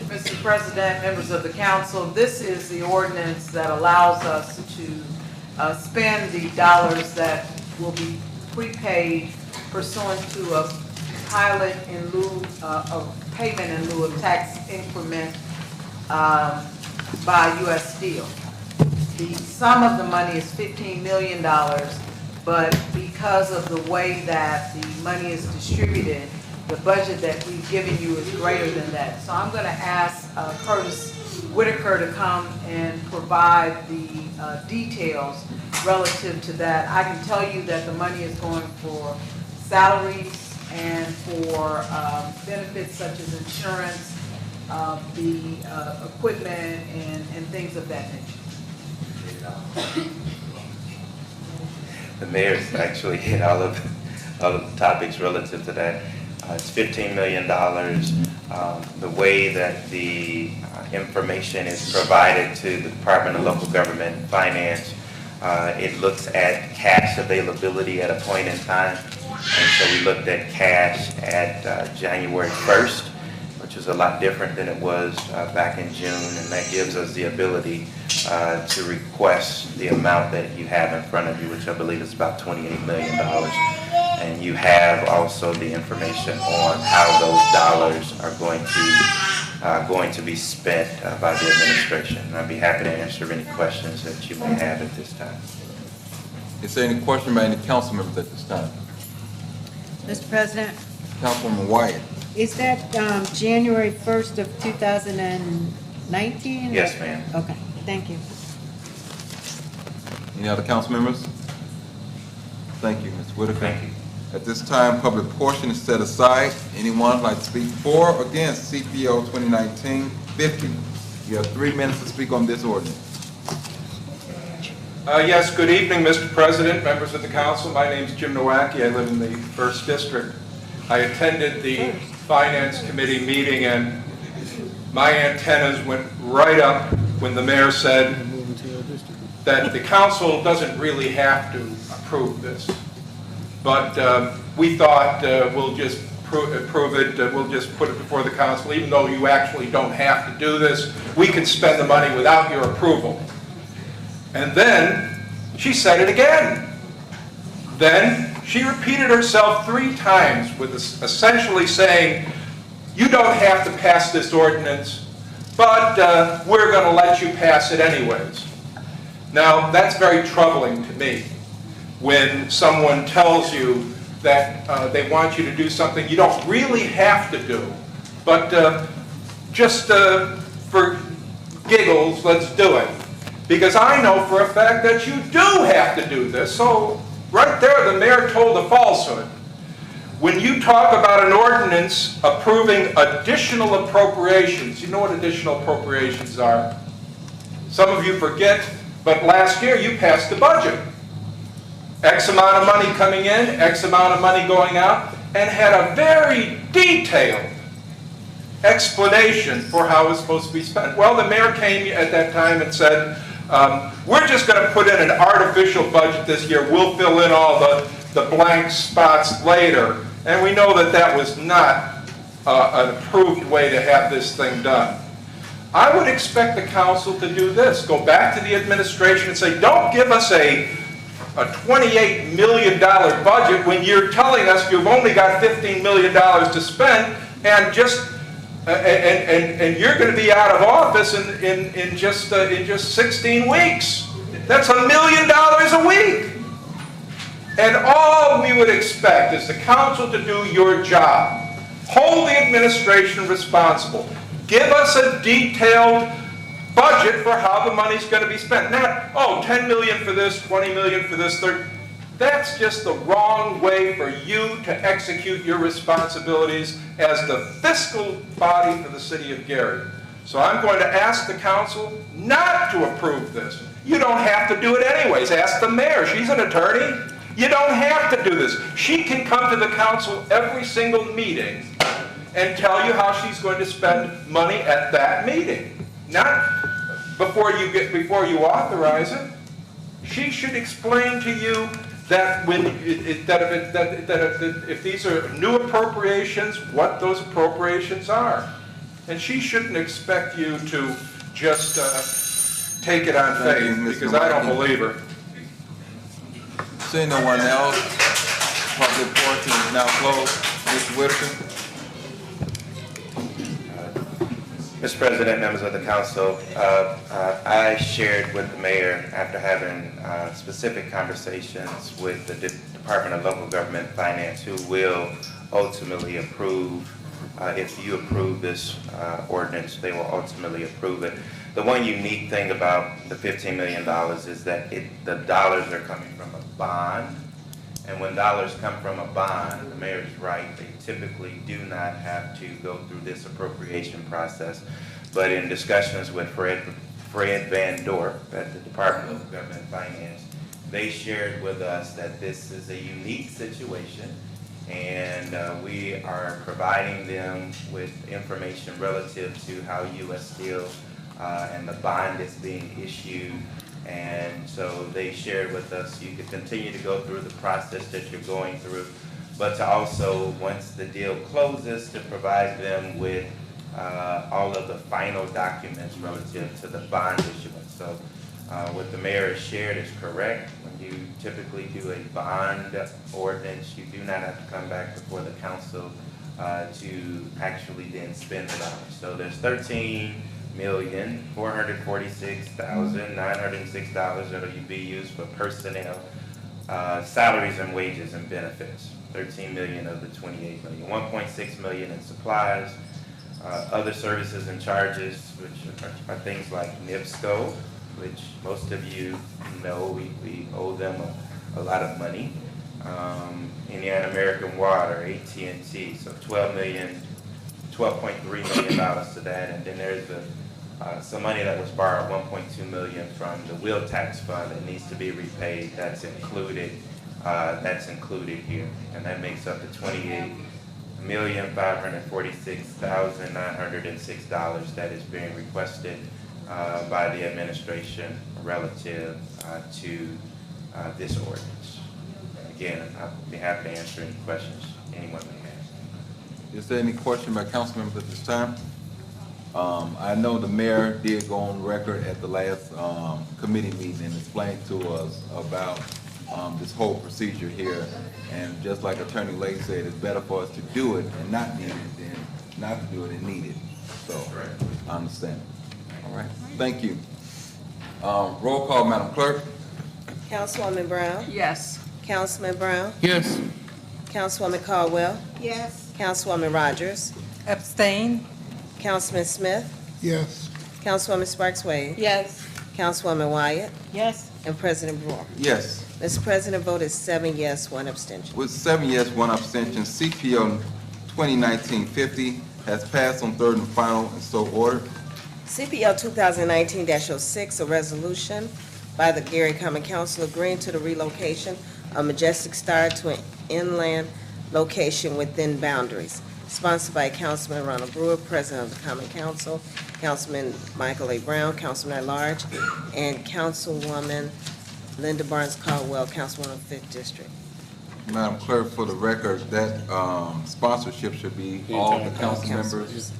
Mr. President, members of the council, this is the ordinance that allows us to spend the dollars that will be prepaid pursuant to a pilot in lieu of payment in lieu of tax increment by U.S. Steel. The sum of the money is $15 million, but because of the way that the money is distributed, the budget that we've given you is greater than that. So I'm going to ask Curtis Whitaker to come and provide the details relative to that. I can tell you that the money is going for salaries and for benefits such as insurance, the equipment, and things of that nature. The mayor's actually hit all of the topics relative to that. It's $15 million. The way that the information is provided to the Department of Local Government and Finance, it looks at cash availability at a point in time. And so we looked at cash at January 1st, which is a lot different than it was back in June, and that gives us the ability to request the amount that you have in front of you, which I believe is about $28 million. And you have also the information on how those dollars are going to going to be spent by the administration. And I'd be happy to answer any questions that you may have at this time. Is there any question by any council members at this time? Mr. President, Councilwoman Wyatt. is that January 1st of 2019? Yes, ma'am. Okay, thank you. Any other council members? Thank you, Ms. Whitaker. Thank you. At this time, public portion is set aside. Anyone would like to speak for or against CPO 2019-50? You have 3 minutes to speak on this ordinance. Yes, good evening, Mr. President, members of the council. My name is Jim Nowacki. I live in the 1st District. I attended the Finance Committee meeting, and my antennas went right up when the mayor said that the council doesn't really have to approve this. But we thought we'll just approve it, we'll just put it before the council, even though you actually don't have to do this. We can spend the money without your approval. And then she said it again. Then she repeated herself 3 times with essentially saying, you don't have to pass this ordinance, but we're going to let you pass it anyways. Now, that's very troubling to me when someone tells you that they want you to do something you don't really have to do, but just for giggles, let's do it. Because I know for a fact that you do have to do this. So right there, the mayor told a falsehood. When you talk about an ordinance approving additional appropriations, you know what additional appropriations are. Some of you forget, but last year you passed the budget. X amount of money coming in, X amount of money going out, and had a very detailed explanation for how it was supposed to be spent. Well, the mayor came at that time and said, we're just going to put in an artificial budget this year. We'll fill in all the blank spots later. And we know that that was not an approved way to have this thing done. I would expect the council to do this. Go back to the administration and say, don't give us a $28 million budget when you're telling us you've only got $15 million to spend, and just and you're going to be out of office in just 16 weeks. That's $1 million a week. And all we would expect is the council to do your job. Hold the administration responsible. Give us a detailed budget for how the money's going to be spent. Not, oh, 10 million for this, 20 million for this, 30. That's just the wrong way for you to execute your responsibilities as the fiscal body for the city of Gary. So I'm going to ask the council not to approve this. You don't have to do it anyways. Ask the mayor. She's an attorney. You don't have to do this. She can come to the council every single meeting and tell you how she's going to spend money at that meeting. Not before you authorize it. She should explain to you that if these are new appropriations, what those appropriations are. And she shouldn't expect you to just take it on faith, because I don't believe her. Seeing no one else, public portion is now closed. Mr. Whitaker. Mr. President, members of the council, I shared with the mayor after having specific conversations with the Department of Local Government and Finance, who will ultimately approve, if you approve this ordinance, they will ultimately approve it. The one unique thing about the $15 million is that the dollars are coming from a bond. And when dollars come from a bond, the mayor is right, they typically do not have to go through this appropriation process. But in discussions with Fred Van Dorp at the Department of Government and Finance, they shared with us that this is a unique situation, and we are providing them with information relative to how U.S. Steel and the bond is being issued. And so they shared with us, you could continue to go through the process that you're going through, but to also, once the deal closes, to provide them with all of the final documents relative to the bond issuance. So what the mayor has shared is correct. When you typically do a bond ordinance, you do not have to come back before the council to actually then spend the dollars. So there's $13,446,906 that will be used for personnel, salaries and wages and benefits. 13 million of the 28 million. 1.6 million in supplies, other services and charges, which are things like NIPSCO, which most of you know we owe them a lot of money. Indiana American Water, AT&T, so $12.3 million to that. And then there's some money that was borrowed, $1.2 million from the wheel tax fund that needs to be repaid. That's included here, and that makes up the $28,546,906 that is being requested by the administration relative to this ordinance. Again, I'll be happy to answer any questions anyone may have. Is there any question by council members at this time? I know the mayor did go on record at the last committee meeting and explained to us about this whole procedure here. And just like Attorney Lake said, it's better for us to do it and not need it than not to do it and need it. So I understand. All right, thank you. Roll call, Madam Clerk. Councilwoman Brown? Yes. Councilman Brown? Yes. Councilwoman Caldwell? Yes. Councilwoman Rogers? Abstain. Councilman Smith? Yes. Councilwoman Sparks Wade? Yes. Councilwoman Wyatt? Yes. And President Brewer. Yes. Mr. President, vote is 7 yes, 1 abstention. With 7 yes, 1 abstention, CPO 2019-50 has passed on third and final and so ordered. CPL 2019-06, a resolution by the Gary Common Council agreeing to the relocation of Majestic Star to an inland location within boundaries. Sponsored by Councilman Ronald Brewer, President of the Common Council, Councilman Michael A. Brown, Councilman at Large, and Councilwoman Linda Barnes Caldwell, Councilwoman of 5th District. Madam Clerk, for the record, that sponsorship should be all the council members.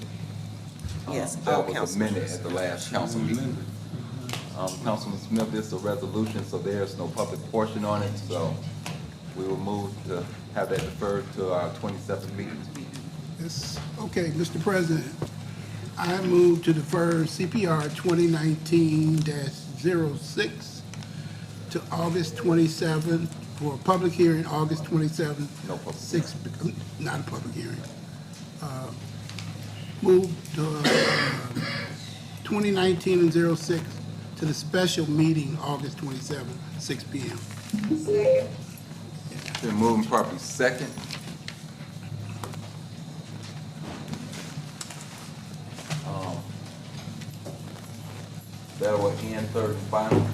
Yes, all That was council amended members. at the last council meeting. Councilman Smith, this is a resolution, so there's no public portion on it, so we will move to have that deferred to our 27th meeting. Yes. Okay, Mr. President, I move to defer CPR 2019-06 to August 27th for a public hearing, August 27th. No public. Not a public hearing. Move to 2019-06 to the special meeting, August 27th, 6 p.m. Second. Been moving properly second. That will end third and final.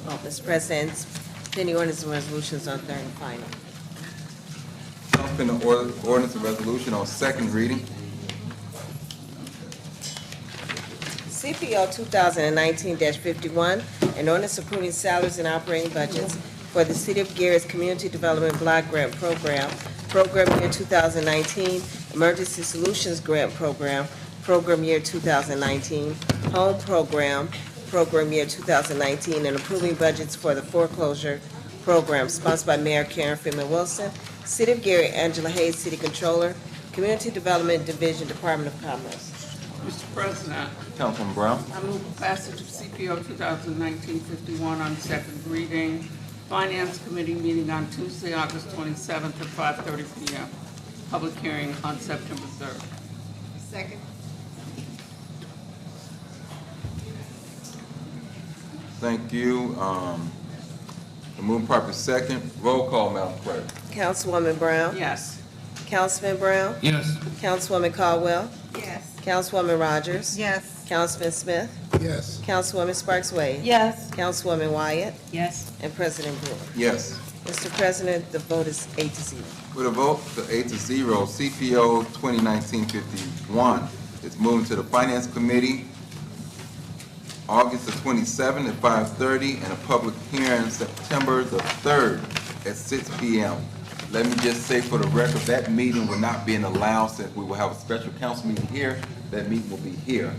Oh, Mr. President, pending ordinance and resolutions on third and final. Council the ordinance and resolution on second reading. CPO 2019-51, an ordinance approving salaries and operating budgets for the City of Gary's Community Development Block Grant Program, Program Year 2019, Emergency Solutions Grant Program, Program Year 2019, Home Program, Program Year 2019, and approving budgets for the foreclosure program, sponsored by Mayor Karen Freeman Wilson, City of Gary, Angela Hayes, City Controller, Community Development Division, Department of Commerce. Mr. President, Councilman Brown. I move for passage of CPO 2019-51 on second reading. Finance Committee meeting on Tuesday, August 27th at 5:30 p.m. Public hearing on September 3rd. Second. Thank you. Moving properly second. Roll call, Madam Clerk. Councilwoman Brown? Yes. Councilman Brown? Yes. Councilwoman Caldwell? Yes. Councilwoman Rogers? Yes. Councilman Smith? Yes. Councilwoman Sparks Wade? Yes. Councilwoman Wyatt? Yes. And President Brewer. Yes. Mr. President, the vote is 8-0. With a vote to 8-0, CPO 2019-51 is moving to the Finance Committee August the 27th at 5:30 and a public hearing September the 3rd at 6 p.m. Let me just say for the record, that meeting will not be allowed since we will have a special council meeting here. That meeting will be here,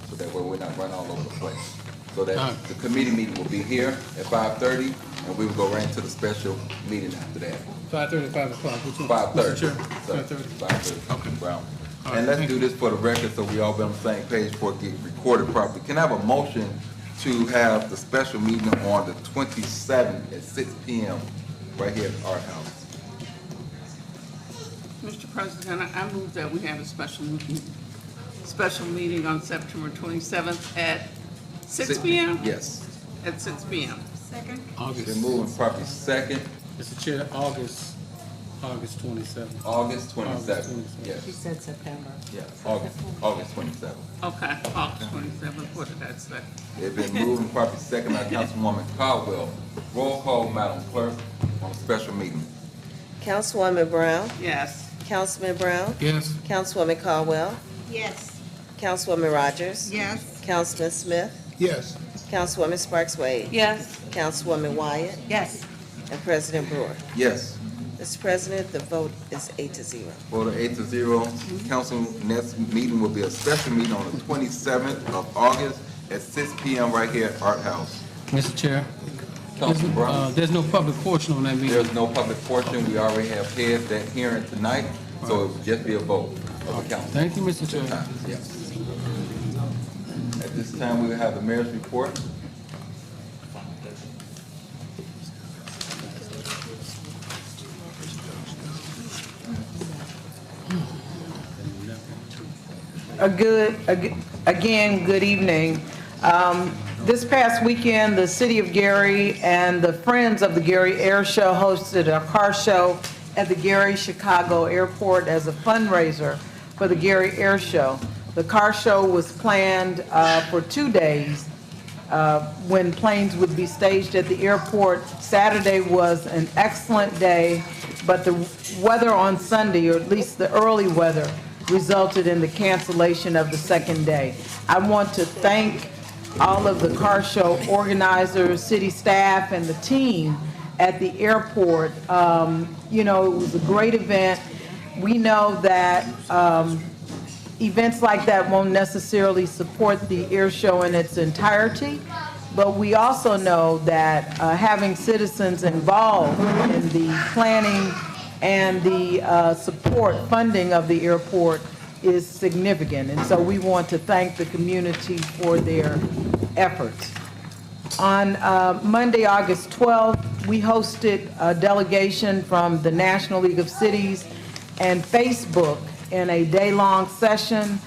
so that way we're not running all over the place. so that the committee meeting will be here at 5:30, and we will go right into the special meeting after that. 5:30, 5 o'clock, which one? 5:30. Mr. Chair, 5:30. 5:30. Okay, Brown. All And right, let's do this for the record, so we all be on the same page before it get recorded properly. Can I have a motion to have the special meeting on the 27th at 6 p.m. right here at Art House? Mr. President, I move that we have a special meeting on September 27th at 6 p.m.? Yes. At 6 p.m. Second. Been moving properly second. Mr. Chair, August 27th. August 27th, yes. She said September. Yeah, August 27th. Okay, August 27th, what did I say? They've been moving properly second by Councilwoman Caldwell. Roll call, Madam Clerk, on special meeting. Councilwoman Brown? Yes. Councilman Brown? Yes. Councilwoman Caldwell? Yes. Councilwoman Rogers? Yes. Councilman Smith? Yes. Councilwoman Sparks Wade? Yes. Councilwoman Wyatt? Yes. And President Brewer. Yes. Mr. President, the vote is 8-0. Vote 8-0. Council next meeting will be a special meeting on the 27th of August at 6 p.m. right here at Art House. Mr. Chair, Councilman Brown. there's no public portion on that meeting. There's no public portion. We already have had that hearing tonight, so it will just be a vote of the council. Thank you, Mr. Chair. Yes. At this time, we will have the mayor's report. Good evening. This past weekend, the City of Gary and the Friends of the Gary Air Show hosted a car show at the Gary Chicago Airport as a fundraiser for the Gary Air Show. The car show was planned for 2 days when planes would be staged at the airport. Saturday was an excellent day, but the weather on Sunday, or at least the early weather, resulted in the cancellation of the second day. I want to thank all of the car show organizers, city staff, and the team at the airport. You know, it was a great event. We know that events like that won't necessarily support the air show in its entirety, but we also know that having citizens involved in the planning and the support funding of the airport is significant. And so we want to thank the community for their efforts. On Monday, August 12th, we hosted a delegation from the National League of Cities and Facebook in a day-long session.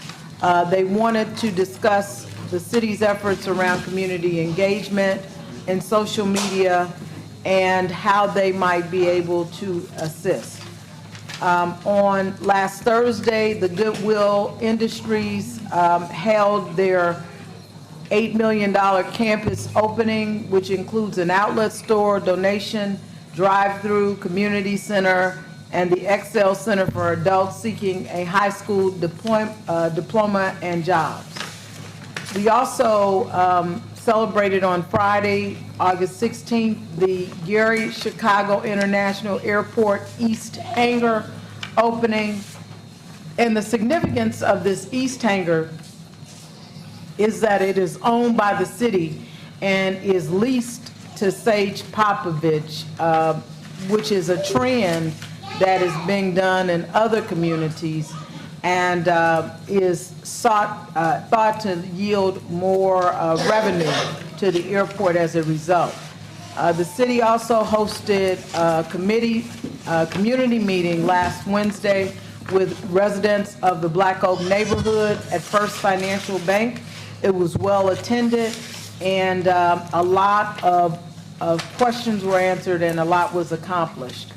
They wanted to discuss the city's efforts around community engagement and social media and how they might be able to assist. On last Thursday, the Goodwill Industries held their $8 million campus opening, which includes an outlet store, donation, drive-through, community center, and the Excel Center for Adults Seeking a High School Diploma and Jobs. We also celebrated on Friday, August 16th, the Gary Chicago International Airport East Hangar opening. And the significance of this East Hangar is that it is owned by the city and is leased to Sage Popovich, which is a trend that is being done in other communities and is thought to yield more revenue to the airport as a result. The city also hosted a community meeting last Wednesday with residents of the Black Oak neighborhood at First Financial Bank. It was well attended, and a lot of questions were answered and a lot was accomplished.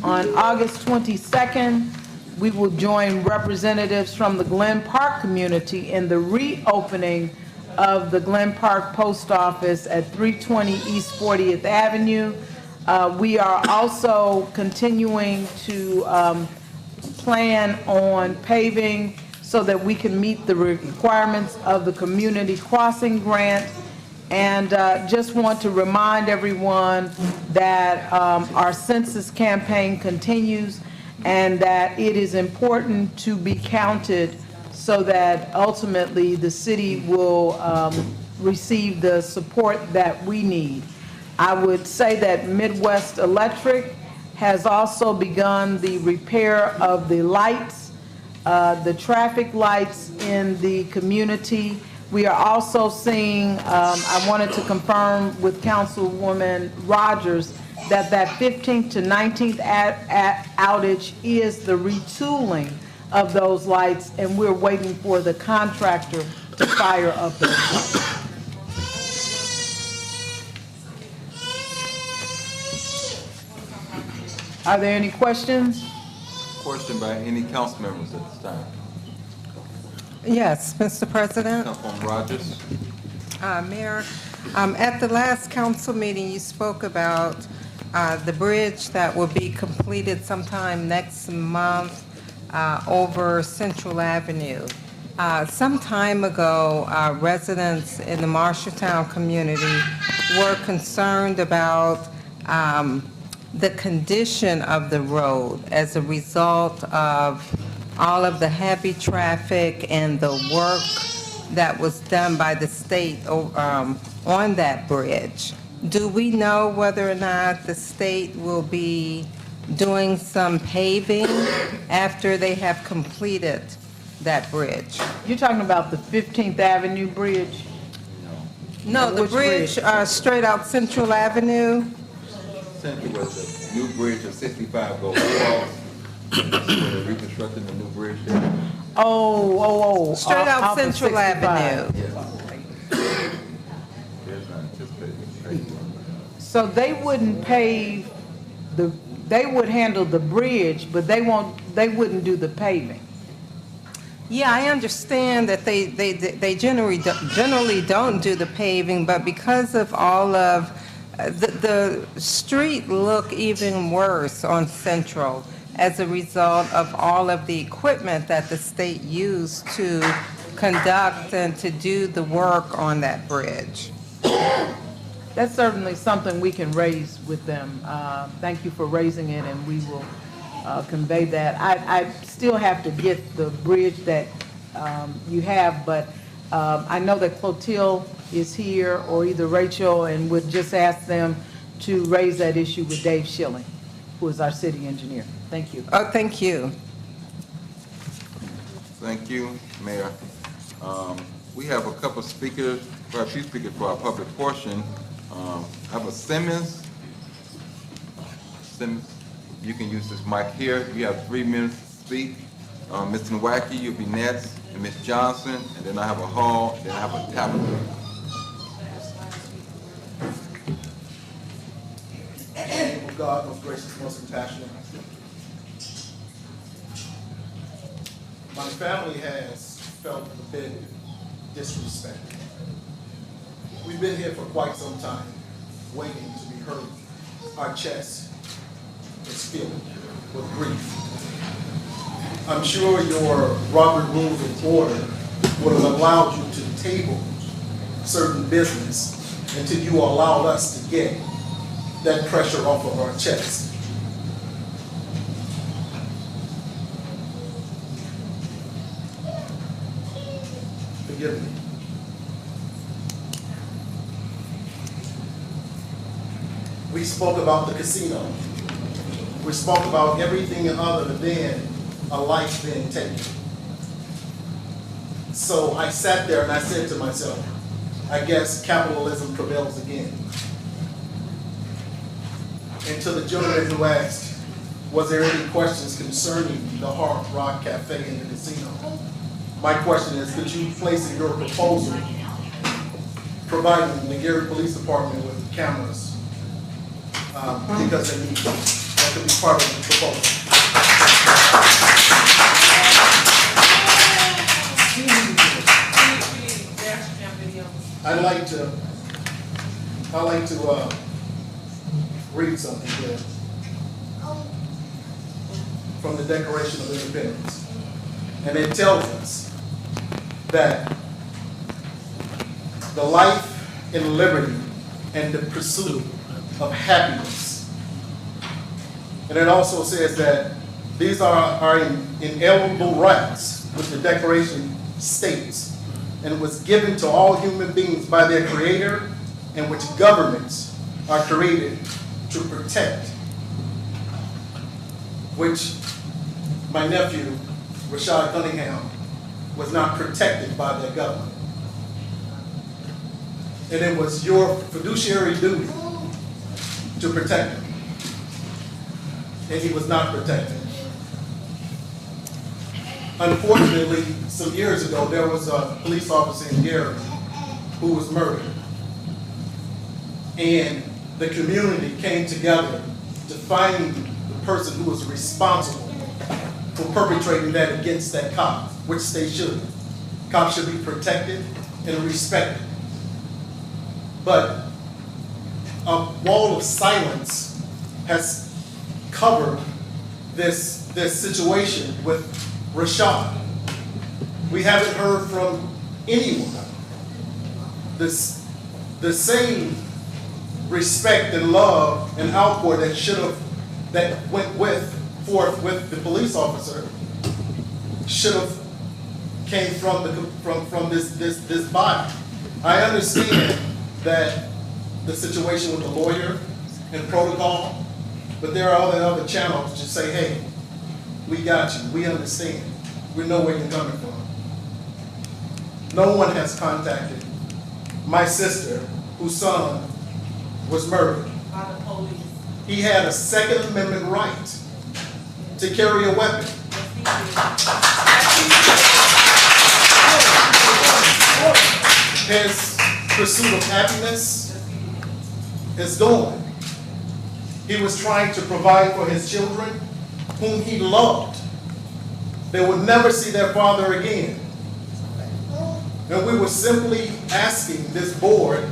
On August 22nd, we will join representatives from the Glen Park community in the reopening of the Glen Park Post Office at 320 East 40th Avenue. We are also continuing to plan on paving so that we can meet the requirements of the Community Crossing Grant. And just want to remind everyone that our census campaign continues and that it is important to be counted so that ultimately the city will receive the support that we need. I would say that Midwest Electric has also begun the repair of the lights, the traffic lights in the community. We are also seeing, I wanted to confirm with Councilwoman Rogers that 15th to 19th outage is the retooling of those lights, and we're waiting for the contractor to fire up those lights. Are there any questions? Question by any council members at this time? Yes, Mr. President. Councilwoman Rogers? Mayor, at the last council meeting, you spoke about the bridge that will be completed sometime next month over Central Avenue. Some time ago, residents in the Marshalltown community were concerned about the condition of the road as a result of all of the heavy traffic and the work that was done by the state on that bridge. Do we know whether or not the state will be doing some paving after they have completed that bridge? You're talking about the 15th Avenue Bridge? No, the Which bridge straight out Central Avenue. Essentially, where the new bridge of 65 goes across, they're reconstructing the new bridge there. Straight out off of Central 65. Avenue. There's not anticipated paving. So they wouldn't pave they would handle the bridge, but they wouldn't do the paving. Yeah, I understand that they generally don't do the paving, but because of all of, the street look even worse on Central as a result of all of the equipment that the state used to conduct and to do the work on that bridge. That's certainly something we can raise with them. Thank you for raising it, and we will convey that. I still have to get the bridge that you have, but I know that Clotilde is here, or either Rachel, and would just ask them to raise that issue with Dave Schilling, who is our city engineer. Thank you. Oh, thank you. Thank you, Mayor. We have a couple speakers, or a few speakers for our public portion. I have a Simmons. Simmons, you can use this mic here. You have 3 minutes to speak. Mr. Nowacki, you'll be next, and Ms. Johnson, and then I have a Hall, then I have a Tabitha. God, most gracious, most compassionate. My family has felt a bit disrespected. We've been here for quite some time, waiting to be heard. Our chest is filled with grief. I'm sure your Robert Rules of Order would have allowed you to table certain business until you allowed us to get that pressure off of our chest. Forgive me. We spoke about the casino. We spoke about everything other than a life being taken. So I sat there and I said to myself, I guess capitalism prevails again. And to the gentleman who asked, was there any questions concerning the Hard Rock Cafe and the casino? My question is, could you place in your proposal providing the Gary Police Department with cameras? Because they need them. That could be part of the proposal. I'd like to read something here from the Declaration of Independence. And it tells us that the life in liberty and the pursuit of happiness. And it also says that these are inalienable rights, which the Declaration states, and was given to all human beings by their Creator, and which governments are created to protect, which my nephew, Rashad Cunningham, was not protected by their government. And it was your fiduciary duty to protect him. And he was not protected. Unfortunately, some years ago, there was a police officer in Gary who was murdered. And the community came together to find the person who was responsible for perpetrating that against that cop, which they should. Cops should be protected and respected. But a wall of silence has covered this situation with Rashad. We haven't heard from anyone. The same respect and love and outpour that went forth with the police officer should have came from this body. I understand that the situation with the lawyer and protocol, but there are other channels to say, hey, we got you, we understand, we know where you're coming from. No one has contacted my sister, whose son was murdered. By the police. He had a Second Amendment right to carry a weapon. His pursuit of happiness is gone. He was trying to provide for his children, whom he loved. They would never see their father again. And we were simply asking this board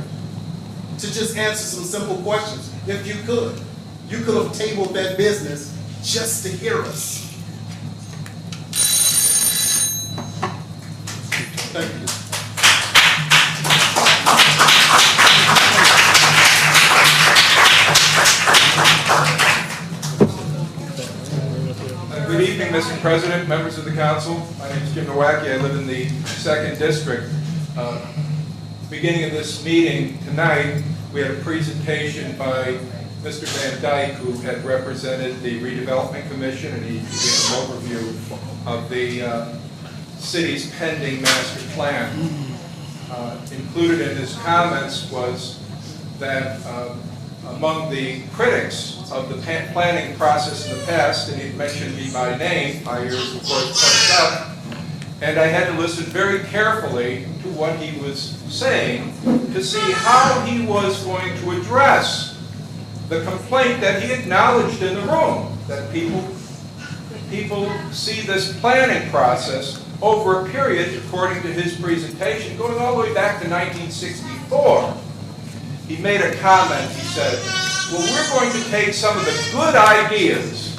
to just answer some simple questions. If you could have tabled that business just to hear us. Thank you. Good evening, Mr. President, members of the council. My name is Jim Nowacki. I live in the 2nd District. Beginning of this meeting tonight, we had a presentation by Mr. Van Dyke, who had represented the Redevelopment Commission, and he gave an overview of the city's pending master plan. Included in his comments was that among the critics of the planning process in the past, and he mentioned me by name, my ears of course perked up, and I had to listen very carefully to what he was saying to see how he was going to address the complaint that he acknowledged in the room, that people see this planning process over a period, according to his presentation, going all the way back to 1964. He made a comment, he said, well, we're going to take some of the good ideas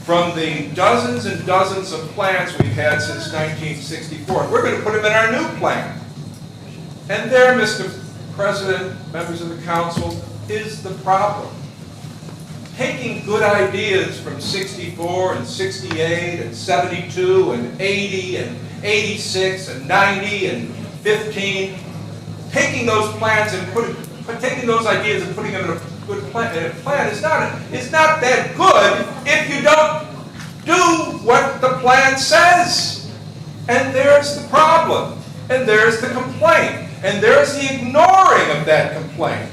from the dozens and dozens of plans we've had since 1964, and we're going to put them in our new plan. And there, Mr. President, members of the council, is the problem. Taking good ideas from 64 and 68 and 72 and 80 and 86 and 90 and 15, taking those plans and taking those ideas and putting them in a good plan is not that good if you don't do what the plan says. And there's the problem, and there's the complaint, and there's the ignoring of that complaint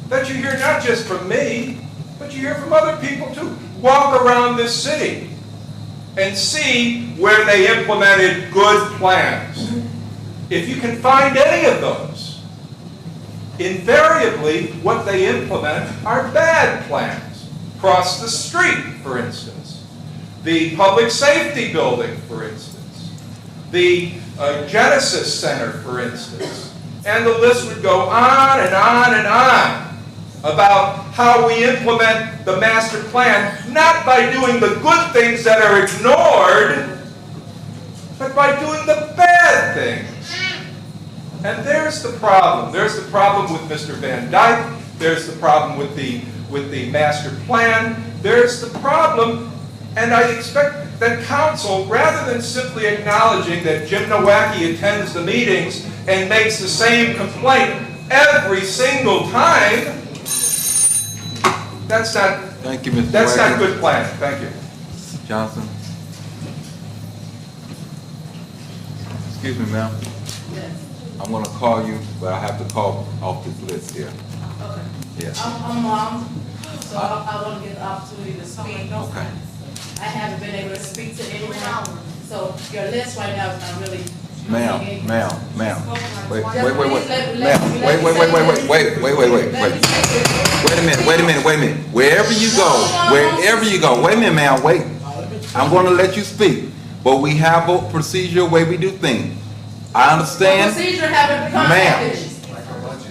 that you hear not just from me, but you hear from other people too. Walk around this city and see where they implemented good plans. If you can find any of those, invariably what they implement are bad plans. Across the street, for instance. The public safety building, for instance. The Genesis Center, for instance. And the list would go on and on and on about how we implement the master plan, not by doing the good things that are ignored, but by doing the bad things. And there's the problem. There's the problem with Mr. Van Dyke. There's the problem with the master plan. There's the problem, and I expect that council, rather than simply acknowledging that Jim Nowacki attends the meetings and makes the same complaint every single time, that's not, Thank you, Mr. that's not Wagner. good planning. Thank you. Johnson? Excuse me, ma'am. I'm gonna call you, but I have to call off this list here. Okay. Yes. I'm mom, so I want to get the opportunity to speak. Okay. I haven't been able to speak to anyone, so your list right now is not really. Ma'am. Wait, ma'am, wait, Let ma'am, me wait a minute. Wherever you go, wait a minute, ma'am, wait. I'm gonna let you speak, but we have a procedure way we do things. I understand. The procedure haven't contacted you.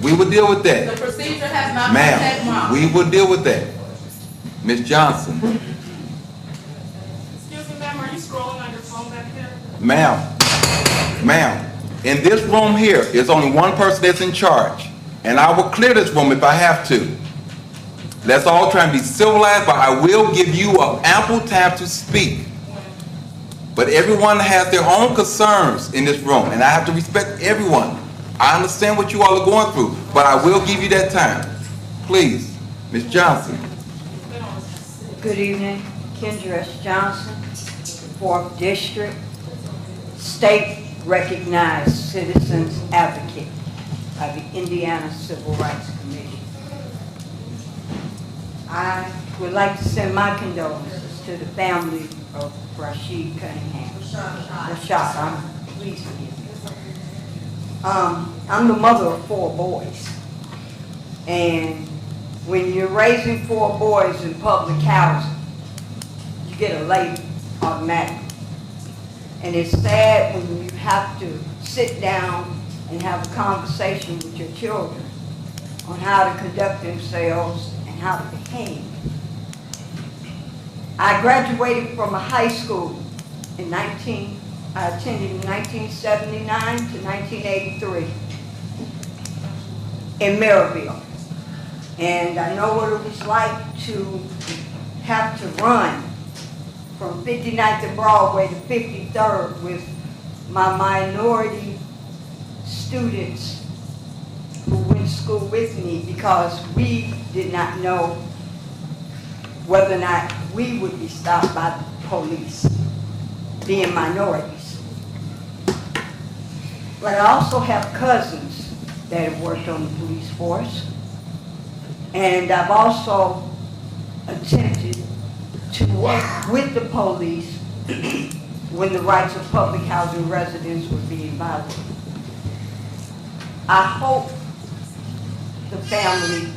We will deal with that. The procedure has not contacted Ma'am, mom. we will deal with that. Ms. Johnson, Excuse me, ma'am, are you scrolling on your phone back here? ma'am, in this room here, there's only one person that's in charge, and I will clear this room if I have to. Let's all try and be civilized, but I will give you an ample time to speak. But everyone has their own concerns in this room, and I have to respect everyone. I understand what you all are going through, but I will give you that time. Please, Ms. Johnson. Good evening, Kendra S. Johnson, 4th District, State Recognized Citizens Advocate by the Indiana Civil Rights Committee. I would like to send my condolences to the family of Rashid Cunningham. Rashad, please forgive me. I'm the mother of 4 boys, and when you're raising 4 boys in public housing, you get a label automatically. And it's sad when you have to sit down and have a conversation with your children on how to conduct themselves and how to behave. I graduated from a high school I attended in 1979 to 1983 in Maryville. And I know what it was like to have to run from 59th and Broadway to 53rd with my minority students who went to school with me, because we did not know whether or not we would be stopped by the police, being minorities. But I also have cousins that have worked on the police force. And I've also attempted to work with the police when the rights of public housing residents were being violated. I hope the family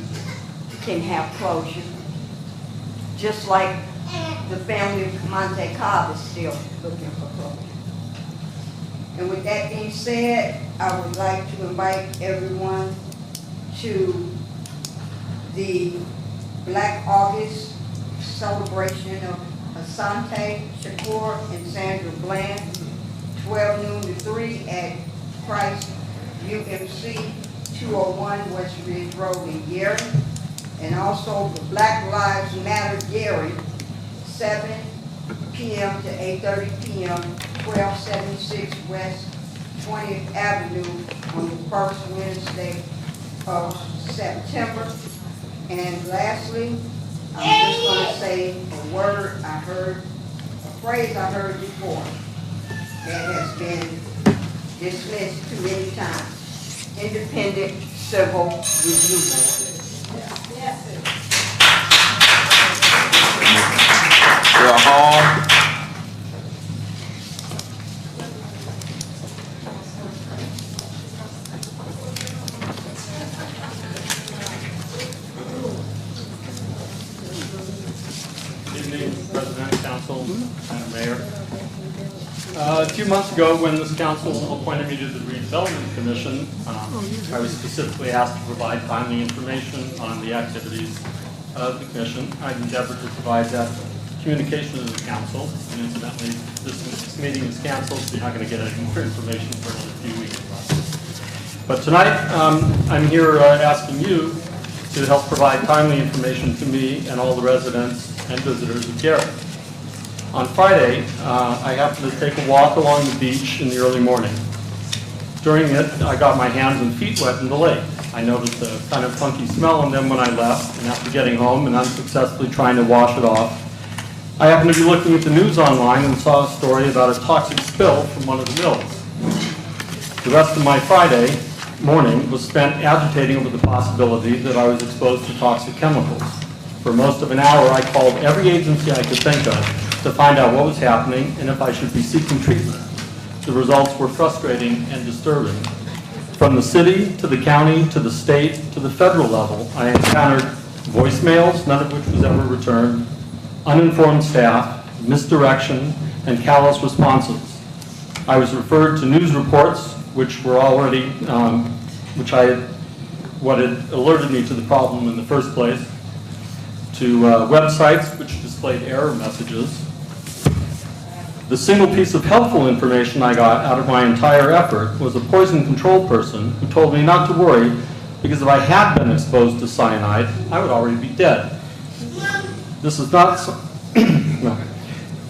can have closure, just like the family of Monte Cobb is still looking for closure. And with that being said, I would like to invite everyone to the Black August celebration of Asante Shakur and Sandra Bland, 12 noon to 3 at Christ UMC, 201 West Ridge Road in Gary. And also the Black Lives Matter Gary, 7 p.m. to 8:30 p.m., 1276 West 20th Avenue on the first Wednesday of September. And lastly, I'm just going to say a phrase I heard before that has been dismissed too many times: Independent Civil Review Board. Hall. Good evening, President, Council, and Mayor. A few months ago, when this council appointed me to the Redevelopment Commission, I was specifically asked to provide timely information on the activities of the commission. I endeavored to provide that communication to the council, and incidentally, this meeting is canceled, so you're not going to get any more information for another few weeks. But tonight, I'm here asking you to help provide timely information to me and all the residents and visitors of Gary. On Friday, I happened to take a walk along the beach in the early morning. During it, I got my hands and feet wet in the lake. I noticed a kind of funky smell on them when I left, and after getting home and unsuccessfully trying to wash it off, I happened to be looking at the news online and saw a story about a toxic spill from one of the mills. The rest of my Friday morning was spent agitating over the possibility that I was exposed to toxic chemicals. For most of an hour, I called every agency I could think of to find out what was happening and if I should be seeking treatment. The results were frustrating and disturbing. From the city, to the county, to the state, to the federal level, I encountered voicemails, none of which was ever returned, uninformed staff, misdirection, and callous responses. I was referred to news reports, which were already, what had alerted me to the problem in the first place, to websites which displayed error messages. The single piece of helpful information I got out of my entire effort was a poison control person who told me not to worry because if I had been exposed to cyanide, I would already be dead. This is not, no.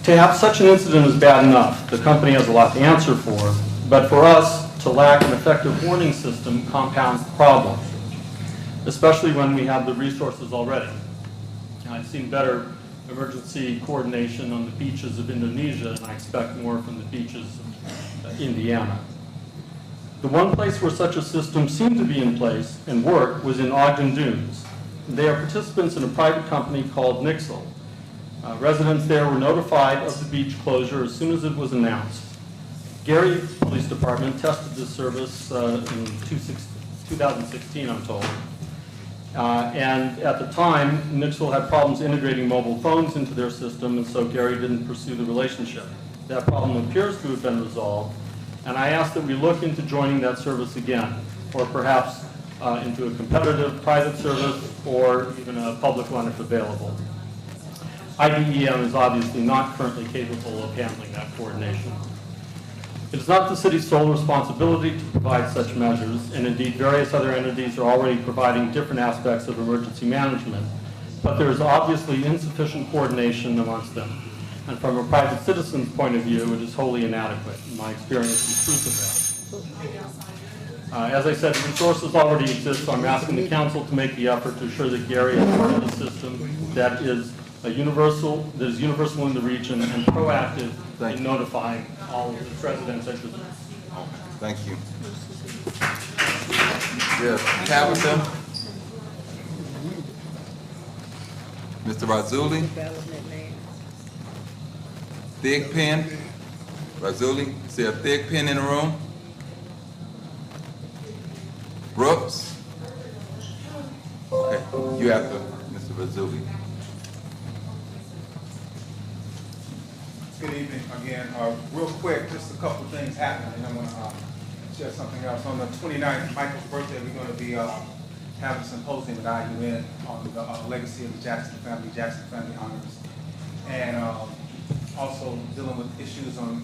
To have such an incident is bad enough. The company has a lot to answer for, but for us to lack an effective warning system compounds the problem, especially when we have the resources already. I've seen better emergency coordination on the beaches of Indonesia, and I expect more from the beaches of Indiana. The one place where such a system seemed to be in place and work was in Ogden Dunes. They are participants in a private company called Nixle. Residents there were notified of the beach closure as soon as it was announced. Gary Police Department tested this service in 2016, I'm told. And at the time, Nixle had problems integrating mobile phones into their system, and so Gary didn't pursue the relationship. That problem appears to have been resolved, and I asked that we look into joining that service again, or perhaps into a competitive private service, or even a public one if available. IDEM is obviously not currently capable of handling that coordination. It is not the city's sole responsibility to provide such measures, and indeed various other entities are already providing different aspects of emergency management, but there is obviously insufficient coordination amongst them. And from a private citizen's point of view, it is wholly inadequate. My experience is proof of that. As I said, resources already exist, so I'm asking the council to make the effort to ensure that Gary is part of the system that is universal in the region and proactive in notifying all of its residents interested. Thank you. Yes, Tabitha. Mr. Razuli. Thick pen. Razuli, see a thick pen in the room? Brooks. Okay, you have to, Mr. Razuli. Good evening again. Real quick, just a couple of things happened, and I'm going to share something else. On the 29th, Michael's birthday, we're going to be having a symposium at IUN on the legacy of the Jackson family honors, and also dealing with issues on,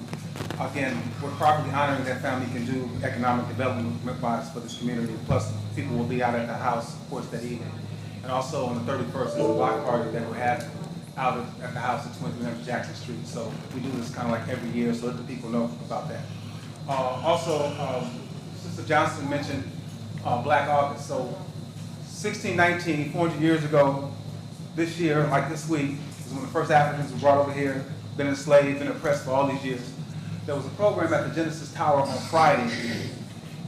again, what properly honoring that family can do economic development-wise for this community. Plus, people will be out at the house, of course, that evening. And also on the 31st, there's a block party that we're having out at the house at 2300 Jackson Street. So we do this kind of like every year, so let the people know about that. Also, Sister Johnson mentioned Black August. So 1619, 400 years ago, this year, like this week, is when the first Africans were brought over here, been enslaved, been oppressed for all these years. There was a program at the Genesis Tower on Friday,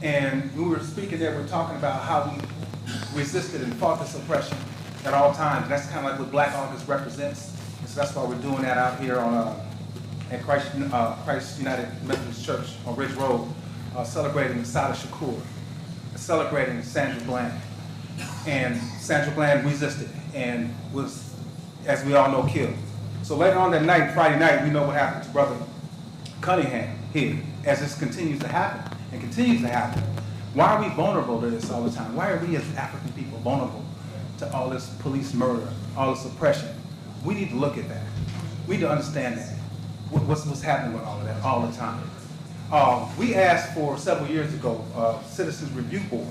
and we were speaking there, we were talking about how we resisted and fought this oppression at all times. That's kind of like what Black August represents. And so that's why we're doing that out here on at Christ United Methodist Church on Ridge Road, celebrating Sada Shakur, celebrating Sandra Bland. And Sandra Bland resisted and was, as we all know, killed. So later on that night, Friday night, we know what happened to Brother Cunningham here, as this continues to happen and continues to happen. Why are we vulnerable to this all the time? Why are we as African people vulnerable to all this police murder, all this oppression? We need to look at that. We need to understand that. What's happening with all of that all the time? We asked for several years ago, Citizens Review Board,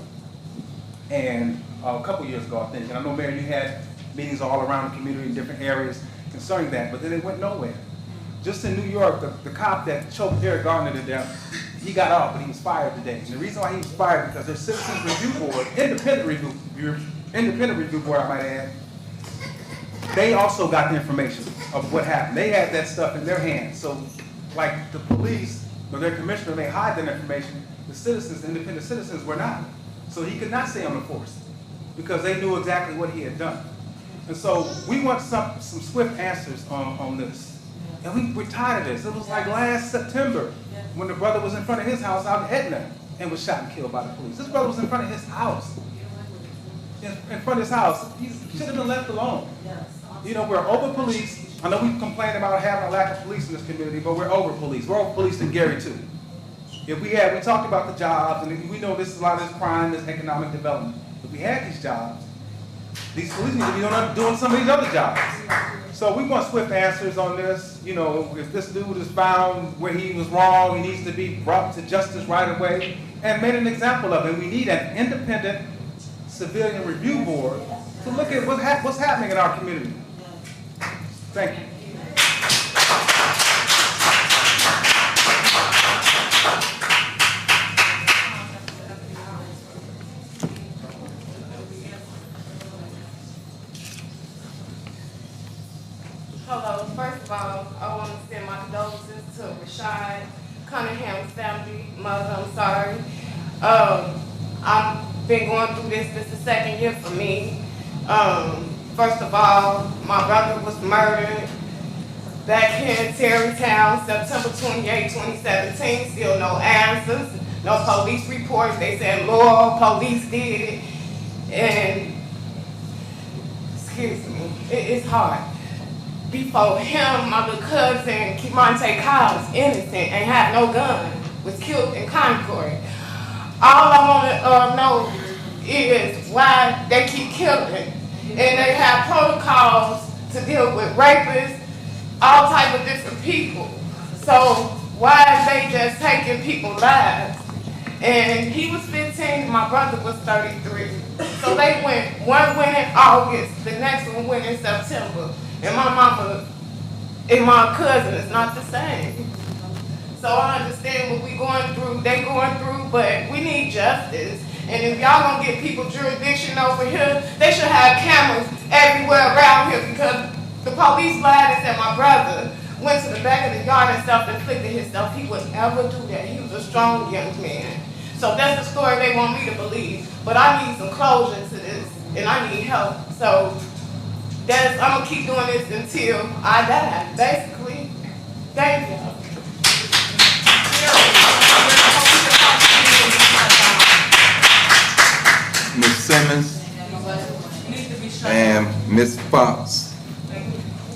and a couple years ago, I think, and I know, Mayor, you had meetings all around the community in different areas concerning that, but then it went nowhere. Just in New York, the cop that choked Eric Garner to death he got off, but he was fired today. And the reason why he was fired because their Citizens Review Board, independent review board, I might add, they also got the information of what happened. They had that stuff in their hands. So like the police or their commissioner may hide that information, the citizens, the independent citizens were not. So he could not stay on the force because they knew exactly what he had done. And so we want some swift answers on this. And we're tired of this. It was like last September when the brother was in front of his house out in Etna and was shot and killed by the police. This brother was in front of his house. In front of his house. He should have been left alone. You know, we're over-policed. I know we complain about having a lack of police in this community, but we're over-policed. We're over-policed in Gary, too. If we talked about the jobs, and we know this is a lot of this crime, this economic development. If we had these jobs, these police need to be doing some of these other jobs. So we want swift answers on this. You know, if this dude is found where he was wrong, he needs to be brought to justice right away and made an example of it. We need an independent civilian review board to look at what's happening in our community. Thank you. Hello, first of all, I want to send my condolences to Rashad Cunningham's family. Mother, I'm sorry. I've been going through this is the second year for me. First of all, my brother was murdered back here in Terrytown, September 28, 2017. Still no answers, no police reports. They said Laurel police did it. And, excuse me, it's hard. Before him, my little cousin, Kemonte Kyle's innocent and had no gun, was killed in Concord. All I want to know is why they keep killing. And they have protocols to deal with rapists, all type of different people. So why are they just taking people's lives? And he was 15, my brother was 33. So they went, one went in August, the next one went in September. And my mama and my cousin is not the same. So I understand what we going through, they going through, but we need justice. And if y'all gonna get people jurisdiction over here, they should have cameras everywhere around here because the police lied and said my brother went to the back of the yard and self-inflicted himself. He would never do that. He was a strong young man. So that's the story they want me to believe. But I need some closure to this and I need help. So I'm gonna keep doing this until I die, basically. Thank you. Ms. Simmons and Ms. Fox.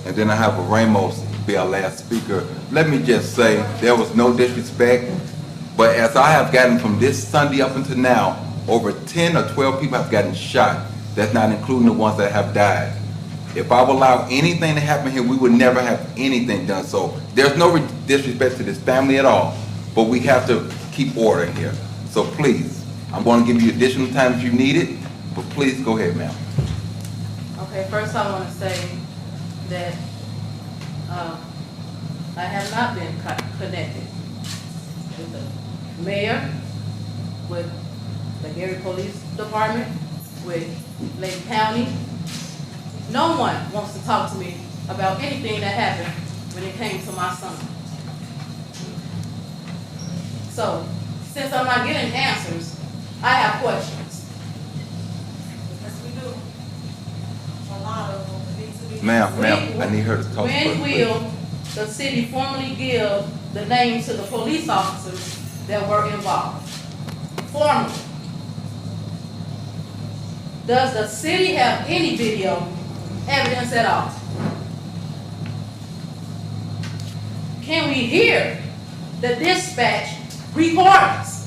And then I have a Ramos be our last speaker. Let me just say, there was no disrespect, but as I have gotten from this Sunday up until now, over 10 or 12 people have gotten shot. That's not including the ones that have died. If I would allow anything to happen here, we would never have anything done. So there's no disrespect to this family at all, but we have to keep order here. So please, I'm going to give you additional time if you need it, but please go ahead, ma'am. Okay, first I want to say that I have not been connected with the mayor, with the Gary Police Department, with Lake County. No one wants to talk to me about anything that happened when it came to my son. So, since I'm not getting answers, I have questions. Yes, we do. A lot of them need to be. Ma'am, I need her to talk first. When will the city formally give the names to the police officers that were involved? Formally. Does the city have any video evidence at all? Can we hear the dispatch recordings?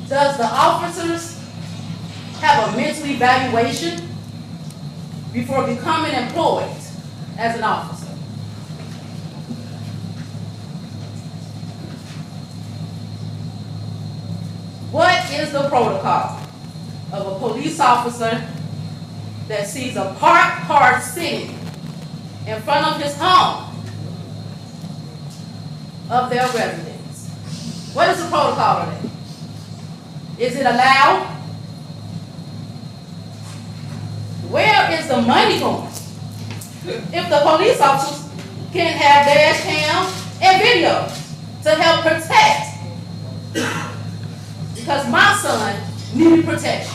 Does the officers have a mental evaluation before becoming employed as an officer? What is the protocol of a police officer that sees a parked car sitting in front of his home of their residence. What is the protocol of that? Is it allowed? Where is the money going? If the police officers can have dash cams and videos to help protect, because my son needed protection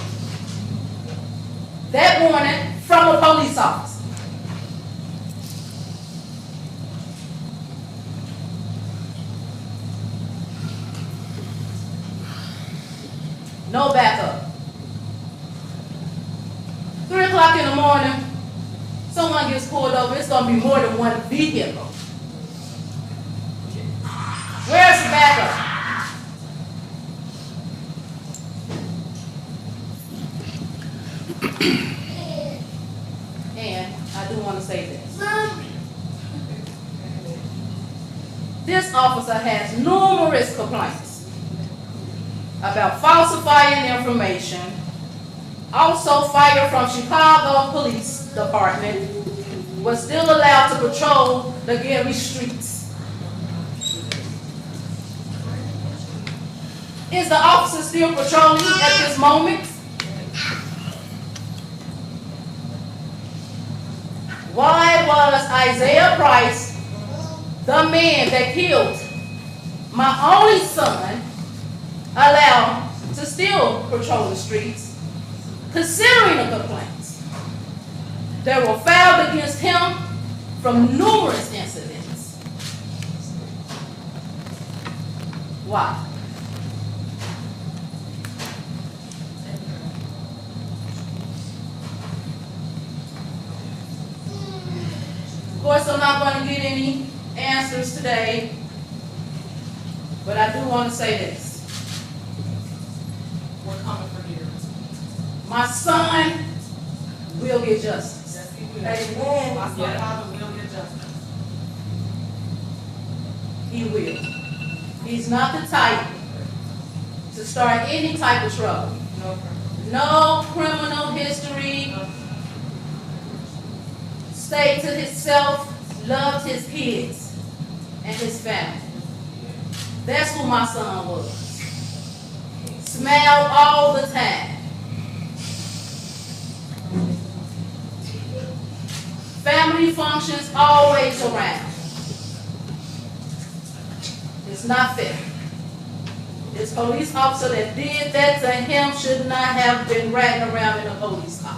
that morning from a police officer. No backup. 3 o'clock in the morning, someone gets pulled over, it's gonna be more than one vehicle. Where's the backup? And I do want to say this. This officer has numerous complaints about falsifying information, also fired from Chicago Police Department, was still allowed to patrol the Gary streets. Is the officer still patrolling at this moment? Why was Isaiah Price, the man that killed my only son, allowed to still patrol the streets, considering the complaints that were filed against him from numerous incidents? Why? Of course, I'm not going to get any answers today, but I do want to say this. We're coming for you. My son will get justice. Amen. My father will get justice. He will. He's not the type to start any type of trouble. No criminal history. Stayed to himself, loved his kids and his family. That's who my son was. Smiled all the time. Family functions always around. It's not fair. This police officer that did that to him should not have been riding around in a police car.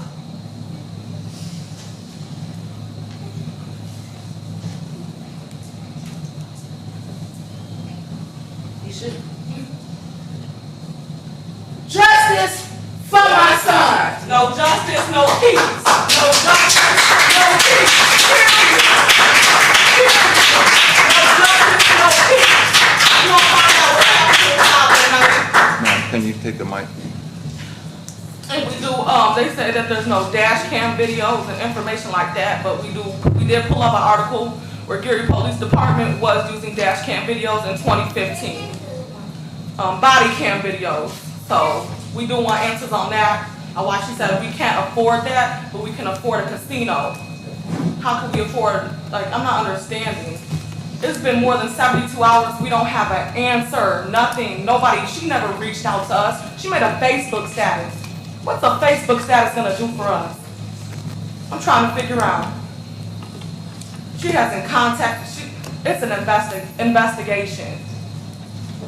Justice for my son. No justice, no peace. No justice, no peace. No justice, no peace. You don't find out what happened in Ma'am, can you take the mic? And we do, they say that there's no dash cam videos and information like that, but we did pull up an article where Gary Police Department was using dash cam videos in 2015. Body cam videos. So we do want answers on that. Why she said we can't afford that, but we can afford a casino. How can we afford, like, I'm not understanding. It's been more than 72 hours. We don't have an answer, nothing, nobody. She never reached out to us. She made a Facebook status. What's a Facebook status gonna do for us? I'm trying to figure out. She hasn't contacted, it's an investigation.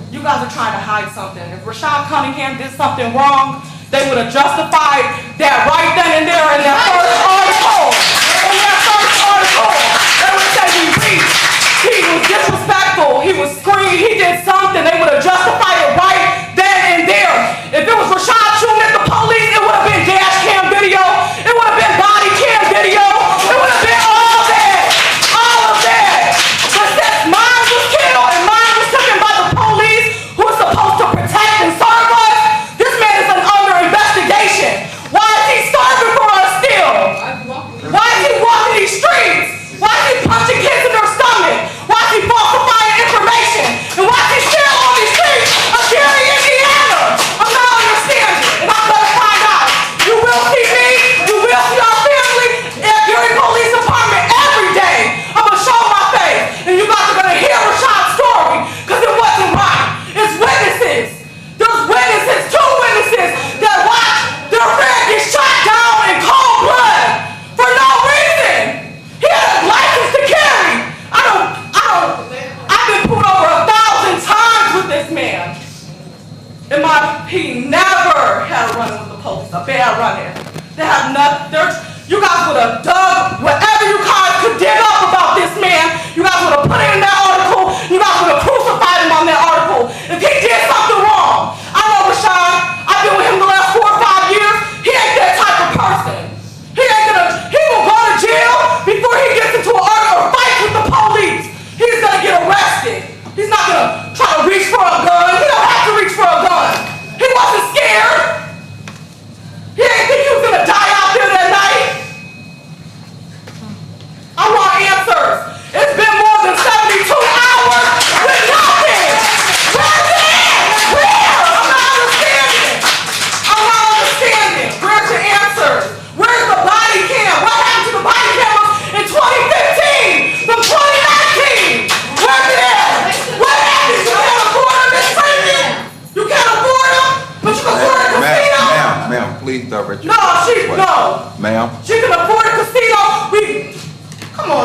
You guys are trying to hide something. If Rashad Cunningham did something wrong, they would have justified that right then and there in that first article. In that first article, they would say he reached, he was disrespectful, he was screamed, he did something. They would have justified it right then and there. If it was Rashad shooting at the police, it would have been dash cam video. It would have been body cam video. It would have been all that. All of that. But since mine was killed and mine was taken by the police, who is supposed to protect and serve us, this man is under investigation. Why is he serving for us still?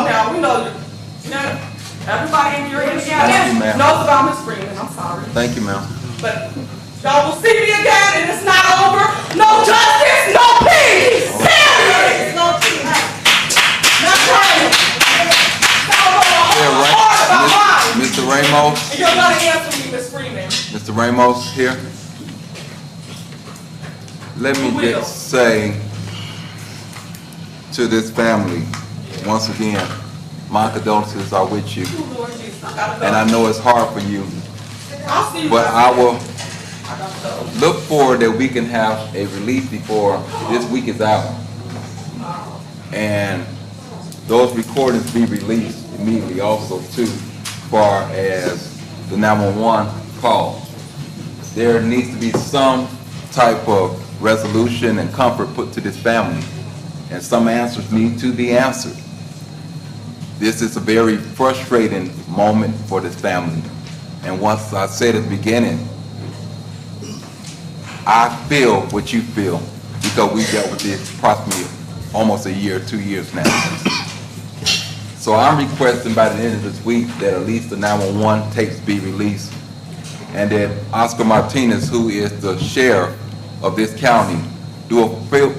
now, we know, now, everybody in your Thank you, area ma'am. knows about Miss Freeman, I'm sorry. Thank you, ma'am. But y'all will see me again and it's not over. No justice, no peace. Period. No peace. Not trying. Yeah, right. Mr. Ramos, And you're gonna answer me, Miss Freeman. Mr. Ramos here. Let me just say to this family, once again, my condolences are with you. Lord Jesus, I gotta go. And I know it's hard for you, I'll see you. but guys. I will look forward that we can have a release before this week is out. And those recordings be released immediately also too, far as the 911 call. There needs to be some type of resolution and comfort put to this family, and some answers need to be answered. This is a very frustrating moment for this family. And once I said at the beginning, I feel what you feel, because we dealt with this approximately almost a year, 2 years now. So I'm requesting by the end of this week that at least the 911 tapes be released, and that Oscar Martinez, who is the sheriff of this county, do a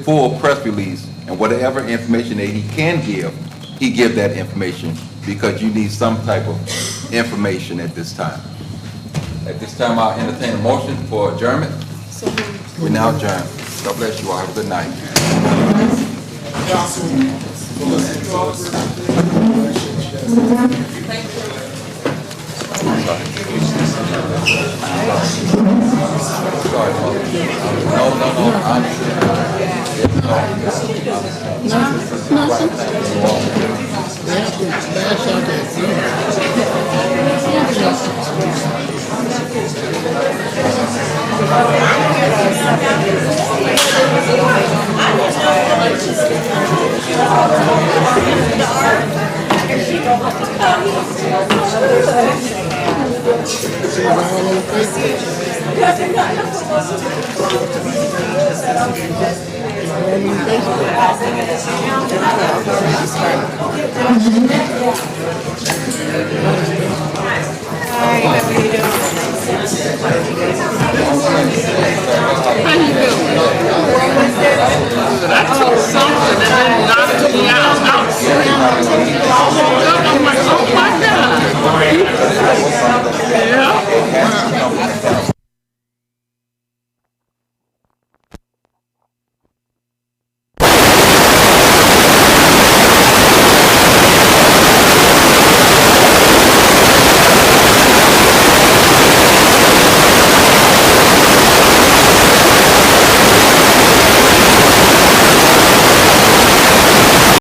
full press release, and whatever information that he can give, he give that information, because you need some type of information at this time. At this time, I'll entertain a motion for adjournment. We now adjourn. God bless you all. Have a good night. Thank you.